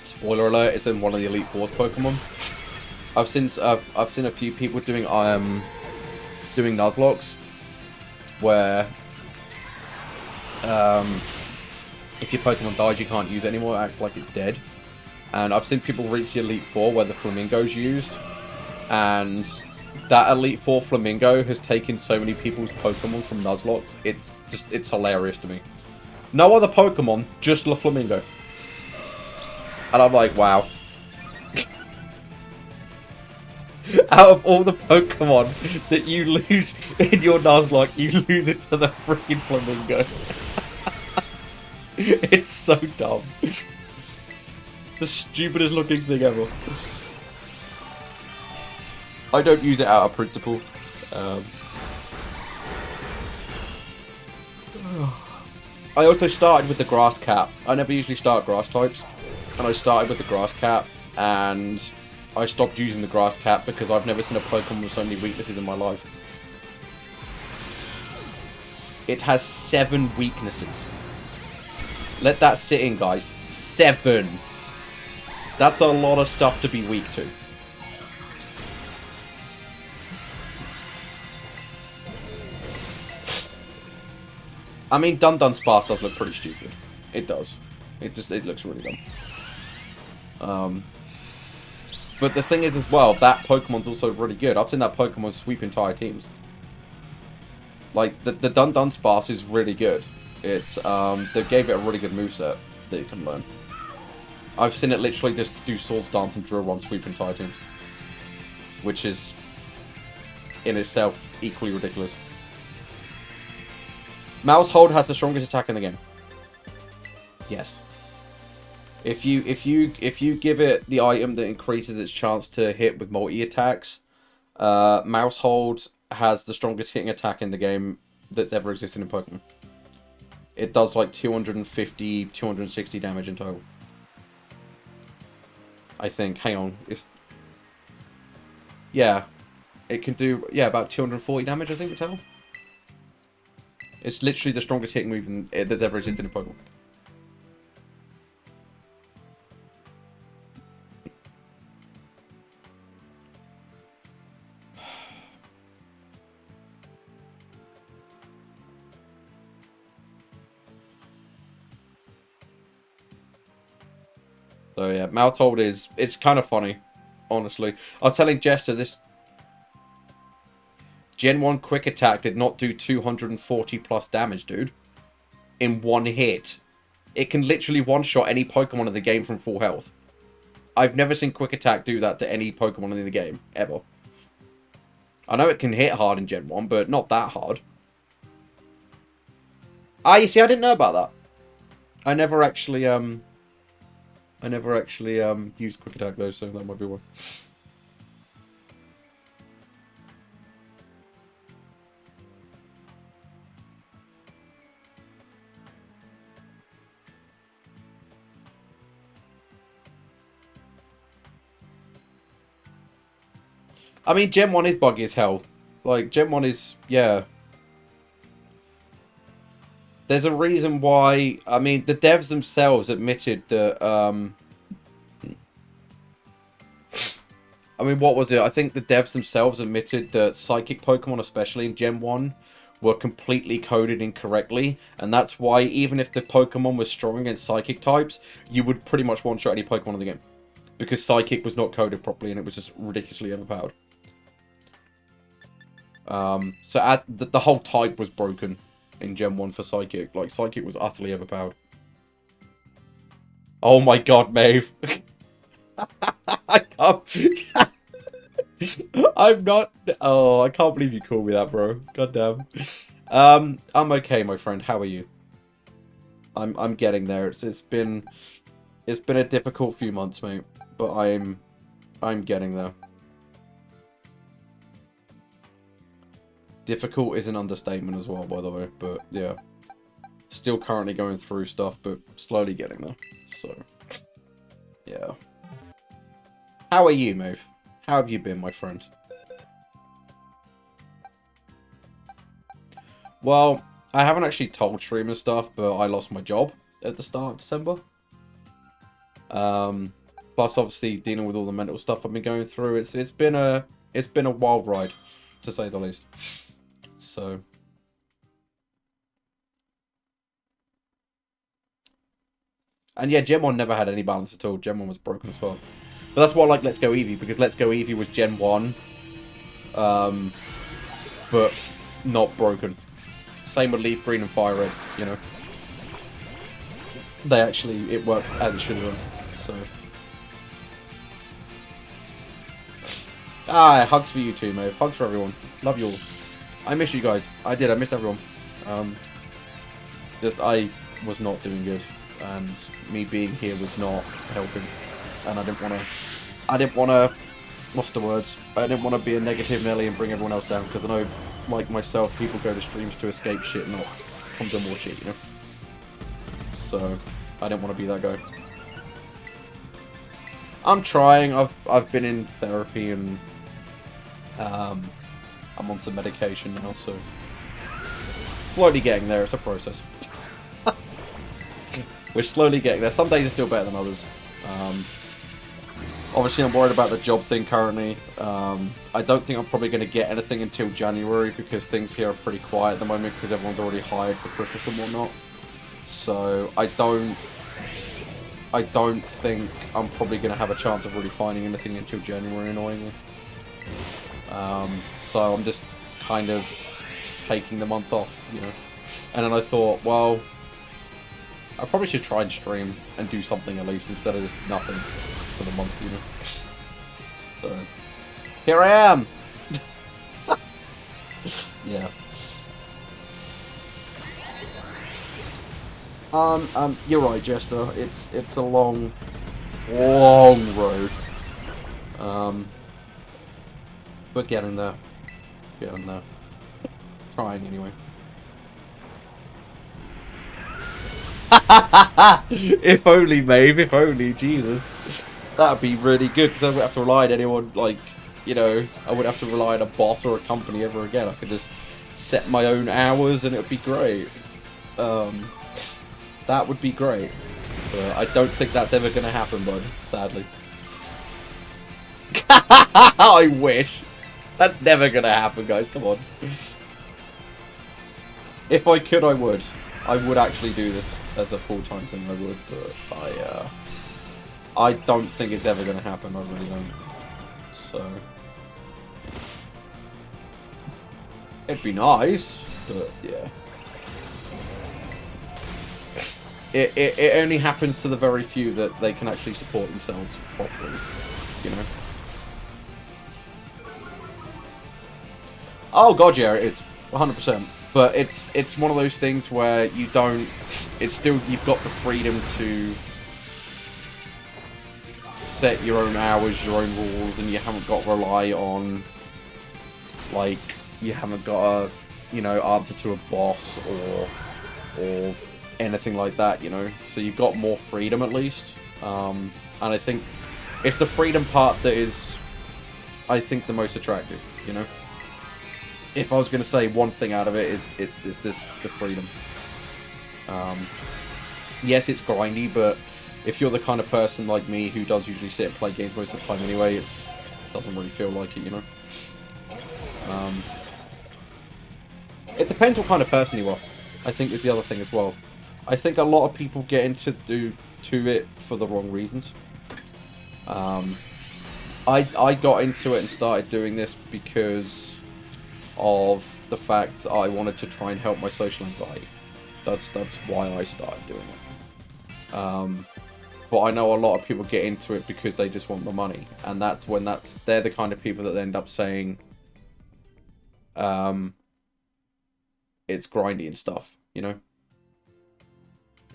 spoiler alert, it's in one of the Elite Four's Pokemon. I've seen a few people doing Nuzlocke, where if your Pokemon dies, you can't use it anymore. It acts like it's dead. And I've seen people reach the Elite Four where the Flamingo's used, and that Elite Four Flamingo has taken so many people's Pokemon from Nuzlocke. It's hilarious to me. No other Pokemon, just the Flamingo. And I'm like, wow. Out of all the Pokemon that you lose in your Nuzlocke, you lose it to the freaking Flamingo. It's so dumb. It's the stupidest looking thing ever. I don't use it out of principle. I also started with the Grass Cat. I never usually start Grass types. And I started with the Grass Cat, and I stopped using the Grass Cat because I've never seen a Pokemon with so many weaknesses in my life. It has 7 weaknesses. Let that sit in, guys. 7! That's a lot of stuff to be weak to. I mean, Dunsparce does look pretty stupid. It does. It looks really dumb. But the thing is as well, that Pokemon's also really good. I've seen that Pokemon sweep entire teams. Like, the Dunsparce is really good. It's they gave it a really good moveset that you can learn. I've seen it literally just do Swords Dance and Drill Run Sweep entire teams, which is in itself equally ridiculous. Mouse Hold has the strongest attack in the game. Yes. If you give it the item that increases its chance to hit with multi-attacks, Mouse Hold has the strongest hitting attack in the game that's ever existed in Pokemon. It does like 250, 260 damage in total. I think. Hang on. Yeah. It can do, about 240 damage, I think, in total. It's literally the strongest hitting move that's ever existed in Pokemon. So yeah, Maltold it's kind of funny, honestly. I was telling Jester this Gen 1 Quick Attack did not do 240 plus damage, dude. In one hit. It can literally one-shot any Pokemon in the game from full health. I've never seen Quick Attack do that to any Pokemon in the game, ever. I know it can hit hard in Gen 1, but not that hard. Ah, you see, I didn't know about that. I never actually used Quick Attack though, so that might be why. I mean, Gen 1 is buggy as hell. Like, Gen 1 is, yeah. There's a reason why, I mean, the devs themselves admitted that, I mean, what was it? I think the devs themselves admitted that Psychic Pokemon, especially in Gen 1, were completely coded incorrectly. And that's why, even if the Pokemon was strong against Psychic types, you would pretty much one-shot any Pokemon in the game. Because Psychic was not coded properly and it was just ridiculously overpowered. So the whole type was broken in Gen 1 for Psychic. Like, Psychic was utterly overpowered. Oh my god, Maeve. I can't... I'm not... Oh, I can't believe you called me that, bro. God damn. I'm okay, my friend. How are you? I'm getting there. It's been a difficult few months, mate. But I'm getting there. Difficult is an understatement as well, by the way. But, yeah. Still currently going through stuff, but slowly getting there. So, yeah. How are you, Maeve? How have you been, my friend? Well, I haven't actually told Stream and stuff, but I lost my job at the start of December. Plus, obviously, dealing with all the mental stuff I've been going through. It's been a wild ride, to say the least. So, and yeah, Gen 1 never had any balance at all. Gen 1 was broken as well. But that's why I like Let's Go Eevee, because Let's Go Eevee was Gen 1, but not broken. Same with Leaf Green and Fire Red, you know. It works as it should have done, so. Ah, hugs for you too, mate. Hugs for everyone. Love you all. I miss you guys. I missed everyone. I was not doing good, and me being here was not helping. And I didn't want to, what's the words? I didn't want to be a negative Nelly and bring everyone else down, because I know, like myself, people go to streams to escape shit, not come to more shit, you know? So, I didn't want to be that guy. I'm trying. I've been in therapy, and I'm on some medication now, so slowly getting there. It's a process. We're slowly getting there. Some days are still better than others. Obviously, I'm worried about the job thing currently. I don't think I'm probably going to get anything until January, because things here are pretty quiet at the moment, because everyone's already hired for Christmas and whatnot. So I don't think I'm probably going to have a chance of really finding anything until January, annoyingly. So I'm just kind of taking the month off, you know. And then I thought, well, I probably should try and stream and do something at least instead of just nothing for the month, you know. So, here I am! Yeah. You're right, Jester. It's a long road. But getting there. Getting there. Trying anyway. If only, Maeve. If only, Jesus. That'd be really good because I wouldn't have to rely on anyone, like, you know, I wouldn't have to rely on a boss or a company ever again. I could just set my own hours and it would be great. That would be great. But I don't think that's ever going to happen, bud, sadly. I wish. That's never going to happen, guys. Come on. If I could, I would. I would actually do this as a full-time thing, I would. But I don't think it's ever going to happen. I really don't. So... it'd be nice, but yeah. It only happens to the very few that they can actually support themselves properly, you know. Oh god, yeah, it's 100%. But it's one of those things where you don't. It's still, you've got the freedom to set your own hours, your own rules, and you haven't got to rely on, like, you haven't got to, you know, answer to a boss or anything like that, you know. So you've got more freedom at least. And I think it's the freedom part that is, I think, the most attractive, you know. If I was going to say one thing out of it, it's just the freedom. Yes, it's grindy, but if you're the kind of person like me who does usually sit and play games most of the time anyway, it doesn't really feel like it, you know. It depends what kind of person you are, I think, is the other thing as well. I think a lot of people get into it for the wrong reasons. I got into it and started doing this because of the fact I wanted to try and help my social anxiety. That's why I started doing it. But I know a lot of people get into it because they just want the money, and they're the kind of people that end up saying, it's grindy and stuff, you know.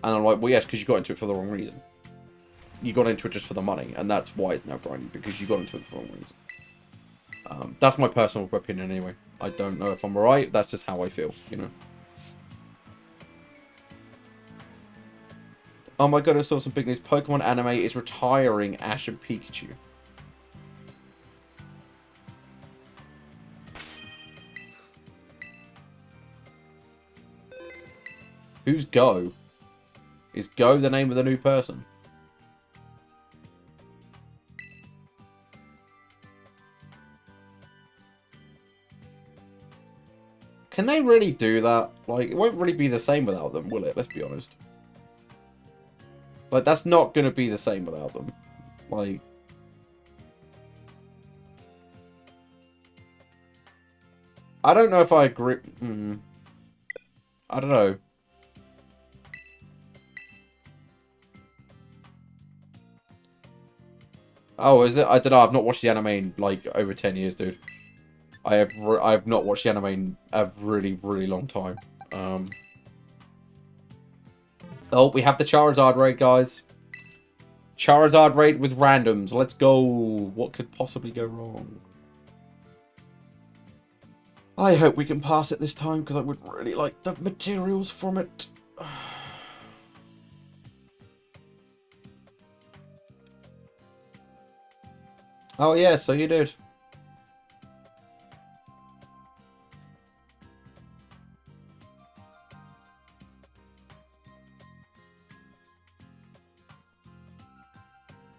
And I'm like, well, yes, because you got into it for the wrong reason. You got into it just for the money, and that's why it's now grindy, because you got into it for the wrong reason. That's my personal opinion anyway. I don't know if I'm right, that's just how I feel, you know. Oh my god, I saw some big news. Pokemon anime is retiring Ash and Pikachu. Who's Go? Is Go the name of the new person? Can they really do that? Like, it won't really be the same without them, will it? Let's be honest. Like, that's not going to be the same without them. Like... I don't know if I agree... I don't know. Oh, is it? I don't know. I've not watched the anime in, like, over 10 years, dude. I've not watched the anime in a really, really long time. Oh, we have the Charizard raid, guys. Charizard raid with randoms. Let's go. What could possibly go wrong? I hope we can pass it this time, because I would really like the materials from it. Oh, yeah, so you did.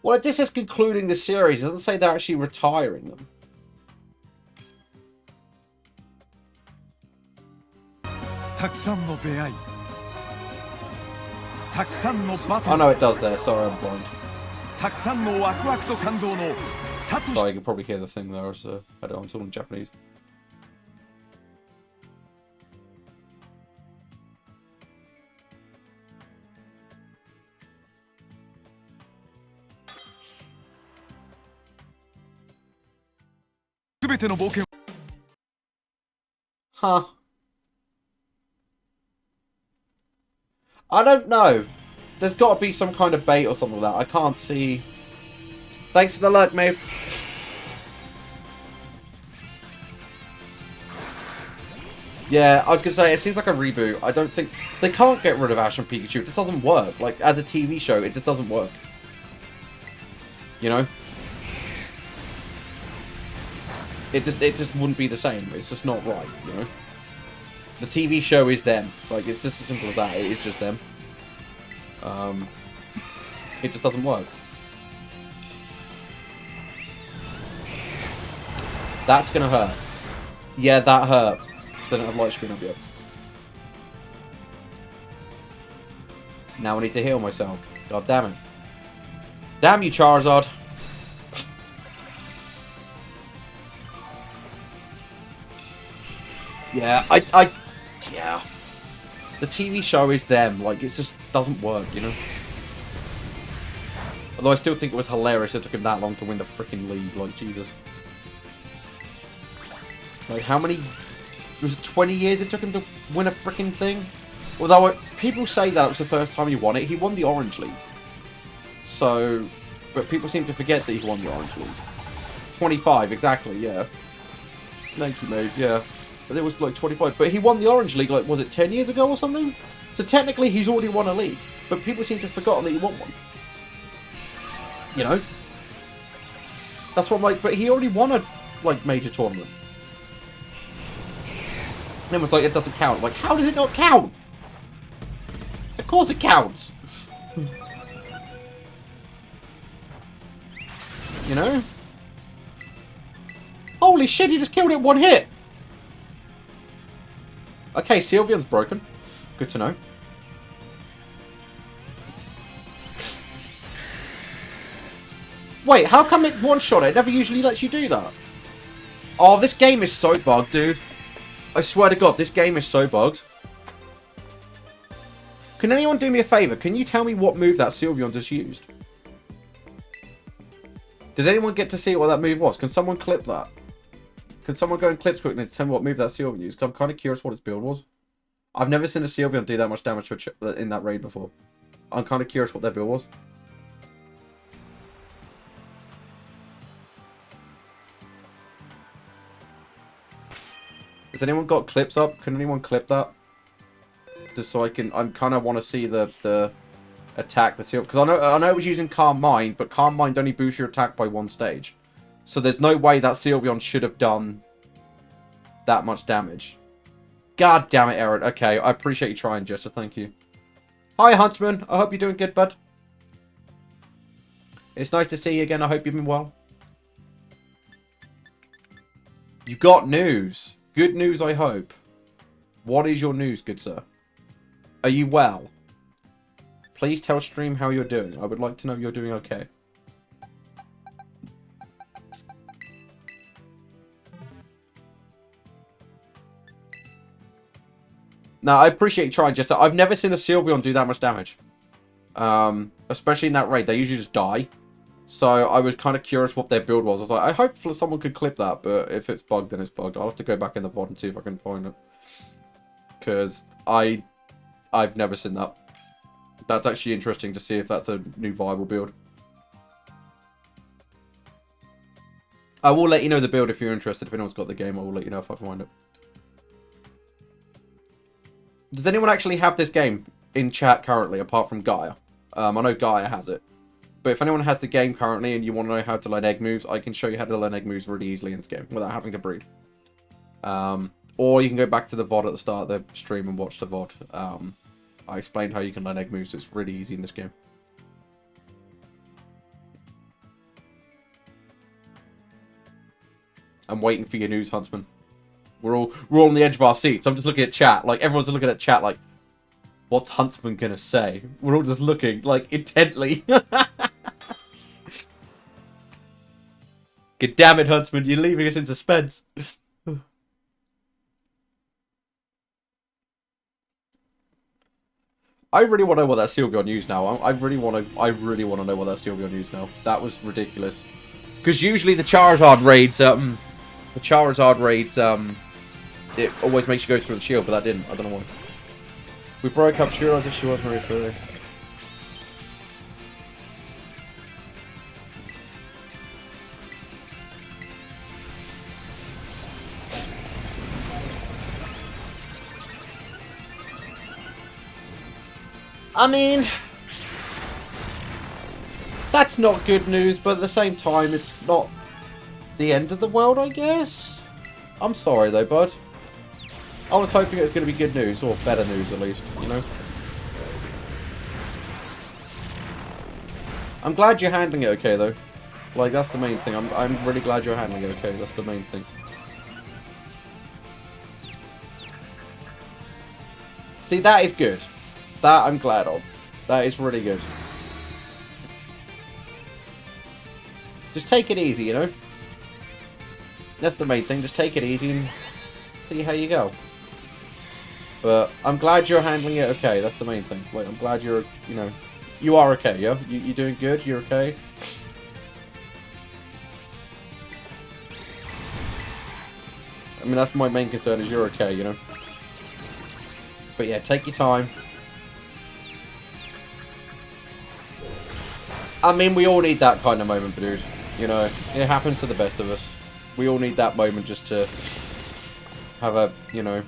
Well, this is concluding the series. It doesn't say they're actually retiring them. Oh no, it does there. Sorry, I'm blind. Sorry, you can probably hear the thing there. It's all in Japanese. Huh. I don't know. There's got to be some kind of bait or something like that. I can't see. Thanks for the luck, mate. Yeah, I was going to say, it seems like a reboot. I don't think... They can't get rid of Ash and Pikachu. It just doesn't work. Like, as a TV show, it just doesn't work. You know? It just wouldn't be the same. It's just not right, you know? The TV show is them. Like, it's just as simple as that. It is just them. It just doesn't work. That's gonna hurt. Yeah, that hurt. So I don't have light screen up yet. Now I need to heal myself. God damn it. Damn you, Charizard. Yeah, yeah. The TV show is them. Like, it just doesn't work, you know? Although I still think it was hilarious it took him that long to win the freaking league. Like, Jesus. Like, how many... Was it 20 years it took him to win a freaking thing? Although, people say that it was the first time he won it. He won the Orange League. So... But people seem to forget that he won the Orange League. 25, exactly, yeah. Thank you, mate, yeah. But it was like 25. But he won the Orange League, like, was it 10 years ago or something? So technically, he's already won a league. But people seem to have forgotten that he won one. You know? That's what I'm like, but he already won a, like, major tournament. And it was like, it doesn't count. Like, how does it not count? Of course it counts. You know? Holy shit, he just killed it in one hit! Okay, Sylveon's broken. Good to know. Wait, how come it one-shot it? It never usually lets you do that. Oh, this game is so bugged, dude. I swear to God, this game is so bugged. Can anyone do me a favour? Can you tell me what move that Sylveon just used? Did anyone get to see what that move was? Can someone clip that? Can someone go and clips quickly and tell me what move that Sylveon used? Because I'm kind of curious what its build was. I've never seen a Sylveon do that much damage in that raid before. I'm kind of curious what their build was. Has anyone got clips up? Can anyone clip that? Just so I can... I kind of want to see the attack the Sylveon. Because I know it was using Calm Mind, but Calm Mind only boosts your attack by one stage. So there's no way that Sylveon should have done that much damage. God damn it, Aaron. Okay, I appreciate you trying, Jester. Thank you. Hi, Huntsman. I hope you're doing good, bud. It's nice to see you again. I hope you've been well. You got news. Good news, I hope. What is your news, good sir? Are you well? Please tell stream how you're doing. I would like to know you're doing okay. Now, I appreciate you trying, Jester. I've never seen a Sylveon do that much damage. Especially in that raid. They usually just die. So, I was kind of curious what their build was. I was like, I hope someone could clip that, but if it's bugged, then it's bugged. I'll have to go back in the VOD and see if I can find it. Because I've never seen that. That's actually interesting to see if that's a new viable build. I will let you know the build if you're interested. If anyone's got the game, I will let you know if I find it. Does anyone actually have this game in chat currently, apart from Gaia? I know Gaia has it. But if anyone has the game currently and you want to know how to learn egg moves, I can show you how to learn egg moves really easily in this game without having to breed. Or you can go back to the VOD at the start of the stream and watch the VOD. I explained how you can learn egg moves. It's really easy in this game. I'm waiting for your news, Huntsman. We're all on the edge of our seats. I'm just looking at chat. Like, everyone's looking at chat like, what's Huntsman gonna say? We're all just looking, like, intently. God damn it, Huntsman. You're leaving us in suspense. I really want to know what that Sylveon used now. I really want to know what that Sylveon used now. That was ridiculous. Because usually the Charizard raids, the The Charizard raids, it always makes you go through the shield, but that didn't. I don't know why. We broke up. She realised if she was very clearly. I mean, that's not good news, but at the same time, it's not the end of the world, I guess. I'm sorry, though, bud. I was hoping it was going to be good news, or better news, at least, you know? I'm glad you're handling it okay, though. Like, that's the main thing. I'm really glad you're handling it okay. That's the main thing. See, that is good. That I'm glad of. That is really good. Just take it easy, you know? That's the main thing. Just take it easy and see how you go. But I'm glad you're handling it okay. That's the main thing. Like, I'm glad you're, you know, you are okay, yeah? You're doing good? You're okay? I mean, that's my main concern, is you're okay, you know? But yeah, take your time. I mean, we all need that kind of moment, dude. You know, it happens to the best of us. We all need that moment just to have a, you know,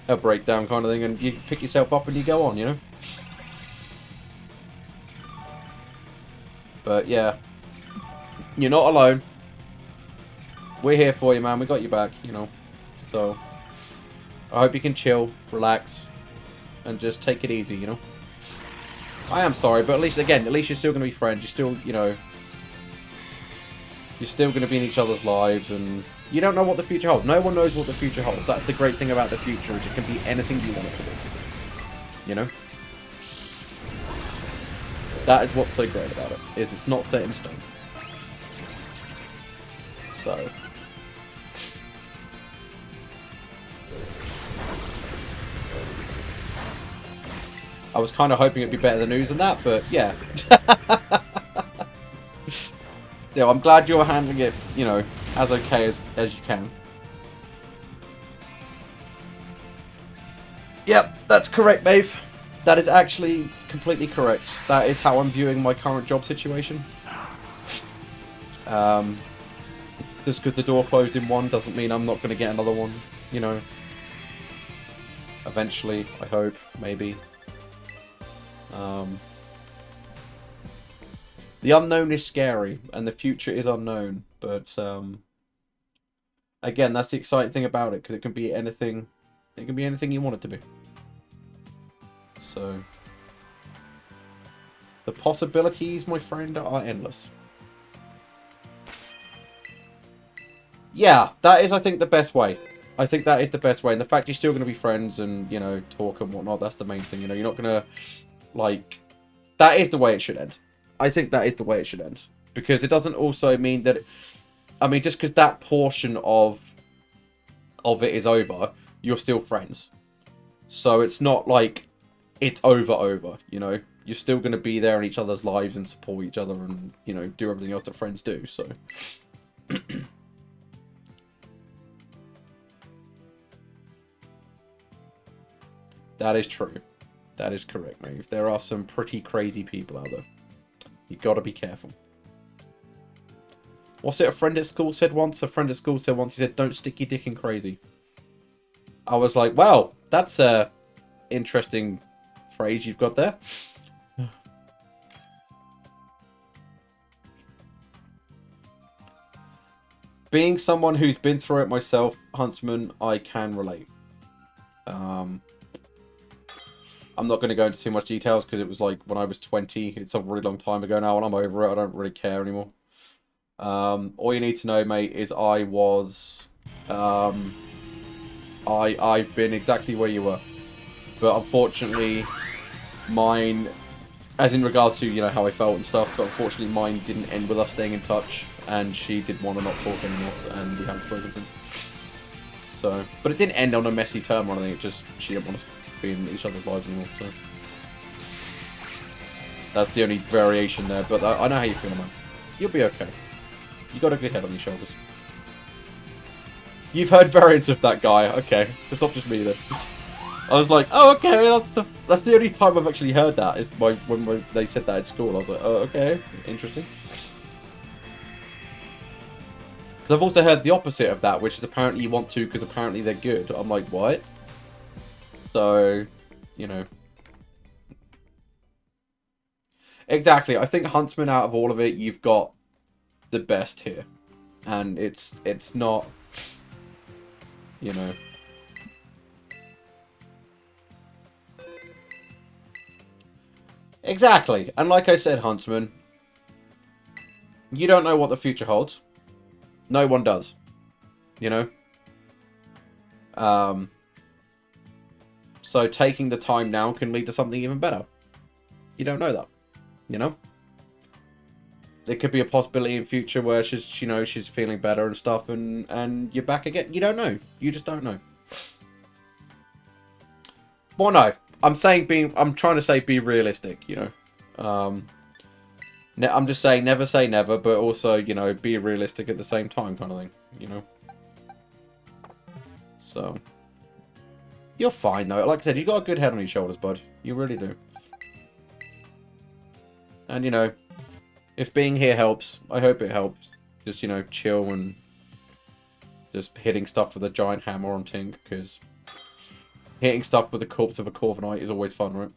a breakdown kind of thing, and you pick yourself up and you go on, you know? But yeah, you're not alone. We're here for you, man. We got you back, you know? So, I hope you can chill, relax, and just take it easy, you know? I am sorry, but at least, again, at least you're still going to be friends. You're still, you know, you're still going to be in each other's lives, and you don't know what the future holds. No one knows what the future holds. That's the great thing about the future, is it can be anything you want it to be. You know? That is what's so great about it, is it's not set in stone. So... I was kind of hoping it'd be better than news than that, but yeah. Still, I'm glad you're handling it, you know, as okay as you can. Yep, that's correct, Maeve. That is actually completely correct. That is how I'm viewing my current job situation. Just because the door closed in one doesn't mean I'm not going to get another one, you know. Eventually, I hope, maybe. The unknown is scary, and the future is unknown, but again, that's the exciting thing about it, because it can be anything. It can be anything you want it to be. So, the possibilities, my friend, are endless. Yeah, that is, I think, the best way. I think that is the best way, and the fact you're still going to be friends and, you know, talk and whatnot, that's the main thing, you know, you're not going to, like, that is the way it should end. I think that is the way it should end. Because it doesn't also mean that... I mean, just because that portion of it is over, you're still friends. So it's not like it's over, you know? You're still going to be there in each other's lives and support each other and, you know, do everything else that friends do, so... That is true. That is correct, mate. There are some pretty crazy people out there. You gotta be careful. What's it a friend at school said once? A friend at school said once, he said, don't stick your dick in crazy. I was like, wow, that's a interesting phrase you've got there. Being someone who's been through it myself, Huntsman, I can relate. I'm not going to go into too much details because it was like when I was 20. It's a really long time ago now and I'm over it. I don't really care anymore. All you need to know, mate, is I was... I've been exactly where you were. But unfortunately, mine... As in regards to, you know, how I felt and stuff, but unfortunately mine didn't end with us staying in touch. And she did want to not talk anymore, and we haven't spoken since. So... But it didn't end on a messy term or anything. It just... She didn't want to be in each other's lives anymore, so... That's the only variation there, but I know how you feel, man. You'll be okay. You got a good head on your shoulders. You've heard variants of that guy. Okay, it's not just me then. I was like, oh, okay, that's the only time I've actually heard that, is when they said that at school. I was like, oh, okay, interesting. Because I've also heard the opposite of that, which is apparently you want to because apparently they're good. I'm like, what? So, you know. Exactly, I think Huntsman, out of all of it, you've got the best here. And it's not, you know... Exactly. And like I said, Huntsman, you don't know what the future holds. No one does. You know? So taking the time now can lead to something even better. You don't know that. You know? There could be a possibility in future where she's, you know, she's feeling better and stuff, and you're back again. You don't know. You just don't know. Well, no. I'm trying to say be realistic, you know. I'm just saying never say never, but also, you know, be realistic at the same time kind of thing, you know. So, you're fine though. Like I said, you got a good head on your shoulders, bud. You really do. And, you know, if being here helps, I hope it helps. Just, you know, chill and just hitting stuff with a giant hammer on Tink, because hitting stuff with the corpse of a Corviknight is always fun, right?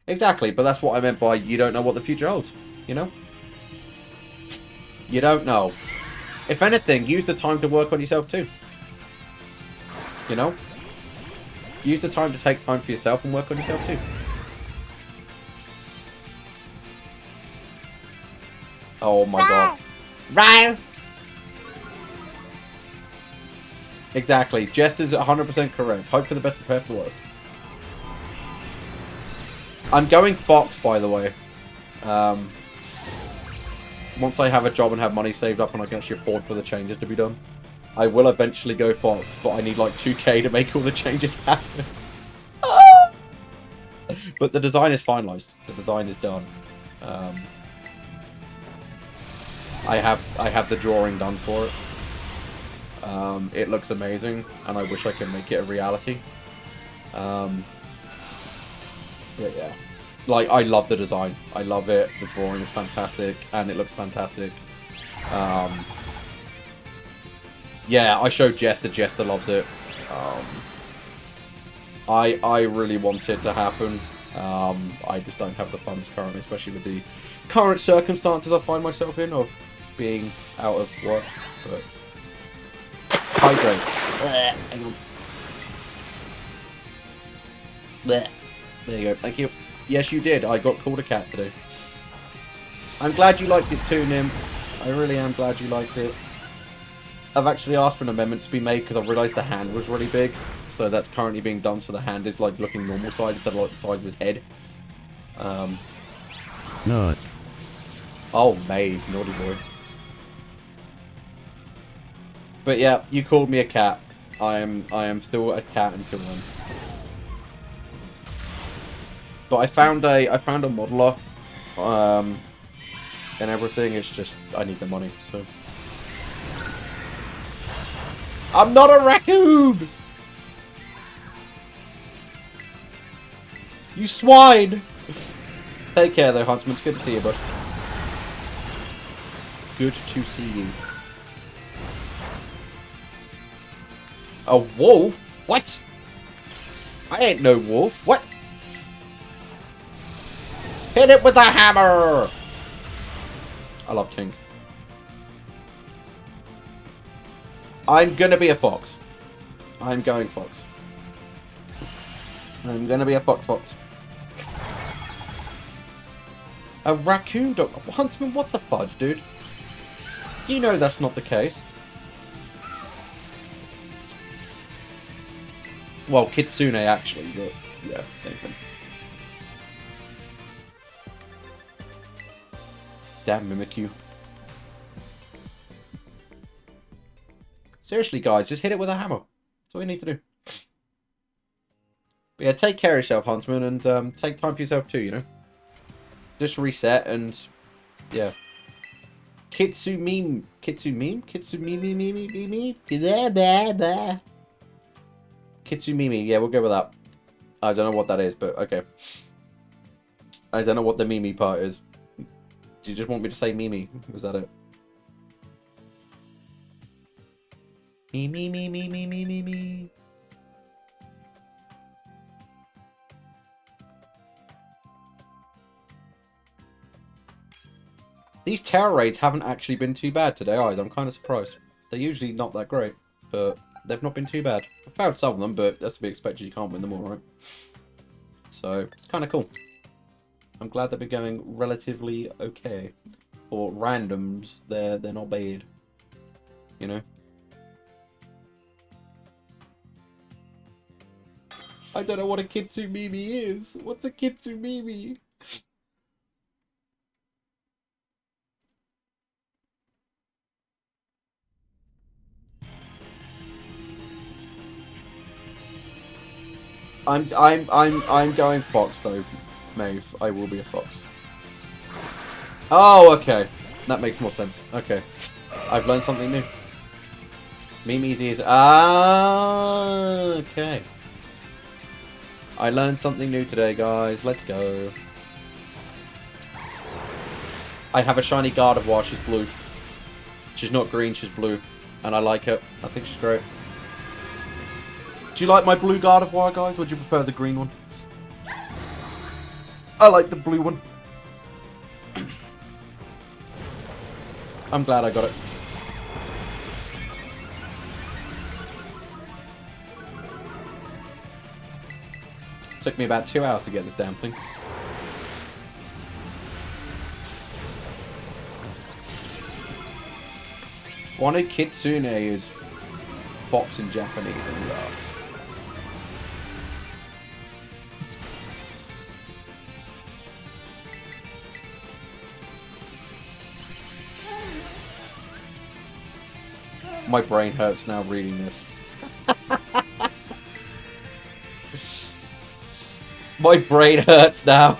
Exactly, but that's what I meant by you don't know what the future holds, you know? You don't know. If anything, use the time to work on yourself too. You know? Use the time to take time for yourself and work on yourself too. Oh my god. Ryan! Exactly. Jest is 100% correct. Hope for the best, prepare for the worst. I'm going Fox, by the way. Once I have a job and have money saved up and I can actually afford for the changes to be done, I will eventually go Fox, but I need like 2k to make all the changes happen. But the design is finalized. The design is done. I have the drawing done for it. It looks amazing, and I wish I could make it a reality. Yeah. Like, I love the design. I love it. The drawing is fantastic, and it looks fantastic. Yeah, I showed Jester. Jester loves it. I really want it to happen. I just don't have the funds currently, especially with the current circumstances I find myself in of being out of work. But hydrate. Hang on. There you go. Thank you. Yes, you did. I got called a cat today. I'm glad you liked it too, Nim. I really am glad you liked it. I've actually asked for an amendment to be made because I've realised the hand was really big. So that's currently being done so the hand is like looking normal size instead of like the size of his head. No. Oh, Maeve. Naughty boy. But yeah, you called me a cat. I am still a cat until then. But I found a modeler, and everything. It's just I need the money, so I'm not a raccoon. You swine. Take care, though, Huntsman. It's good to see you, bud. Good to see you. A wolf? What? I ain't no wolf. What? Hit it with a hammer! I love Tink. I'm gonna be a fox. I'm going fox. I'm gonna be a fox. A raccoon dog? Huntsman, what the fudge, dude? You know that's not the case. Well, Kitsune, actually, but yeah, same thing. Damn Mimikyu. Seriously, guys, just hit it with a hammer. That's all you need to do. But yeah, take care of yourself, Huntsman, and take time for yourself too, you know? Just reset and Yeah. Kitsu meme. Kitsu meme? Kitsu meme. Blah, blah, blah. Kitsu meme. Yeah, we'll go with that. I don't know what that is, but okay. I don't know what the meme part is. Do you just want me to say meme? Was that it? Me. These terror raids haven't actually been too bad today either. I'm kind of surprised. They're usually not that great, but they've not been too bad. I found some of them, but that's to be expected. You can't win them all, right? So it's kind of cool. I'm glad that we're going relatively okay. For randoms, they're not bad. You know? I don't know what a Kitsu Mimi is. What's a Kitsu Mimi? I'm going fox though, Maeve. I will be a fox. Oh, okay. That makes more sense. Okay. I've learned something new. Mimi's ears. Ah, okay. I learned something new today, guys. Let's go. I have a shiny Gardevoir. She's blue. She's not green, she's blue. And I like her. I think she's great. Do you like my blue Gardevoir, guys? Or would you prefer the green one? I like the blue one. I'm glad I got it. Took me about 2 hours to get this damn thing. Wano Kitsune is fox in Japanese. My brain hurts now reading this. My brain hurts now.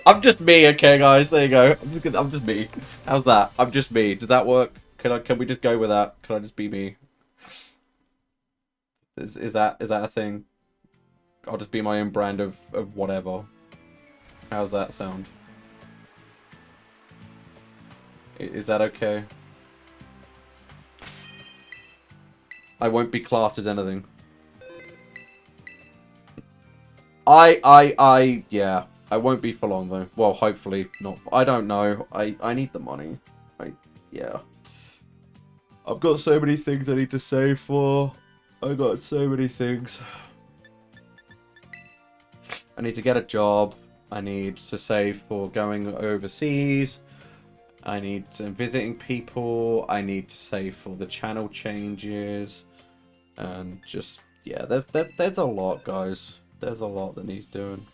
I'm just me, okay, guys. There you go. I'm just me. How's that? I'm just me. Does that work? Can we just go with that? Can I just be me? Is that a thing? I'll just be my own brand of whatever. How's that sound? Is that okay? I won't be classed as anything. Yeah. I won't be for long, though. Well, hopefully not. I don't know. I need the money. Yeah. I've got so many things I need to save for. I got so many things. I need to get a job. I need to save for going overseas. I need to visiting people. I need to save for the channel changes. And just, yeah, there's a lot, guys. There's a lot that needs doing.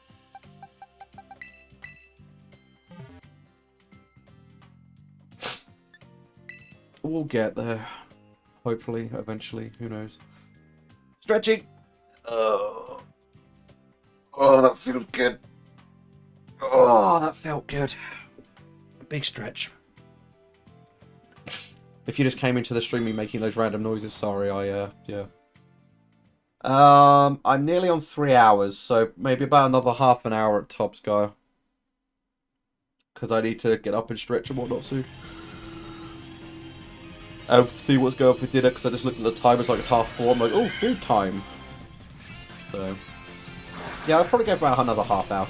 We'll get there. Hopefully, eventually. Who knows? Stretching! Oh, that feels good. Oh, that felt good. Big stretch. If you just came into the stream me making those random noises, sorry, yeah. I'm nearly on 3 hours, so maybe about another half an hour at tops, guy. Because I need to get up and stretch and whatnot soon. See what's going on for dinner, because I just looked at the time, it's like it's 4:30. I'm like, oh, food time. So, yeah, I'll probably go for about another half hour.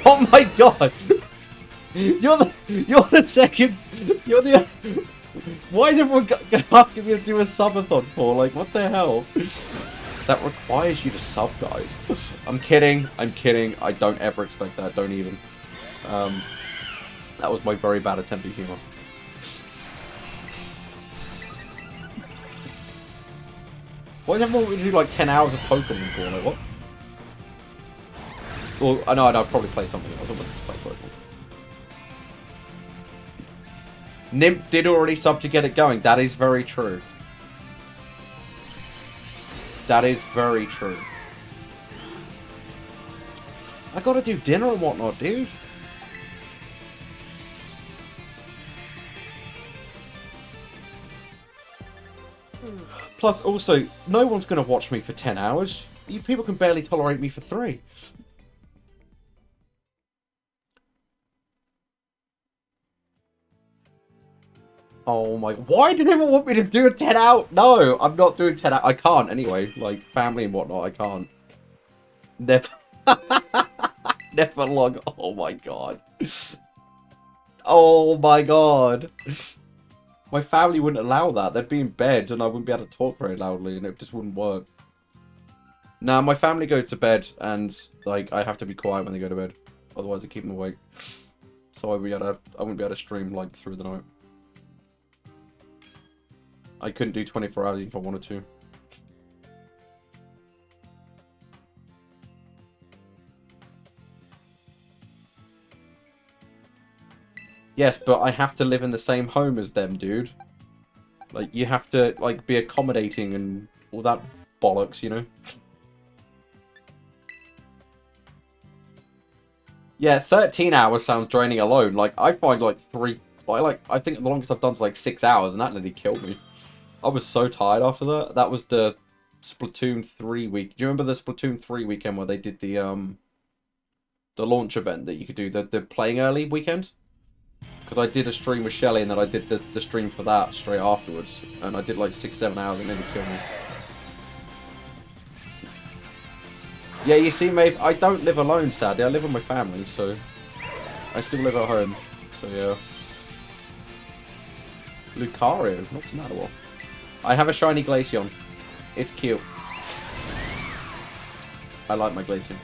Oh my god! You're the second. You're the. Why is everyone asking me to do a subathon for? Like, what the hell? That requires you to sub, guys. I'm kidding. I don't ever expect that. Don't even. That was my very bad attempt at humor. Why is everyone going to do like 10 hours of Pokemon for? Like, what? Well, I know I'd probably play something else. I wouldn't just play Pokemon. Nymph did already sub to get it going. That is very true. That is very true. I gotta do dinner and whatnot, dude. Plus, also, no one's going to watch me for 10 hours. You people can barely tolerate me for 3. Oh my... Why did everyone want me to do a 10 out? No, I'm not doing 10 out. I can't anyway. Like, family and whatnot, I can't. Never... Never log... Oh my god. Oh my god. My family wouldn't allow that. They'd be in bed and I wouldn't be able to talk very loudly and it just wouldn't work. Now, my family go to bed and, like, I have to be quiet when they go to bed. Otherwise, I keep them awake. So I wouldn't be able to stream, like, through the night. I couldn't do 24 hours even if I wanted to. Yes, but I have to live in the same home as them, dude. Like, you have to, like, be accommodating and all that bollocks, you know? Yeah, 13 hours sounds draining alone. Like, I find, like, I think the longest I've done is, like, 6 hours, and that nearly killed me. I was so tired after that. That was the Splatoon 3 week. Do you remember the Splatoon 3 weekend where they did the launch event that you could do, the playing early weekend? Because I did a stream with Shelly and then I did the stream for that straight afterwards. And I did like 6-7 hours and it nearly killed me. Yeah, you see, mate, I don't live alone, sadly. I live with my family, so... I still live at home, so yeah. Lucario, what's the matter with? I have a shiny Glaceon. It's cute. I like my Glaceon.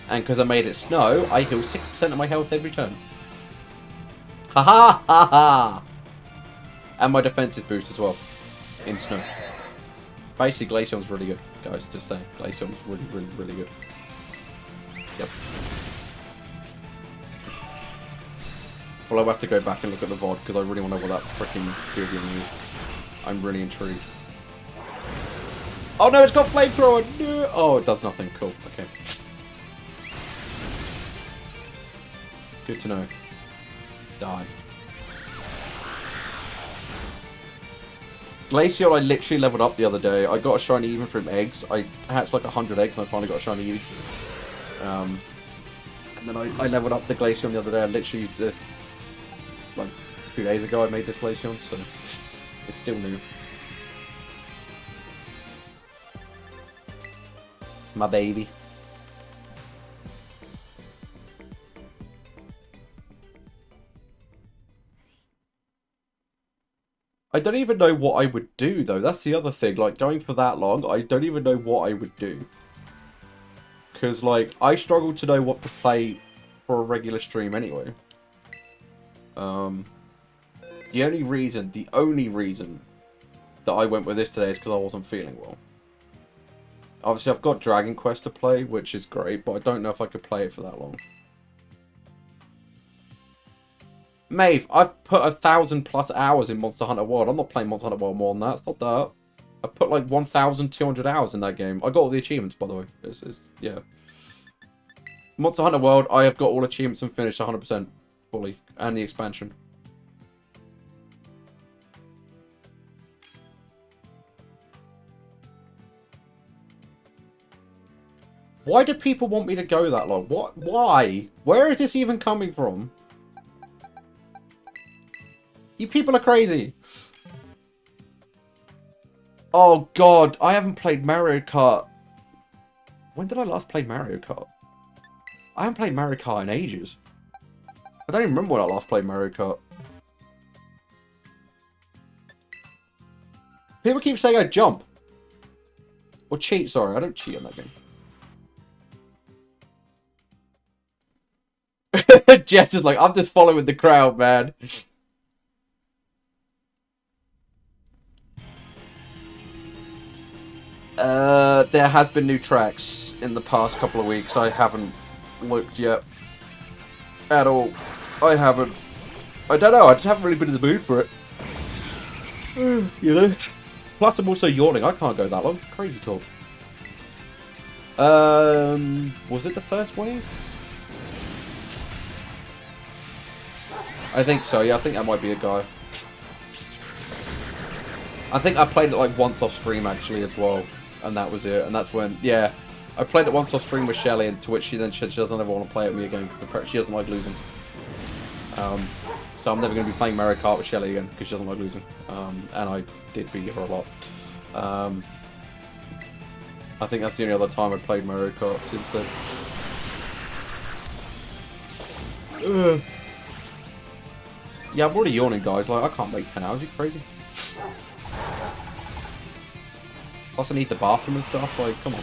And because I made it snow, I heal 6% of my health every turn. Ha ha ha ha! And my defensive boost as well. In snow. Basically, Glaceon's really good, guys. Just saying. Glaceon's really, really, really good. Yep. Well, I'll have to go back and look at the VOD because I really want to know what that freaking skill giving you. I'm really intrigued. Oh no, it's got flamethrower! No! Oh, it does nothing. Cool. Okay. Good to know. Die. Glaceon I literally leveled up the other day. I got a shiny even from eggs. I hatched like 100 eggs and I finally got a shiny Eevee. And then I leveled up the Glaceon the other day. I literally just... like 2 days ago I made this Glaceon, so it's still new. It's my baby. I don't even know what I would do though, that's the other thing, like going for that long, I don't even know what I would do. Because like, I struggle to know what to play for a regular stream anyway. The only reason that I went with this today is because I wasn't feeling well. Obviously, I've got Dragon Quest to play, which is great, but I don't know if I could play it for that long. Maeve, I've put 1,000+ hours in Monster Hunter World. I'm not playing Monster Hunter World more than that. It's not that. I put like 1,200 hours in that game. I got all the achievements, by the way. Yeah. Monster Hunter World, I have got all achievements and finished 100% fully. And the expansion. Why do people want me to go that long? What? Why? Where is this even coming from? You people are crazy. Oh god, I haven't played Mario Kart. When did I last play Mario Kart? I haven't played Mario Kart in ages. I don't even remember when I last played Mario Kart. People keep saying I jump. Or cheat, sorry. I don't cheat on that game. Jess is like, I'm just following the crowd, man. There has been new tracks in the past couple of weeks. I haven't looked yet. At all. I haven't. I don't know, I just haven't really been in the mood for it. You know? Plus I'm also yawning, I can't go that long. Crazy talk. Was it the first wave? I think so, yeah, I think that might be a guy. I think I played it like once off stream actually as well, and that was it. And that's when, yeah, I played it once off stream with Shelly, and to which she then said she doesn't ever want to play it with me again because she doesn't like losing. So I'm never going to be playing Mario Kart with Shelly again because she doesn't like losing. And I did beat her a lot. I think that's the only other time I played Mario Kart since then. Yeah, I'm already yawning, guys. Like, I can't wait 10 hours. Are you crazy? Plus, I need the bathroom and stuff. Like, come on.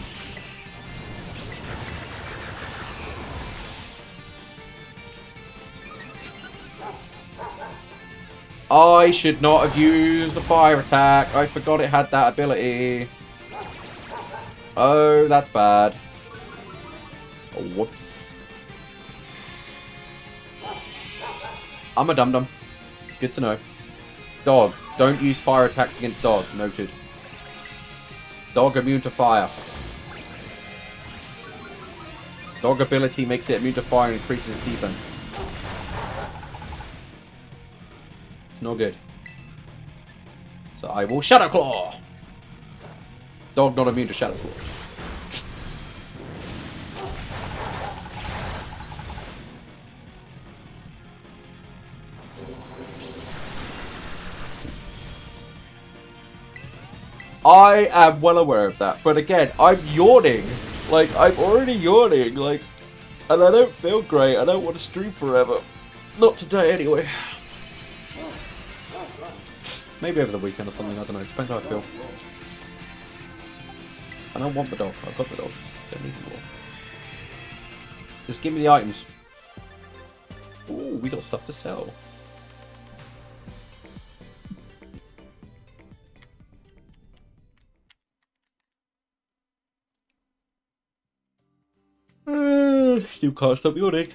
I should not have used the fire attack. I forgot it had that ability. Oh, that's bad. Oh, whoops. I'm a dum-dum. Good to know. Dog. Don't use fire attacks against dog. Noted. Dog immune to fire. Dog ability makes it immune to fire and increases its defense. It's no good. So I will Shadow Claw. Dog not immune to Shadow Claw. I am well aware of that, but again, I'm yawning. Like, I'm already yawning, like, and I don't feel great. I don't want to stream forever. Not today, anyway. Maybe over the weekend or something, I don't know. Depends how I feel. I don't want the dog. I've got the dog. Don't need more. Just give me the items. Ooh, we got stuff to sell. Still can't stop yawning.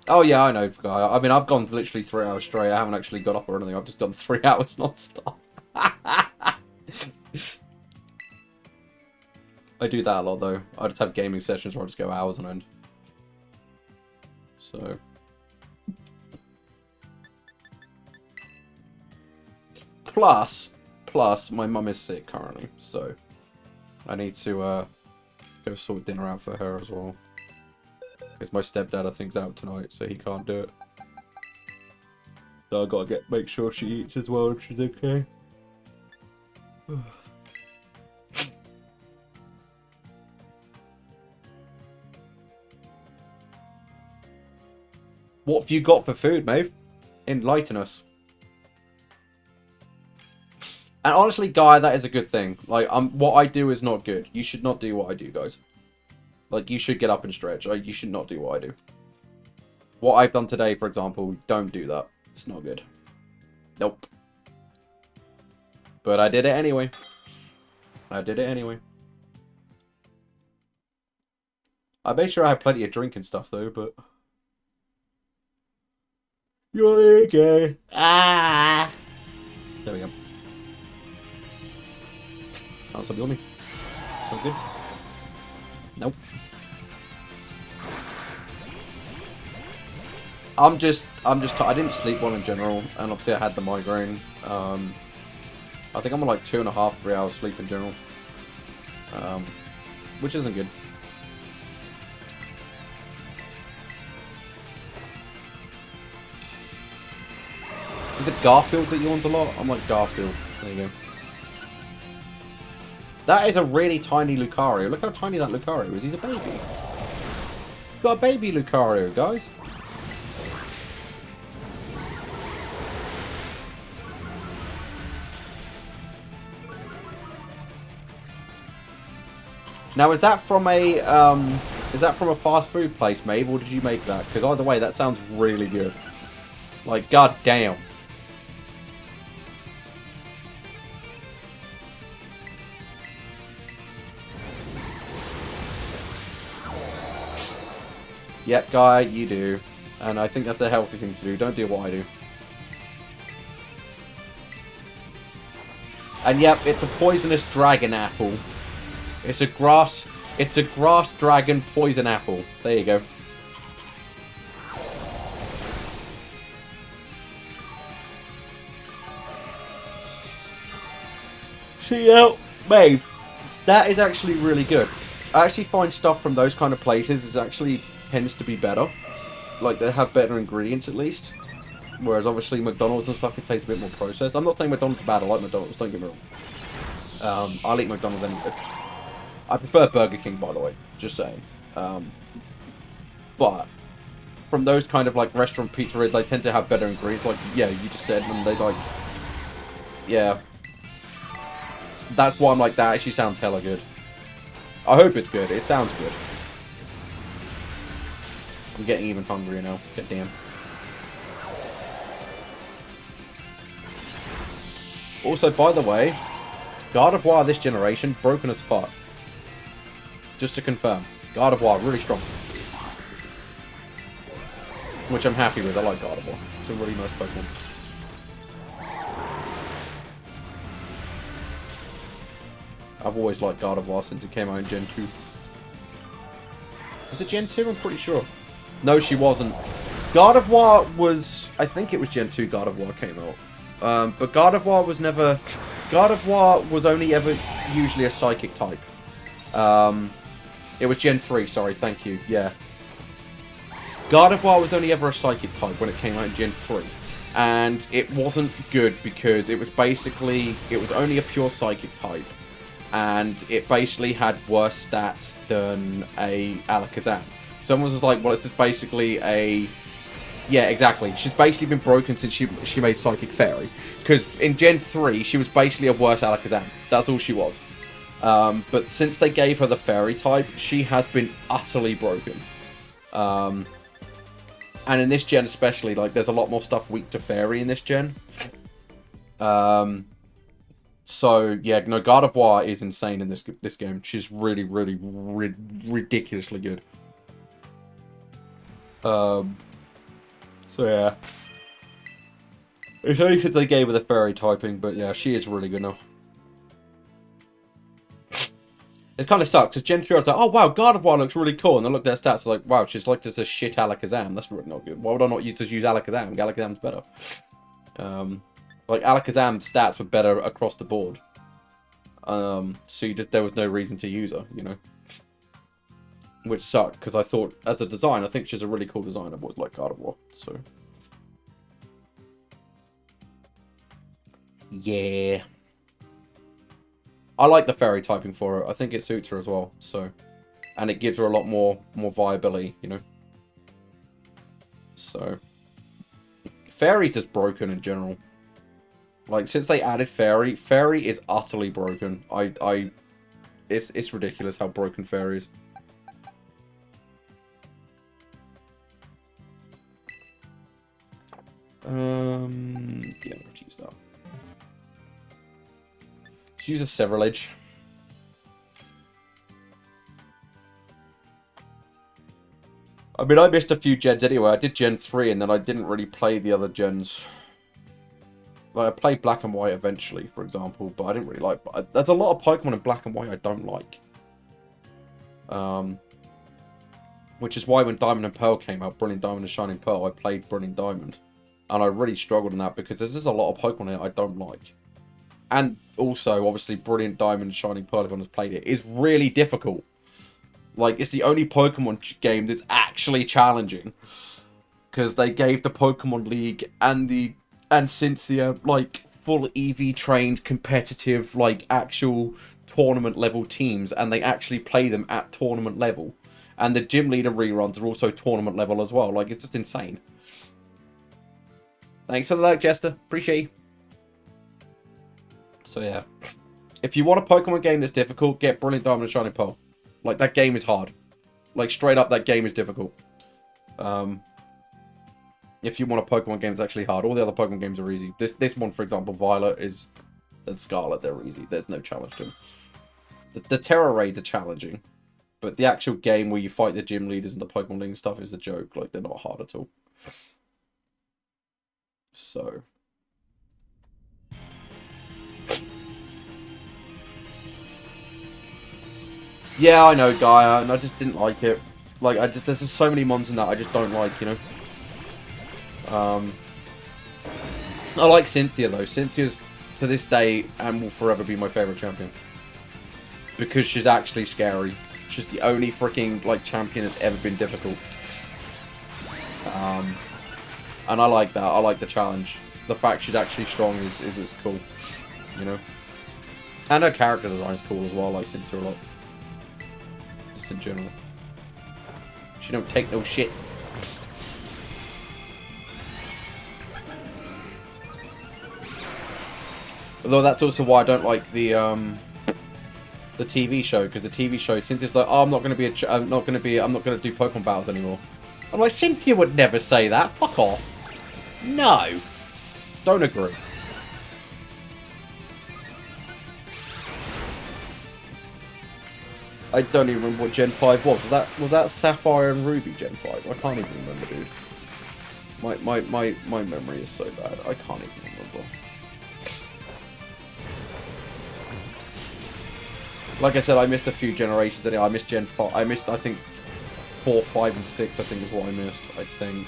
Oh yeah, I know, guy. I mean, I've gone literally 3 hours straight. I haven't actually got up or anything. I've just done 3 hours non-stop. I do that a lot, though. I just have gaming sessions where I just go hours on end. So... Plus, my mum is sick currently, so... I need to, go sort dinner out for her as well. Because my stepdad, I think, is out tonight, so he can't do it. So I gotta make sure she eats as well and she's okay. What have you got for food, mate? Enlighten us. And honestly, Guy, that is a good thing. Like, what I do is not good. You should not do what I do, guys. Like, you should get up and stretch. Like, you should not do what I do. What I've done today, for example, don't do that. It's not good. Nope. But I did it anyway. I did it anyway. I made sure I had plenty of drink and stuff, though, but... You're okay. Ah! There we go. Can't stop yawning. So good. Nope. I didn't sleep well in general, and obviously I had the migraine. I think I'm on like 2.5, 3 hours sleep in general. Which isn't good. Is it Garfield that yawns a lot? I'm like Garfield. There you go. That is a really tiny Lucario. Look how tiny that Lucario is. He's a baby. We've got a baby Lucario, guys. Now, is that from a fast food place, Maeve, or did you make that? Because either way, that sounds really good. Like, god damn. Yep, Guy, you do. And I think that's a healthy thing to do. Don't do what I do. And yep, it's a poisonous dragon apple. It's a grass It's a grass dragon poison apple. There you go. See out, babe. That is actually really good. I actually find stuff from those kind of places is actually tends to be better. Like, they have better ingredients at least. Whereas obviously McDonald's and stuff, it tastes a bit more processed. I'm not saying McDonald's is bad. I like McDonald's. Don't get me wrong. I'll eat McDonald's. I prefer Burger King, by the way. Just saying. But from those kind of like restaurant pizzerias, they tend to have better ingredients. Like, yeah, you just said, and they like, yeah. That's why I'm like, that actually sounds hella good. I hope it's good. It sounds good. I'm getting even hungrier now. God damn. Also, by the way, God of War this generation, broken as fuck. Just to confirm. God of War, really strong. Which I'm happy with. I like God of War. It's a really nice Pokemon. I've always liked God of War since it came out in Gen 2. Was it Gen 2? I'm pretty sure. No, she wasn't. God of War was... I think it was Gen 2 God of War came out. But God of War was never... God of War was only ever usually a psychic type. It was Gen 3, sorry, thank you, yeah. God of War was only ever a psychic type when it came out in Gen 3. And it wasn't good because it was basically... It was only a pure psychic type. And it basically had worse stats than a Alakazam. Someone was like, well, it's just basically a... Yeah, exactly. She's basically been broken since she made Psychic Fairy. Because in Gen 3, she was basically a worse Alakazam. That's all she was. But since they gave her the Fairy type, she has been utterly broken. And in this gen especially, like, there's a lot more stuff weak to Fairy in this gen. So, yeah, no, God of War is insane in this game. She's really, really, ridiculously good. So, yeah. It's only because they gave her the fairy typing, but yeah, she is really good now. It kind of sucks, because Gen 3 I was like, oh wow, God of War looks really cool, and I looked at her stats, like, wow, she's like just a shit Alakazam. That's really not good. Why would I not just use Alakazam? Alakazam's better. Like, Alakazam's stats were better across the board. So there was no reason to use her, you know. Which sucked, because I thought, as a design, I think she's a really cool design. I've always liked God of War, so... Yeah. I like the fairy typing for her. I think it suits her as well, so... And it gives her a lot more viability, you know. So... Fairy's just broken in general. Like, since they added Fairy, Fairy is utterly broken. It's ridiculous how broken Fairy is. Yeah, let's use that. Let's use a Several Edge. I mean, I missed a few gens anyway. I did Gen 3 and then I didn't really play the other gens. Like, I played Black and White eventually, for example, but I didn't really like... There's a lot of Pokemon in Black and White I don't like. Which is why when Diamond and Pearl came out, Brilliant Diamond and Shining Pearl, I played Brilliant Diamond. And I really struggled in that because there's just a lot of Pokemon in it I don't like. And also, obviously, Brilliant Diamond and Shining Pearl, if anyone has played it, is really difficult. Like, it's the only Pokemon game that's actually challenging. Because they gave the Pokemon League and Cynthia, like, full EV-trained, competitive, like, actual tournament-level teams. And they actually play them at tournament level. And the gym leader reruns are also tournament level as well. Like, it's just insane. Thanks for the like, Jester. Appreciate you. So, yeah. If you want a Pokemon game that's difficult, get Brilliant Diamond and Shining Pearl. Like, that game is hard. Like, straight up, that game is difficult. If you want a Pokemon game that's actually hard. All the other Pokemon games are easy. This one, for example, Violet and Scarlet, they're easy. There's no challenge to them. The Terra raids are challenging. But the actual game where you fight the gym leaders and the Pokemon League and stuff is a joke. Like, they're not hard at all. So... Yeah, I know, Gaia, and I just didn't like it. Like, there's just so many mons in that I just don't like, you know? I like Cynthia, though. Cynthia's, to this day, and will forever be my favourite champion. Because she's actually scary. She's the only freaking, like, champion that's ever been difficult. And I like that. I like the challenge. The fact she's actually strong is cool. You know? And her character design is cool as well. I like Cynthia a lot. Just in general. She don't take no shit. Although that's also why I don't like the TV show, because the TV show, Cynthia's like, oh, I'm not gonna do Pokemon battles anymore. I'm like, Cynthia would never say that. Fuck off. No. Don't agree. I don't even remember what Gen 5 was. Was that Sapphire and Ruby Gen 5? I can't even remember, dude. My memory is so bad. I can't even remember. Like I said, I missed a few generations anyway. I missed Gen 5. I missed, I think, 4, 5, and 6, I think is what I missed, I think.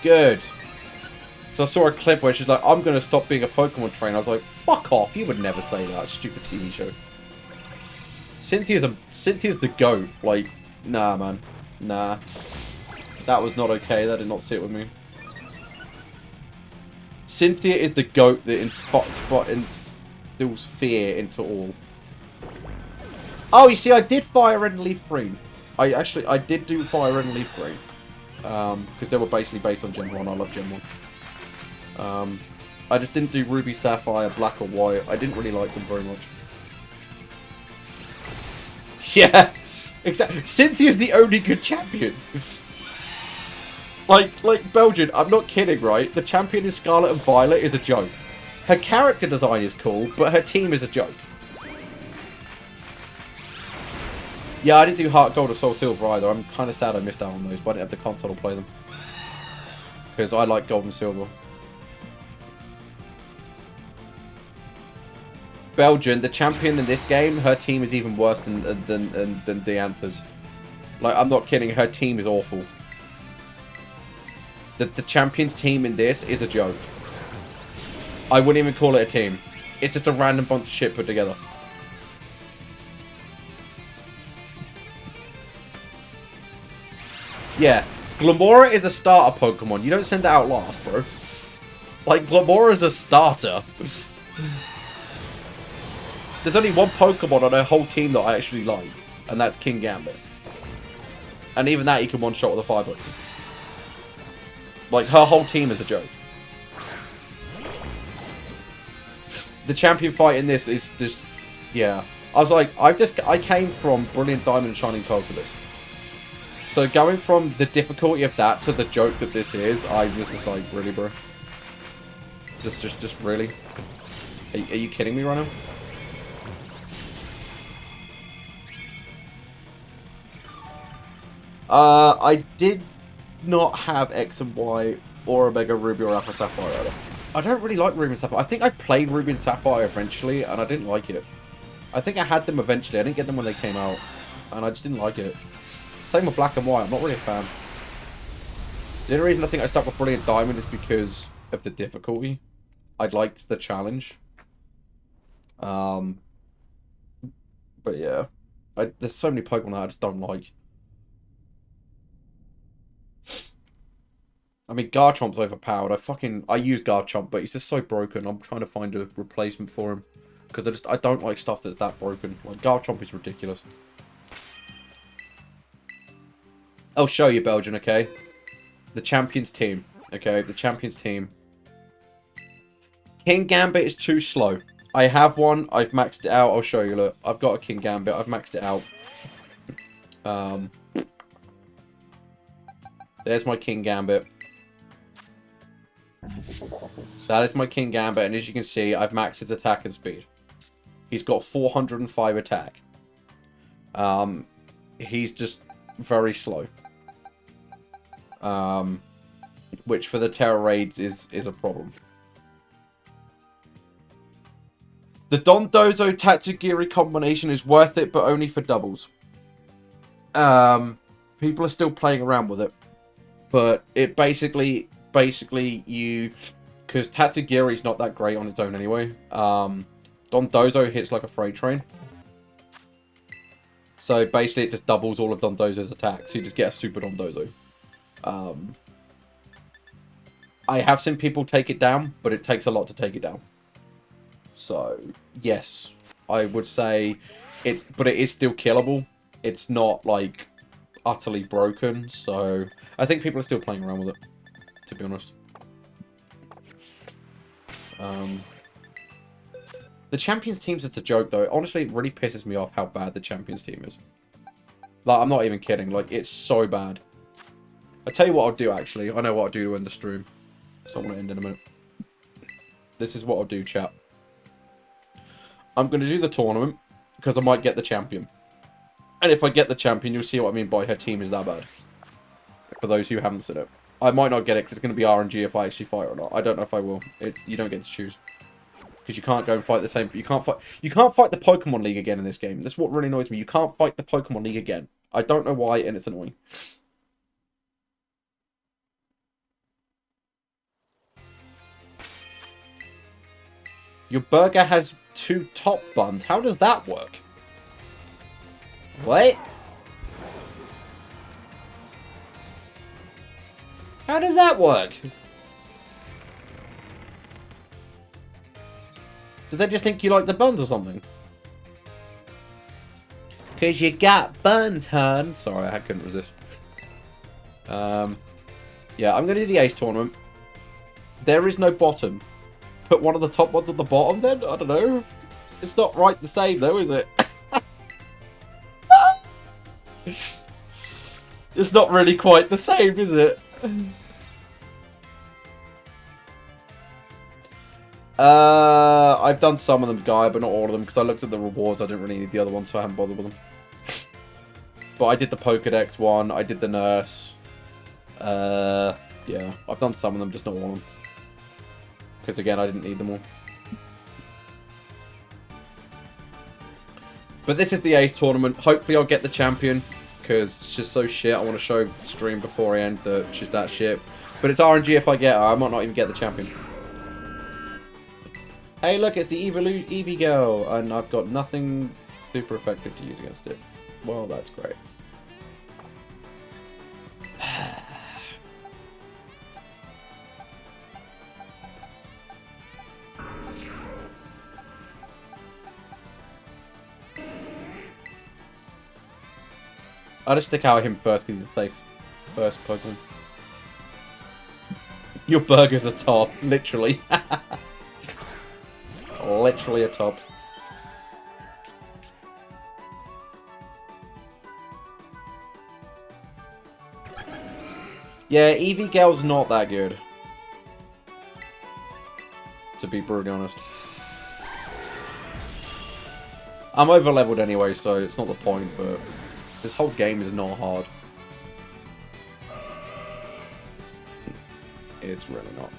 Good. So I saw a clip where she's like, I'm going to stop being a Pokemon trainer. I was like, fuck off. You would never say that. Stupid TV show. Cynthia's the GOAT. Like, nah, man. Nah. That was not okay. That did not sit with me. Cynthia is the GOAT that instills fear into all. Oh, you see, I did Fire Red and Leaf Green. I did do Fire Red and Leaf Green. Because they were basically based on Gen 1. I love Gen 1. I just didn't do Ruby, Sapphire, Black or White. I didn't really like them very much. Yeah, exactly. Cynthia's the only good champion. Like Belgian, I'm not kidding, right? The champion in Scarlet and Violet is a joke. Her character design is cool, but her team is a joke. Yeah, I didn't do Heart Gold or Soul Silver either. I'm kind of sad I missed out on those, but I didn't have the console to play them. Because I like Gold and Silver. Belgian, the champion in this game, her team is even worse than Diantha's. Like, I'm not kidding, her team is awful. The champion's team in this is a joke. I wouldn't even call it a team. It's just a random bunch of shit put together. Yeah, Glamora is a starter Pokemon. You don't send that out last, bro. Like, Glamora is a starter. There's only one Pokemon on her whole team that I actually like, and that's King Gambit. And even that, you can one-shot with a Fire Button. Like, her whole team is a joke. The champion fight in this is just... Yeah. I was like, I came from Brilliant Diamond and Shining Pearl to this. So going from the difficulty of that to the joke that this is, I was just like, really, bro? Just really? Are you kidding me right now? I did not have X and Y or Omega Ruby or Alpha Sapphire either. I don't really like Ruby and Sapphire. I think I played Ruby and Sapphire eventually, and I didn't like it. I think I had them eventually. I didn't get them when they came out, and I just didn't like it. Same with Black and White. I'm not really a fan. The only reason I think I stuck with Brilliant Diamond is because of the difficulty. I liked the challenge. But yeah. There's so many Pokemon that I just don't like. I mean, Garchomp's overpowered. I use Garchomp, but he's just so broken. I'm trying to find a replacement for him. Because I don't like stuff that's that broken. Like, Garchomp is ridiculous. I'll show you, Belgian, okay? The champions team, okay? The champions team. King Gambit is too slow. I have one. I've maxed it out. I'll show you, look. I've got a King Gambit. I've maxed it out. There's my King Gambit. So that is my King Gambit, and as you can see, I've maxed his attack and speed. He's got 405 attack. He's just very slow. Which for the Terra raids is a problem. The Dondozo Tatsugiri combination is worth it, but only for doubles. People are still playing around with it. But it basically you... Because Tatsugiri's not that great on its own anyway. Dondozo hits like a freight train. So basically it just doubles all of Dondozo's attacks. So you just get a super Dondozo. I have seen people take it down, but it takes a lot to take it down. So, yes, I would say it, but it is still killable. It's not, like, utterly broken, so I think people are still playing around with it, to be honest. The Champions team's just a joke, though. Honestly, it really pisses me off how bad the Champions team is. Like, I'm not even kidding. Like, it's so bad. I'll tell you what I'll do, actually. I know what I'll do to end the stream. So I want to end in a minute. This is what I'll do, chat. I'm going to do the tournament, because I might get the champion. And if I get the champion, you'll see what I mean by her team is that bad. For those who haven't seen it. I might not get it, because it's going to be RNG if I actually fight or not. I don't know if I will. You don't get to choose. Because you can't go and fight the same... You can't fight the Pokemon League again in this game. That's what really annoys me. You can't fight the Pokemon League again. I don't know why, and it's annoying. Your burger has 2 top buns. How does that work? What? How does that work? Did they just think you like the buns or something? Because you got buns, hun. Sorry, I couldn't resist. Yeah, I'm going to do the Ace tournament. There is no bottom. Put one of the top ones at the bottom then? I don't know. It's not right the same though, is it? It's not really quite the same, is it? I've done some of them, Guy, but not all of them, because I looked at the rewards. I didn't really need the other ones, so I haven't bothered with them. But I did the Pokedex one. I did the Nurse. Yeah, I've done some of them, just not all of them. Because again, I didn't need them all. But this is the Ace tournament. Hopefully I'll get the champion. Because it's just so shit. I want to show stream before I end that shit. But it's RNG if I get her. I might not even get the champion. Hey look, it's the Eevee girl. And I've got nothing super effective to use against it. Well, that's great. I'll just stick out him first because he's the safe first Pokemon. Your burger's a top, literally. Literally a top. Yeah, Eevee Gal's not that good. To be brutally honest. I'm over leveled anyway, so it's not the point, but this whole game is not hard. It's really not.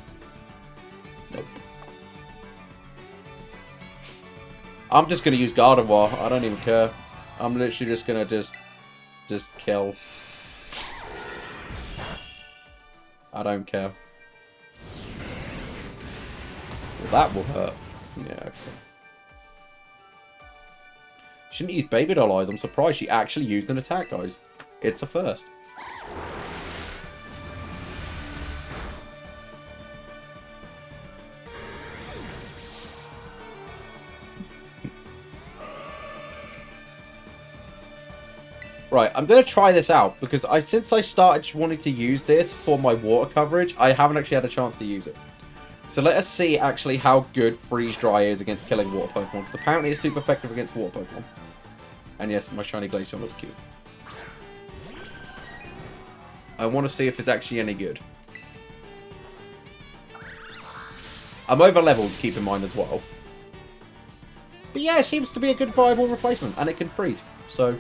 Nope. I'm just gonna use Gardevoir. I don't even care. I'm literally just gonna just kill. I don't care. Well, that will hurt. Yeah, okay. Shouldn't use Baby Doll Eyes. I'm surprised she actually used an attack, guys. It's a first. Right, I'm going to try this out, because since I started wanting to use this for my water coverage, I haven't actually had a chance to use it. So let us see actually how good Freeze Dry is against killing water Pokemon, because apparently it's super effective against water Pokemon. And yes, my shiny Glaceon looks cute. I want to see if it's actually any good. I'm over leveled, keep in mind as well. But yeah, it seems to be a good viable replacement, and it can freeze, so...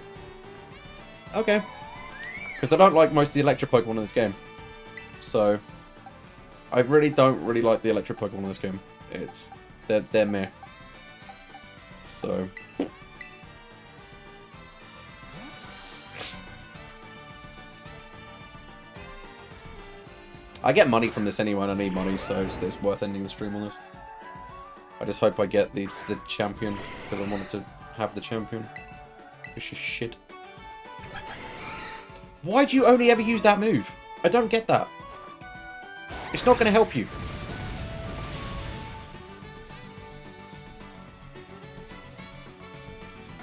Okay. Because I don't like most of the electric Pokemon in this game. So, I really don't like the electric Pokemon in this game. They're meh. So... I get money from this anyway, and I need money, so it's worth ending the stream on this. I just hope I get the champion, because I wanted to have the champion. This is shit. Why do you only ever use that move? I don't get that. It's not going to help you.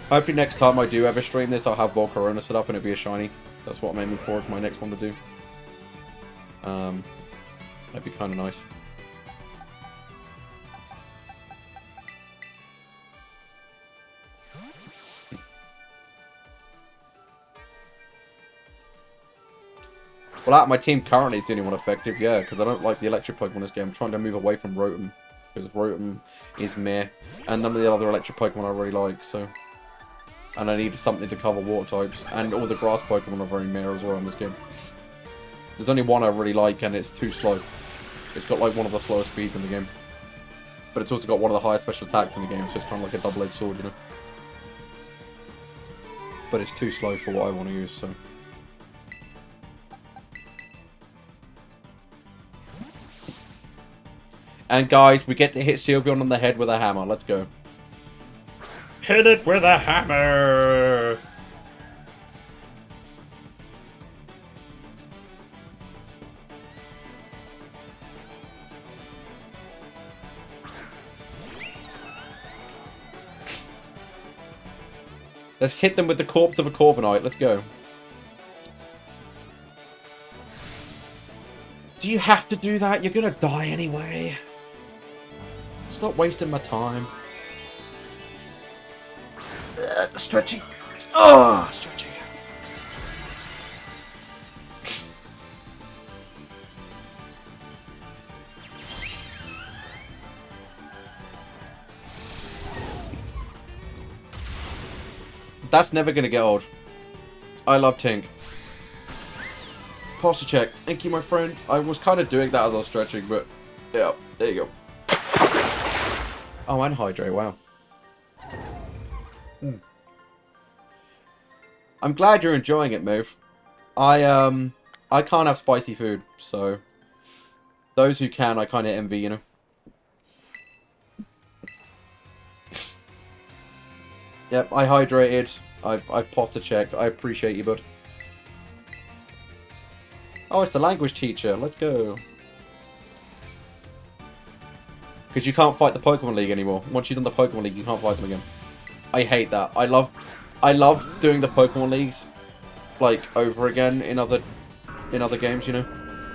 Hopefully next time I do ever stream this, I'll have Volcarona set up and it'll be a shiny. That's what I'm aiming for. It's my next one to do. That'd be kind of nice. Well, out of my team currently is the only one effective, yeah, because I don't like the electric Pokemon in this game. I'm trying to move away from Rotom, because Rotom is meh, and none of the other electric Pokemon I really like, so... And I need something to cover water types, and all the grass Pokemon are very meh as well in this game. There's only one I really like, and it's too slow. It's got like one of the slowest speeds in the game. But it's also got one of the highest special attacks in the game, so it's kind of like a double-edged sword, you know. But it's too slow for what I want to use, so... And guys, we get to hit Sylveon on the head with a hammer. Let's go. Hit it with a hammer! Let's hit them with the corpse of a Corviknight. Let's go. Do you have to do that? You're gonna die anyway. Stop wasting my time. Stretching. Oh, stretching. That's never gonna get old. I love Tink. Posture check. Thank you, my friend. I was kind of doing that as I was stretching, but yeah, there you go. Oh, and hydrate. Wow. I'm glad you're enjoying it, Move. I can't have spicy food, so those who can, I kind of envy, you know. Yep, I hydrated. I posture checked. I appreciate you, bud. Oh, it's the language teacher. Let's go. Because you can't fight the Pokemon League anymore. Once you've done the Pokemon League, you can't fight them again. I hate that. I love doing the Pokemon Leagues, like, over again in other games, you know?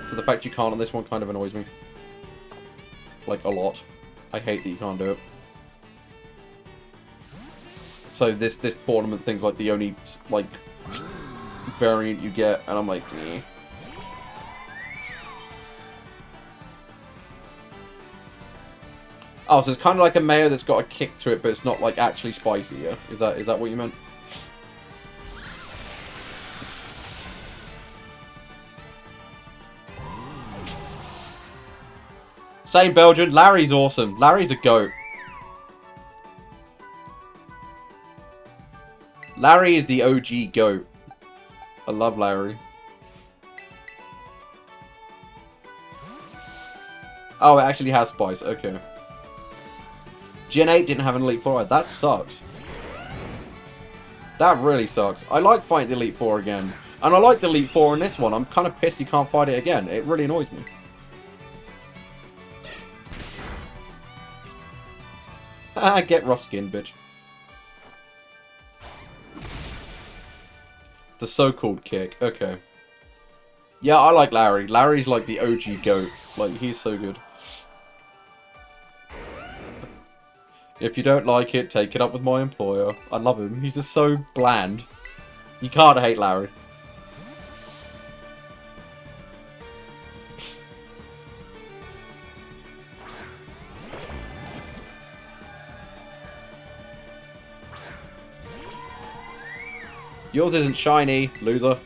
So the fact you can't on this one kind of annoys me. Like, a lot. I hate that you can't do it. So this tournament thing's like the only, like, variant you get, and I'm like, eh. Oh, so it's kind of like a mayo that's got a kick to it, but it's not, like, actually spicy, yeah? Is that what you meant? Same Belgian. Larry's awesome. Larry's a goat. Larry is the OG goat. I love Larry. Oh, it actually has spice. Okay. Gen 8 didn't have an Elite Four. That sucks. That really sucks. I like fighting the Elite Four again. And I like the Elite Four in this one. I'm kind of pissed you can't fight it again. It really annoys me. Ah, get rough skin, bitch. The so-called kick. Okay. Yeah, I like Larry. Larry's like the OG GOAT. Like, he's so good. If you don't like it, take it up with my employer. I love him. He's just so bland. You can't hate Larry. Yours isn't shiny, loser.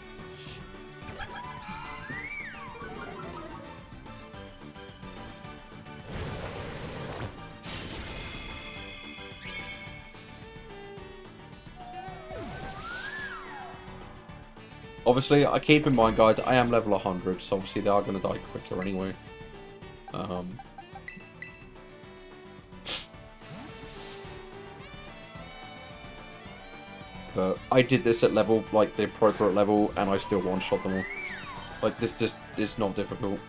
Obviously, I keep in mind, guys, I am level 100, so obviously they are going to die quicker anyway. But I did this at level, like, the appropriate level, and I still one-shot them all. Like, this just is not difficult.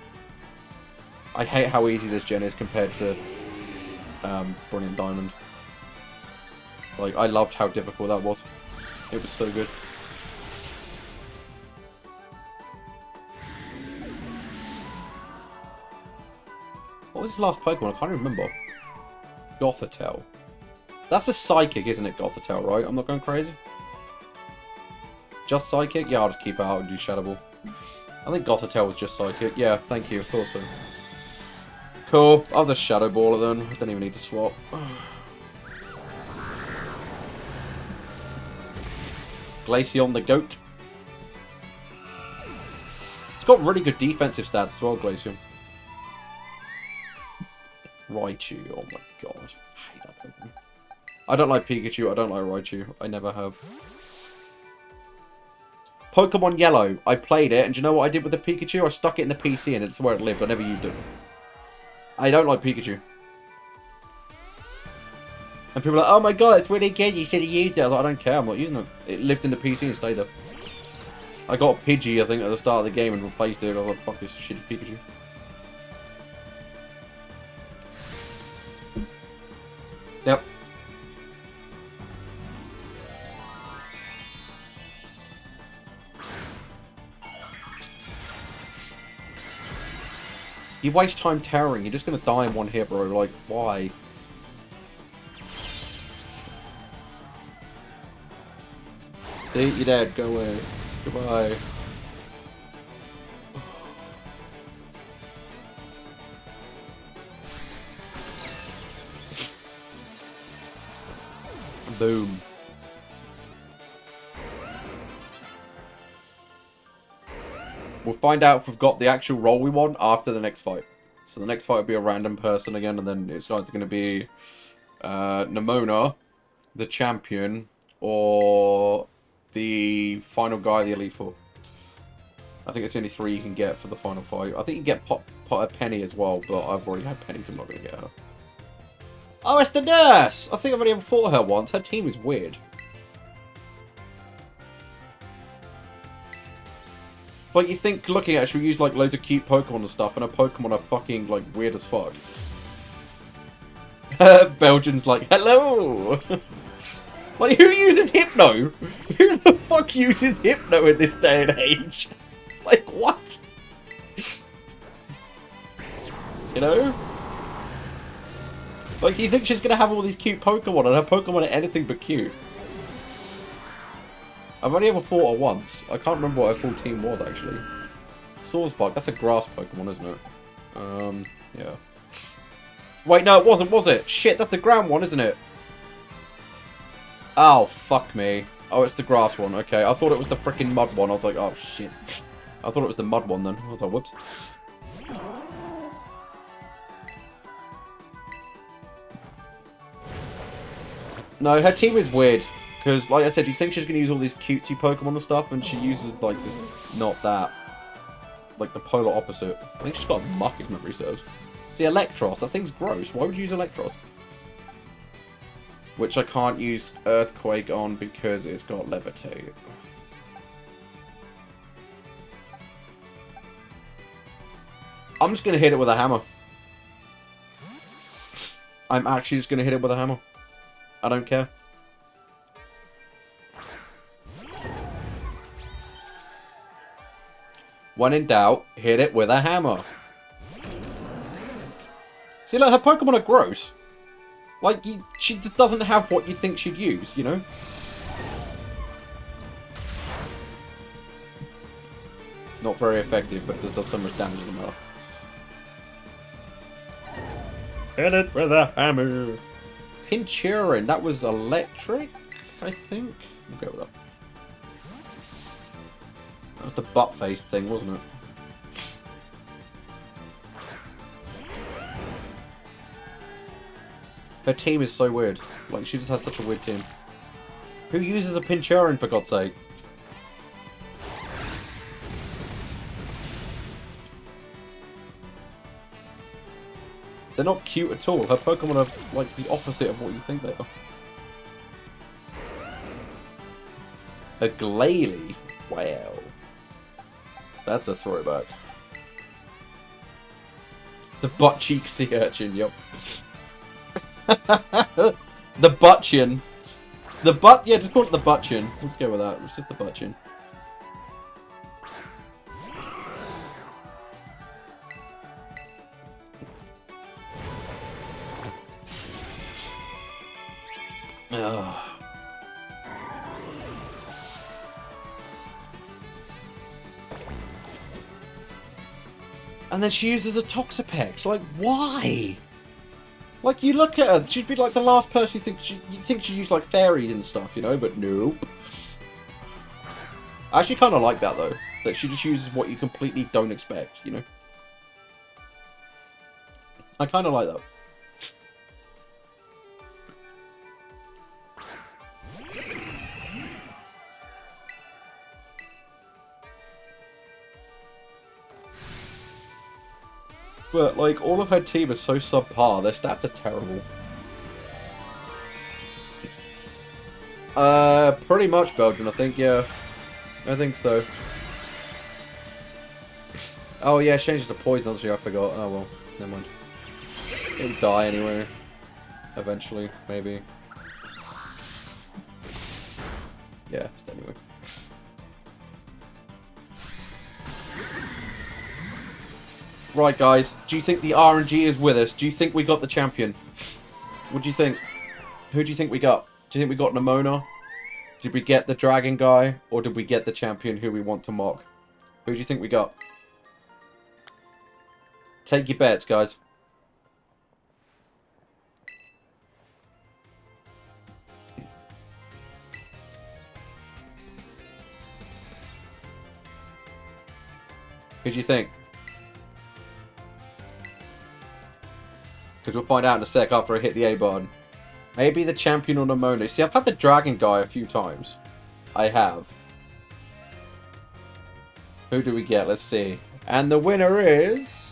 I hate how easy this gen is compared to Brilliant Diamond. Like, I loved how difficult that was. It was so good. What was his last Pokemon? I can't remember. Gothitelle. That's a Psychic, isn't it, Gothitelle, right? I'm not going crazy? Just Psychic? Yeah, I'll just keep it out and do Shadow Ball. I think Gothitelle was just Psychic. Yeah, thank you. Of course so. Cool. I'll just Shadow Ball it then. I don't even need to swap. Glaceon the Goat. It's got really good defensive stats as well, Glaceon. Raichu. Oh my god. I hate that Pokemon. I don't like Pikachu. I don't like Raichu. I never have. Pokemon Yellow. I played it, and do you know what I did with the Pikachu? I stuck it in the PC, and it's where it lived. I never used it. I don't like Pikachu. And people are like, oh my god, it's really good. You should have used it. I was like, I don't care. I'm not using it. It lived in the PC and stayed there. I got a Pidgey, I think, at the start of the game and replaced it. I was like, fuck this shitty Pikachu. Yep. You waste time terroring, you're just gonna die in one hit, bro. Like, why? See, you're dead. Go away. Goodbye. Boom. We'll find out if we've got the actual role we want after the next fight. So the next fight will be a random person again, and then it's either going to be Nimona, the champion, or the final guy, the Elite Four. I think it's only 3 you can get for the final fight. I think you can get Penny as well, but I've already had Penny, so I'm not going to get her. Oh, it's the nurse! I think I've only ever fought her once. Her team is weird. Like, you think, looking at it, she'll use, like, loads of cute Pokemon and stuff, and her Pokemon are fucking, like, weird as fuck. Belgian's like, hello! Like, who uses Hypno? Who the fuck uses Hypno in this day and age? Like, what? You know? Like, do you think she's gonna have all these cute Pokemon, and her Pokemon are anything but cute? I've only ever fought her once. I can't remember what her full team was, actually. Swordsbug, that's a grass Pokemon, isn't it? Yeah. Wait, no, it wasn't, was it? Shit, that's the ground one, isn't it? Oh, fuck me. Oh, it's the grass one, okay. I thought it was the freaking mud one. I was like, oh, shit. I thought it was the mud one, then. I was like, whoops. No, her team is weird. Because, like I said, you think she's going to use all these cutesy Pokemon and stuff, and she uses, like, this, not that. Like, the polar opposite. I think she's got a Muck, if memory serves. See, Electros, that thing's gross. Why would you use Electros? Which I can't use Earthquake on because it's got Levitate. I'm just going to hit it with a hammer. I'm actually just going to hit it with a hammer. I don't care. When in doubt, hit it with a hammer. See, like, her Pokemon are gross. Like, she just doesn't have what you think she'd use, you know? Not very effective, but this does so much damage in the mouth. Hit it with a hammer. Pinchurin, that was electric, I think. We'll go with that. That was the butt face thing, wasn't it? Her team is so weird. Like, she just has such a weird team. Who uses a Pinchurin, for God's sake? They're not cute at all. Her Pokemon are like the opposite of what you think they are. A Glalie? Wow. That's a throwback. The butt cheek sea urchin, yep. The buttchin. The butt, yeah, just call it the buttchin. Let's go with that. It's just the buttchin. Ugh. And then she uses a Toxapex. Like, why? Like, you look at her, she'd be like the last person you think she'd use like fairies and stuff, you know, but nope. I actually kind of like that though, that she just uses what you completely don't expect, you know. I kind of like that. But, like, all of her team is so subpar. Their stats are terrible. Pretty much Belgian, I think, yeah. I think so. Oh, yeah, it changes to poison, actually, I forgot. Oh, well, never mind. It'll die anyway. Eventually, maybe. Yeah, just anyway. Right, guys. Do you think the RNG is with us? Do you think we got the champion? What do you think? Who do you think we got? Do you think we got Nimona? Did we get the dragon guy? Or did we get the champion who we want to mock? Who do you think we got? Take your bets, guys. Who do you think? Because we'll find out in a sec after I hit the A button. Maybe the champion or Nimona. See, I've had the dragon guy a few times. I have. Who do we get? Let's see. And the winner is...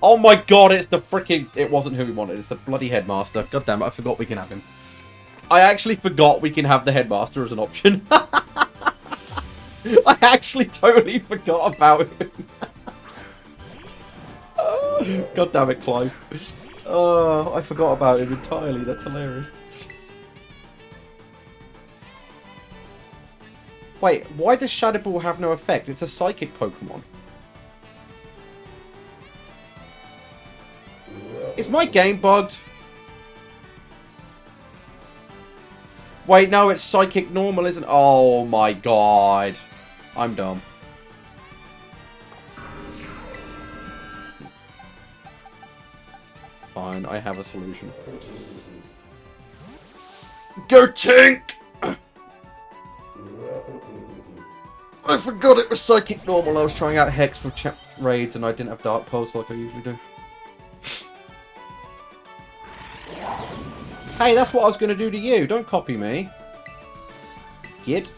Oh my god, it's the freaking... It wasn't who we wanted. It's the bloody headmaster. God damn it, I forgot we can have him. I actually forgot we can have the headmaster as an option. I actually totally forgot about him. God damn it, Clive. Oh, I forgot about him entirely. That's hilarious. Wait, why does Shadow Ball have no effect? It's a psychic Pokemon. Is my game bugged? Wait, no, it's psychic normal, isn't it? Oh my god. I'm dumb. It's fine, I have a solution. Go Tink! I forgot it was psychic normal. I was trying out Hex for raids and I didn't have Dark Pulse like I usually do. Hey, that's what I was going to do to you. Don't copy me. Gid.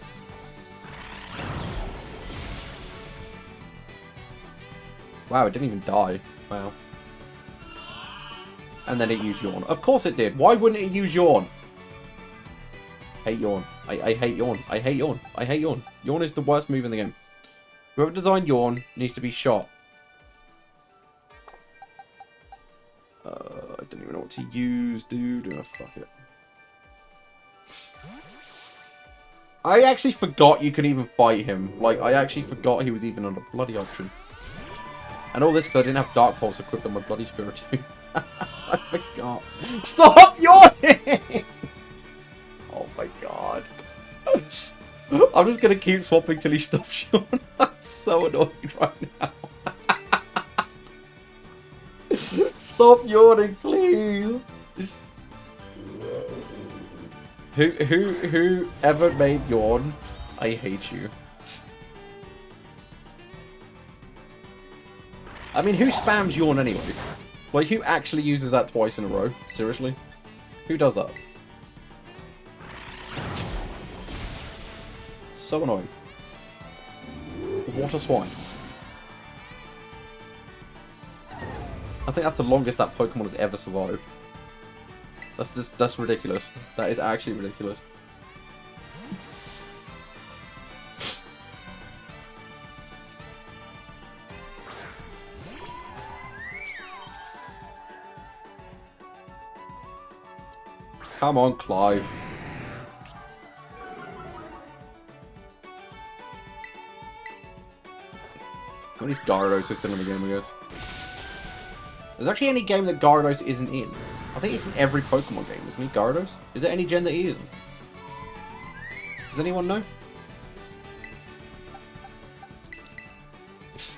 Wow, it didn't even die. Wow. And then it used Yawn. Of course it did. Why wouldn't it use Yawn? Hate Yawn. I hate Yawn. I hate Yawn. I hate Yawn. Yawn is the worst move in the game. Whoever designed Yawn needs to be shot. I don't even know what to use, dude. Oh, fuck it. I actually forgot you could even fight him. Like, I actually forgot he was even on a bloody option. And all this because I didn't have Dark Pulse equipped on my bloody Spiritomb. I forgot. Stop yawning! Oh my god. I'm just gonna keep swapping till he stops yawning. I'm so annoyed right now. Stop yawning, please. Who ever made Yawn? I hate you. I mean, who spams Yawn anyway? Like, who actually uses that twice in a row? Seriously? Who does that? So annoying. What a swine. I think that's the longest that Pokemon has ever survived. That's ridiculous. That is actually ridiculous. Come on, Clive. How many Gyarados are still in the game, I guess? There's actually any game that Gyarados isn't in. I think it's in every Pokemon game, isn't he, Gyarados? Is there any gen that he isn't? Does anyone know?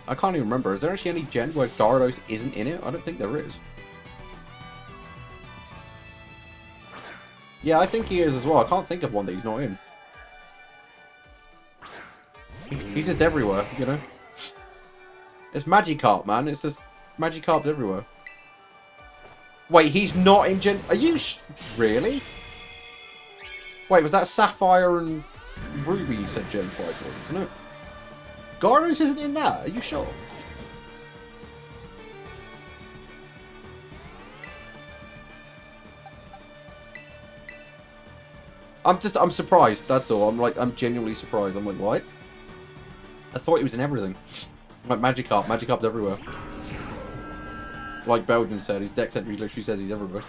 I can't even remember. Is there actually any gen where Gyarados isn't in it? I don't think there is. Yeah, I think he is as well. I can't think of one that he's not in. He's just everywhere, you know? It's Magikarp, man. It's just Magikarp's everywhere. Wait, he's not in Gen... Are you... Really? Wait, was that Sapphire and Ruby you said Gen 5 was, wasn't it? Gyarados isn't in that? Are you sure? I'm surprised, that's all. I'm genuinely surprised. I'm like, what? I thought he was in everything. Like Magikarp. Magikarp's everywhere. Like Belgian said, his dex entry literally says he's everywhere.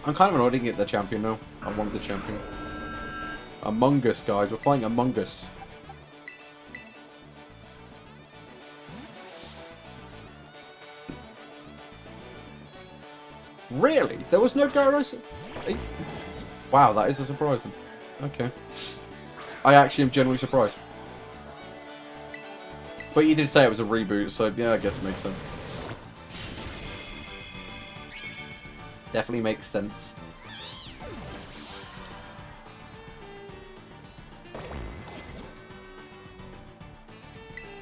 I'm kind of annoyed to get the champion now. I wanted the champion. Among Us, guys. We're playing Among Us. Really? There was no Gyarados? Wow, that is a surprise then. Okay. I actually am genuinely surprised. But you did say it was a reboot, so yeah, I guess it makes sense. Definitely makes sense.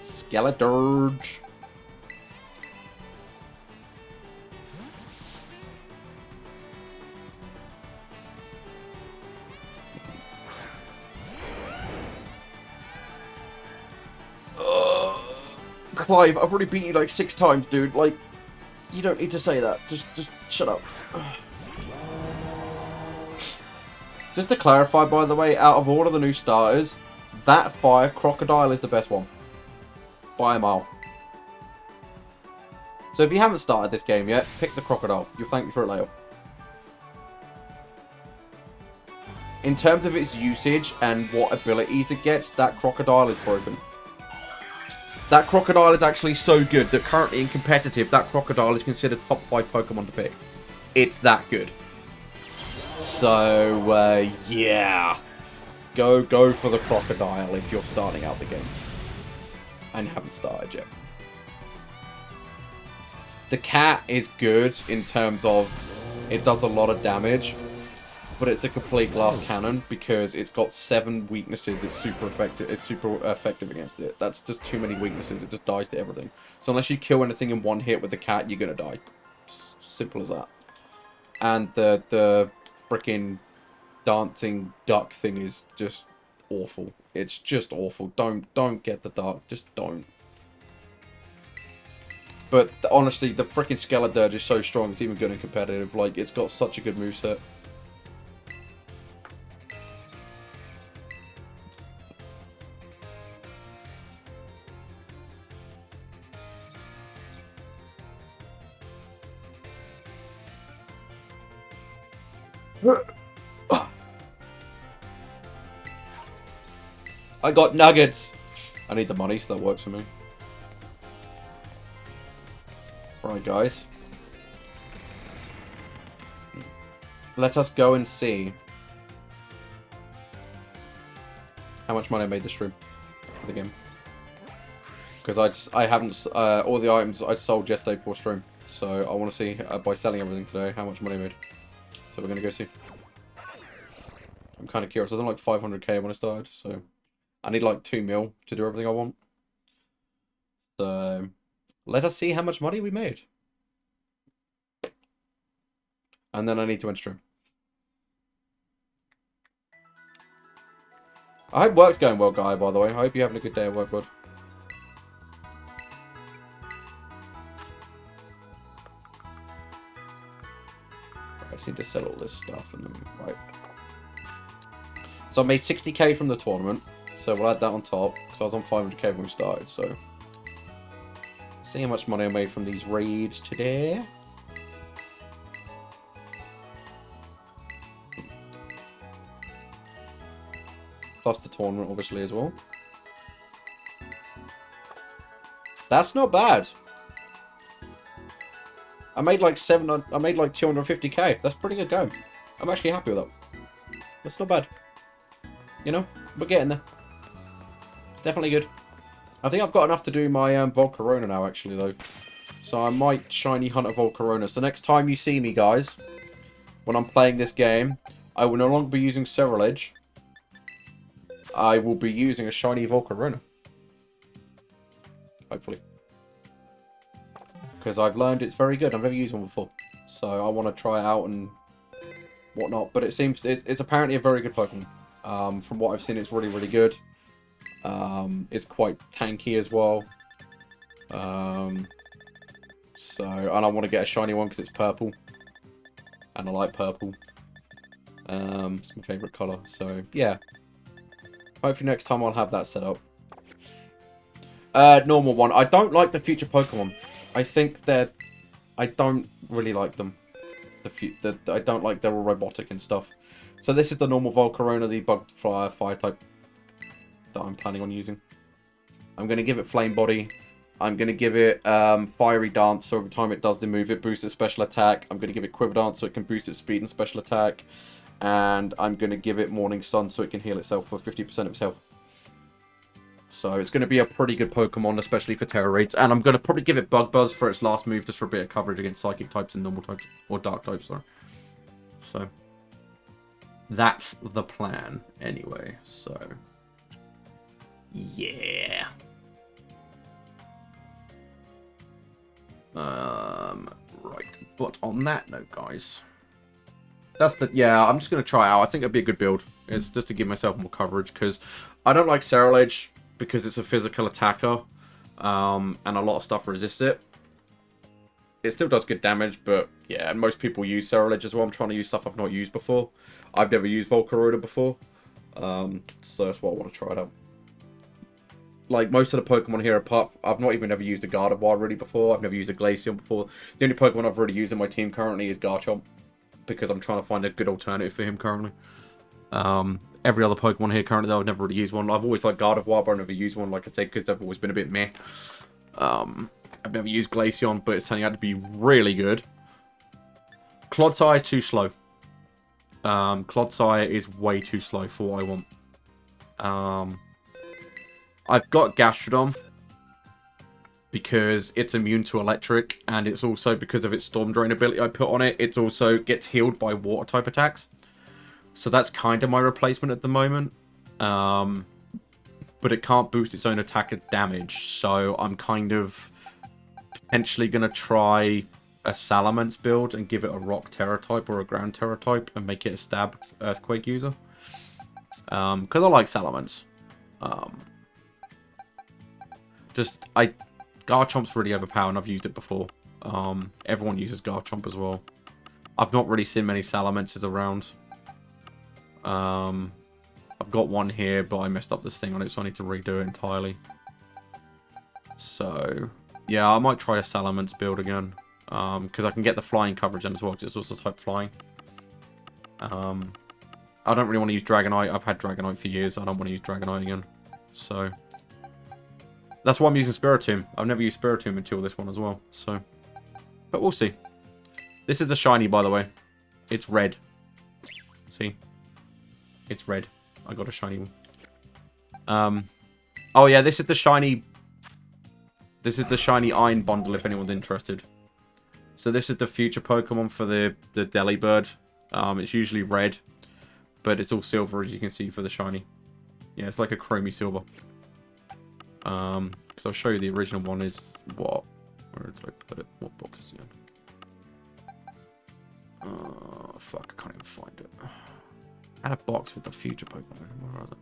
Skeleturge. Clive, I've already beaten you like 6 times, dude. Like, you don't need to say that. Just shut up. Just to clarify, by the way, out of all of the new starters, that fire Crocodile is the best one. By a mile. So if you haven't started this game yet, pick the Crocodile. You'll thank me for it later. In terms of its usage and what abilities it gets, that Crocodile is broken. That Crocodile is actually so good that currently in competitive, that Crocodile is considered top 5 Pokemon to pick. It's that good. So, yeah. Go for the Crocodile if you're starting out the game. And haven't started yet. The cat is good in terms of it does a lot of damage. But it's a complete glass cannon because it's got 7 weaknesses. It's super effective against it. That's just too many weaknesses. It just dies to everything. So unless you kill anything in one hit with the cat, you're gonna die. Simple as that. And the freaking dancing duck thing is just awful. It's just awful. Don't get the duck. Just don't. But honestly, the freaking Skeleturge is so strong. It's even good in competitive. Like, it's got such a good moveset. I got nuggets. I need the money, so that works for me. Right, guys. Let us go and see how much money I made this stream for the game. Because I haven't all the items I sold yesterday before stream, so I want to see by selling everything today how much money I made. So we're gonna go see. I'm kind of curious. I was on like 500k when I started, so I need like 2 mil to do everything I want. So let us see how much money we made. And then I need to end stream. I hope work's going well, Guy, by the way. I hope you're having a good day at work, bud. I just need to sell all this stuff and then, right. So I made 60k from the tournament. So we'll add that on top, because I was on 500k when we started, so... See how much money I made from these raids today. Plus the tournament, obviously, as well. That's not bad. I made like 250k. That's pretty good going. I'm actually happy with that. That's not bad. You know, we're getting there. It's definitely good. I think I've got enough to do my Volcarona now, actually, though. So I might shiny hunt a Volcarona. So next time you see me, guys, when I'm playing this game, I will no longer be using Ceruledge. I will be using a shiny Volcarona. Hopefully. Because I've learned it's very good. I've never used one before. So I want to try it out and whatnot. But it seems it's apparently a very good Pokemon. From what I've seen, it's really, really good. It's quite tanky as well. So, and I want to get a shiny one because it's purple. And I like purple. It's my favourite colour. So, yeah. Hopefully next time I'll have that set up. Normal one. I don't like the future Pokemon. I think they're... I don't really like them. I don't like they're all robotic and stuff. So this is the normal Volcarona, the Bug Flyer Fire type that I'm planning on using. I'm going to give it Flame Body. I'm going to give it Fiery Dance, so every time it does the move, it boosts its special attack. I'm going to give it Quiver Dance, so it can boost its speed and special attack. And I'm going to give it Morning Sun, so it can heal itself for 50% of its health. So it's going to be a pretty good Pokemon, especially for Terra Raids. And I'm going to probably give it Bug Buzz for its last move, just for a bit of coverage against Psychic types and normal types. Or Dark types, sorry. So that's the plan, anyway. So, yeah. Right. But on that note, guys, that's the... Yeah, I'm just going to try it out. I think it'd be a good build. It's just to give myself more coverage, because I don't like Ceruledge because it's a physical attacker, and a lot of stuff resists it. It still does good damage, but yeah, most people use Ceruledge as well. I'm trying to use stuff I've not used before. I've never used Volcarona before, so that's why I want to try it out. Like, most of the Pokemon here, I've not even ever used a Gardevoir really before. I've never used a Glaceon before. The only Pokemon I've really used in my team currently is Garchomp, because I'm trying to find a good alternative for him currently. Every other Pokemon here currently, though, I've never really used one. I've always liked Gardevoir, but I've never used one, like I said, because they've always been a bit meh. I've never used Glaceon, but it's turning out to be really good. Clodsire is too slow. Clodsire is way too slow for what I want. I've got Gastrodon because it's immune to electric, and it's also because of its Storm Drain ability I put on it. It also gets healed by water type attacks. So that's kind of my replacement at the moment. But it can't boost its own attack and damage. So I'm kind of potentially going to try a Salamence build and give it a Rock Terra type or a Ground Terra type and make it a Stab Earthquake user. Because I like Salamence. Garchomp's really overpowered, and I've used it before. Everyone uses Garchomp as well. I've not really seen many Salamences around. I've got one here, but I messed up this thing on it, so I need to redo it entirely. So, yeah, I might try a Salamence build again. Because I can get the flying coverage in as well, because it's also type flying. I don't really want to use Dragonite. I've had Dragonite for years. I don't want to use Dragonite again. So, that's why I'm using Spiritomb. I've never used Spiritomb until this one as well. So, but we'll see. This is a shiny, by the way. It's red. See? It's red. I got a shiny one. Oh yeah, this is the shiny... This is the shiny Iron bundle, if anyone's interested. So this is the future Pokemon for the Delibird. It's usually red, but it's all silver, as you can see, for the shiny. Yeah, it's like a chromy silver. Because I'll show you the original one is what? Where did I put it? What box is it in? the fuck? I can't even find it. I had a box with the future Pokemon. Where was it?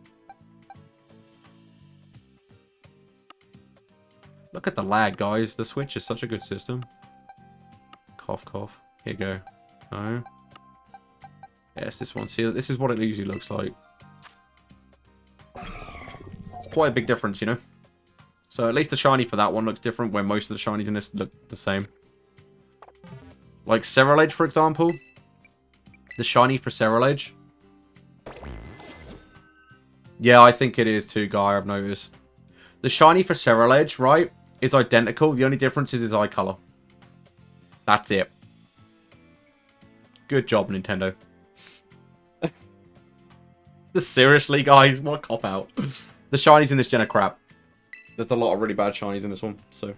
Look at the lag, guys. The Switch is such a good system. Cough, cough. Here you go. Oh. Yes, this one. See, this is what it usually looks like. It's quite a big difference, you know? So at least the shiny for that one looks different, where most of the shinies in this look the same. Like Ceruledge, for example. The shiny for Ceruledge. Yeah, I think it is too, Guy, I've noticed. The shiny for Ceruledge, right, is identical. The only difference is his eye color. That's it. Good job, Nintendo. Seriously, guys, what a cop-out. The shinies in this gen are crap. There's a lot of really bad shinies in this one, so...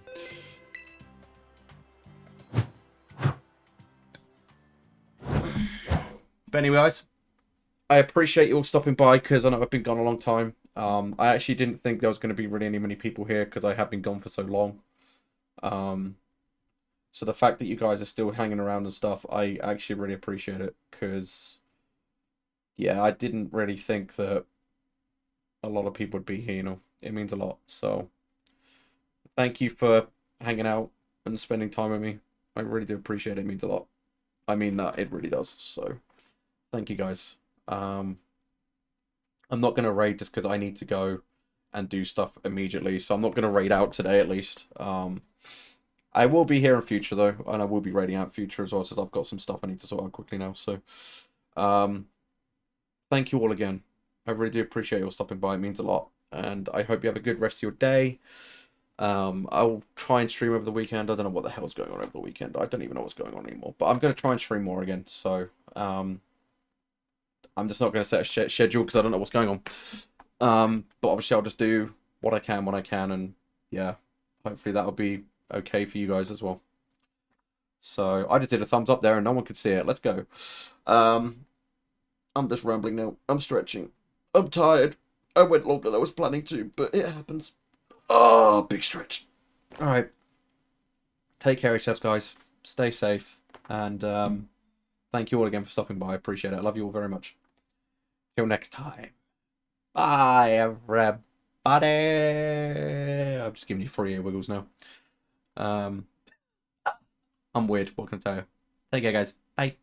But anyway, guys, I appreciate you all stopping by, because I know I've been gone a long time. I actually didn't think there was going to be really many people here, because I have been gone for so long. So the fact that you guys are still hanging around and stuff, I actually really appreciate it, because... Yeah, I didn't really think that a lot of people would be here, you know. It means a lot, so... Thank you for hanging out and spending time with me. I really do appreciate it. It means a lot. I mean that, it really does, so... Thank you, guys. I'm not going to raid just because I need to go and do stuff immediately, so I'm not going to raid out today, at least. I will be here in future, though, and I will be raiding out in future as well, since I've got some stuff I need to sort out quickly now, so... Thank you all again. I really do appreciate you all stopping by. It means a lot. And I hope you have a good rest of your day. I'll try and stream over the weekend. I don't know what the hell's going on over the weekend. I don't even know what's going on anymore. But I'm going to try and stream more again. So, I'm just not going to set a schedule because I don't know what's going on. But obviously I'll just do what I can when I can. And yeah, hopefully that'll be okay for you guys as well. So, I just did a thumbs up there and no one could see it. Let's go. I'm just rambling now. I'm stretching. I'm tired. I went longer than I was planning to, but it happens. Oh, big stretch. Alright. Take care of yourselves, guys. Stay safe. And thank you all again for stopping by. I appreciate it. I love you all very much. Till next time. Bye, everybody. I'm just giving you free ear wiggles now. I'm weird. What can I tell you? Take care, guys. Bye.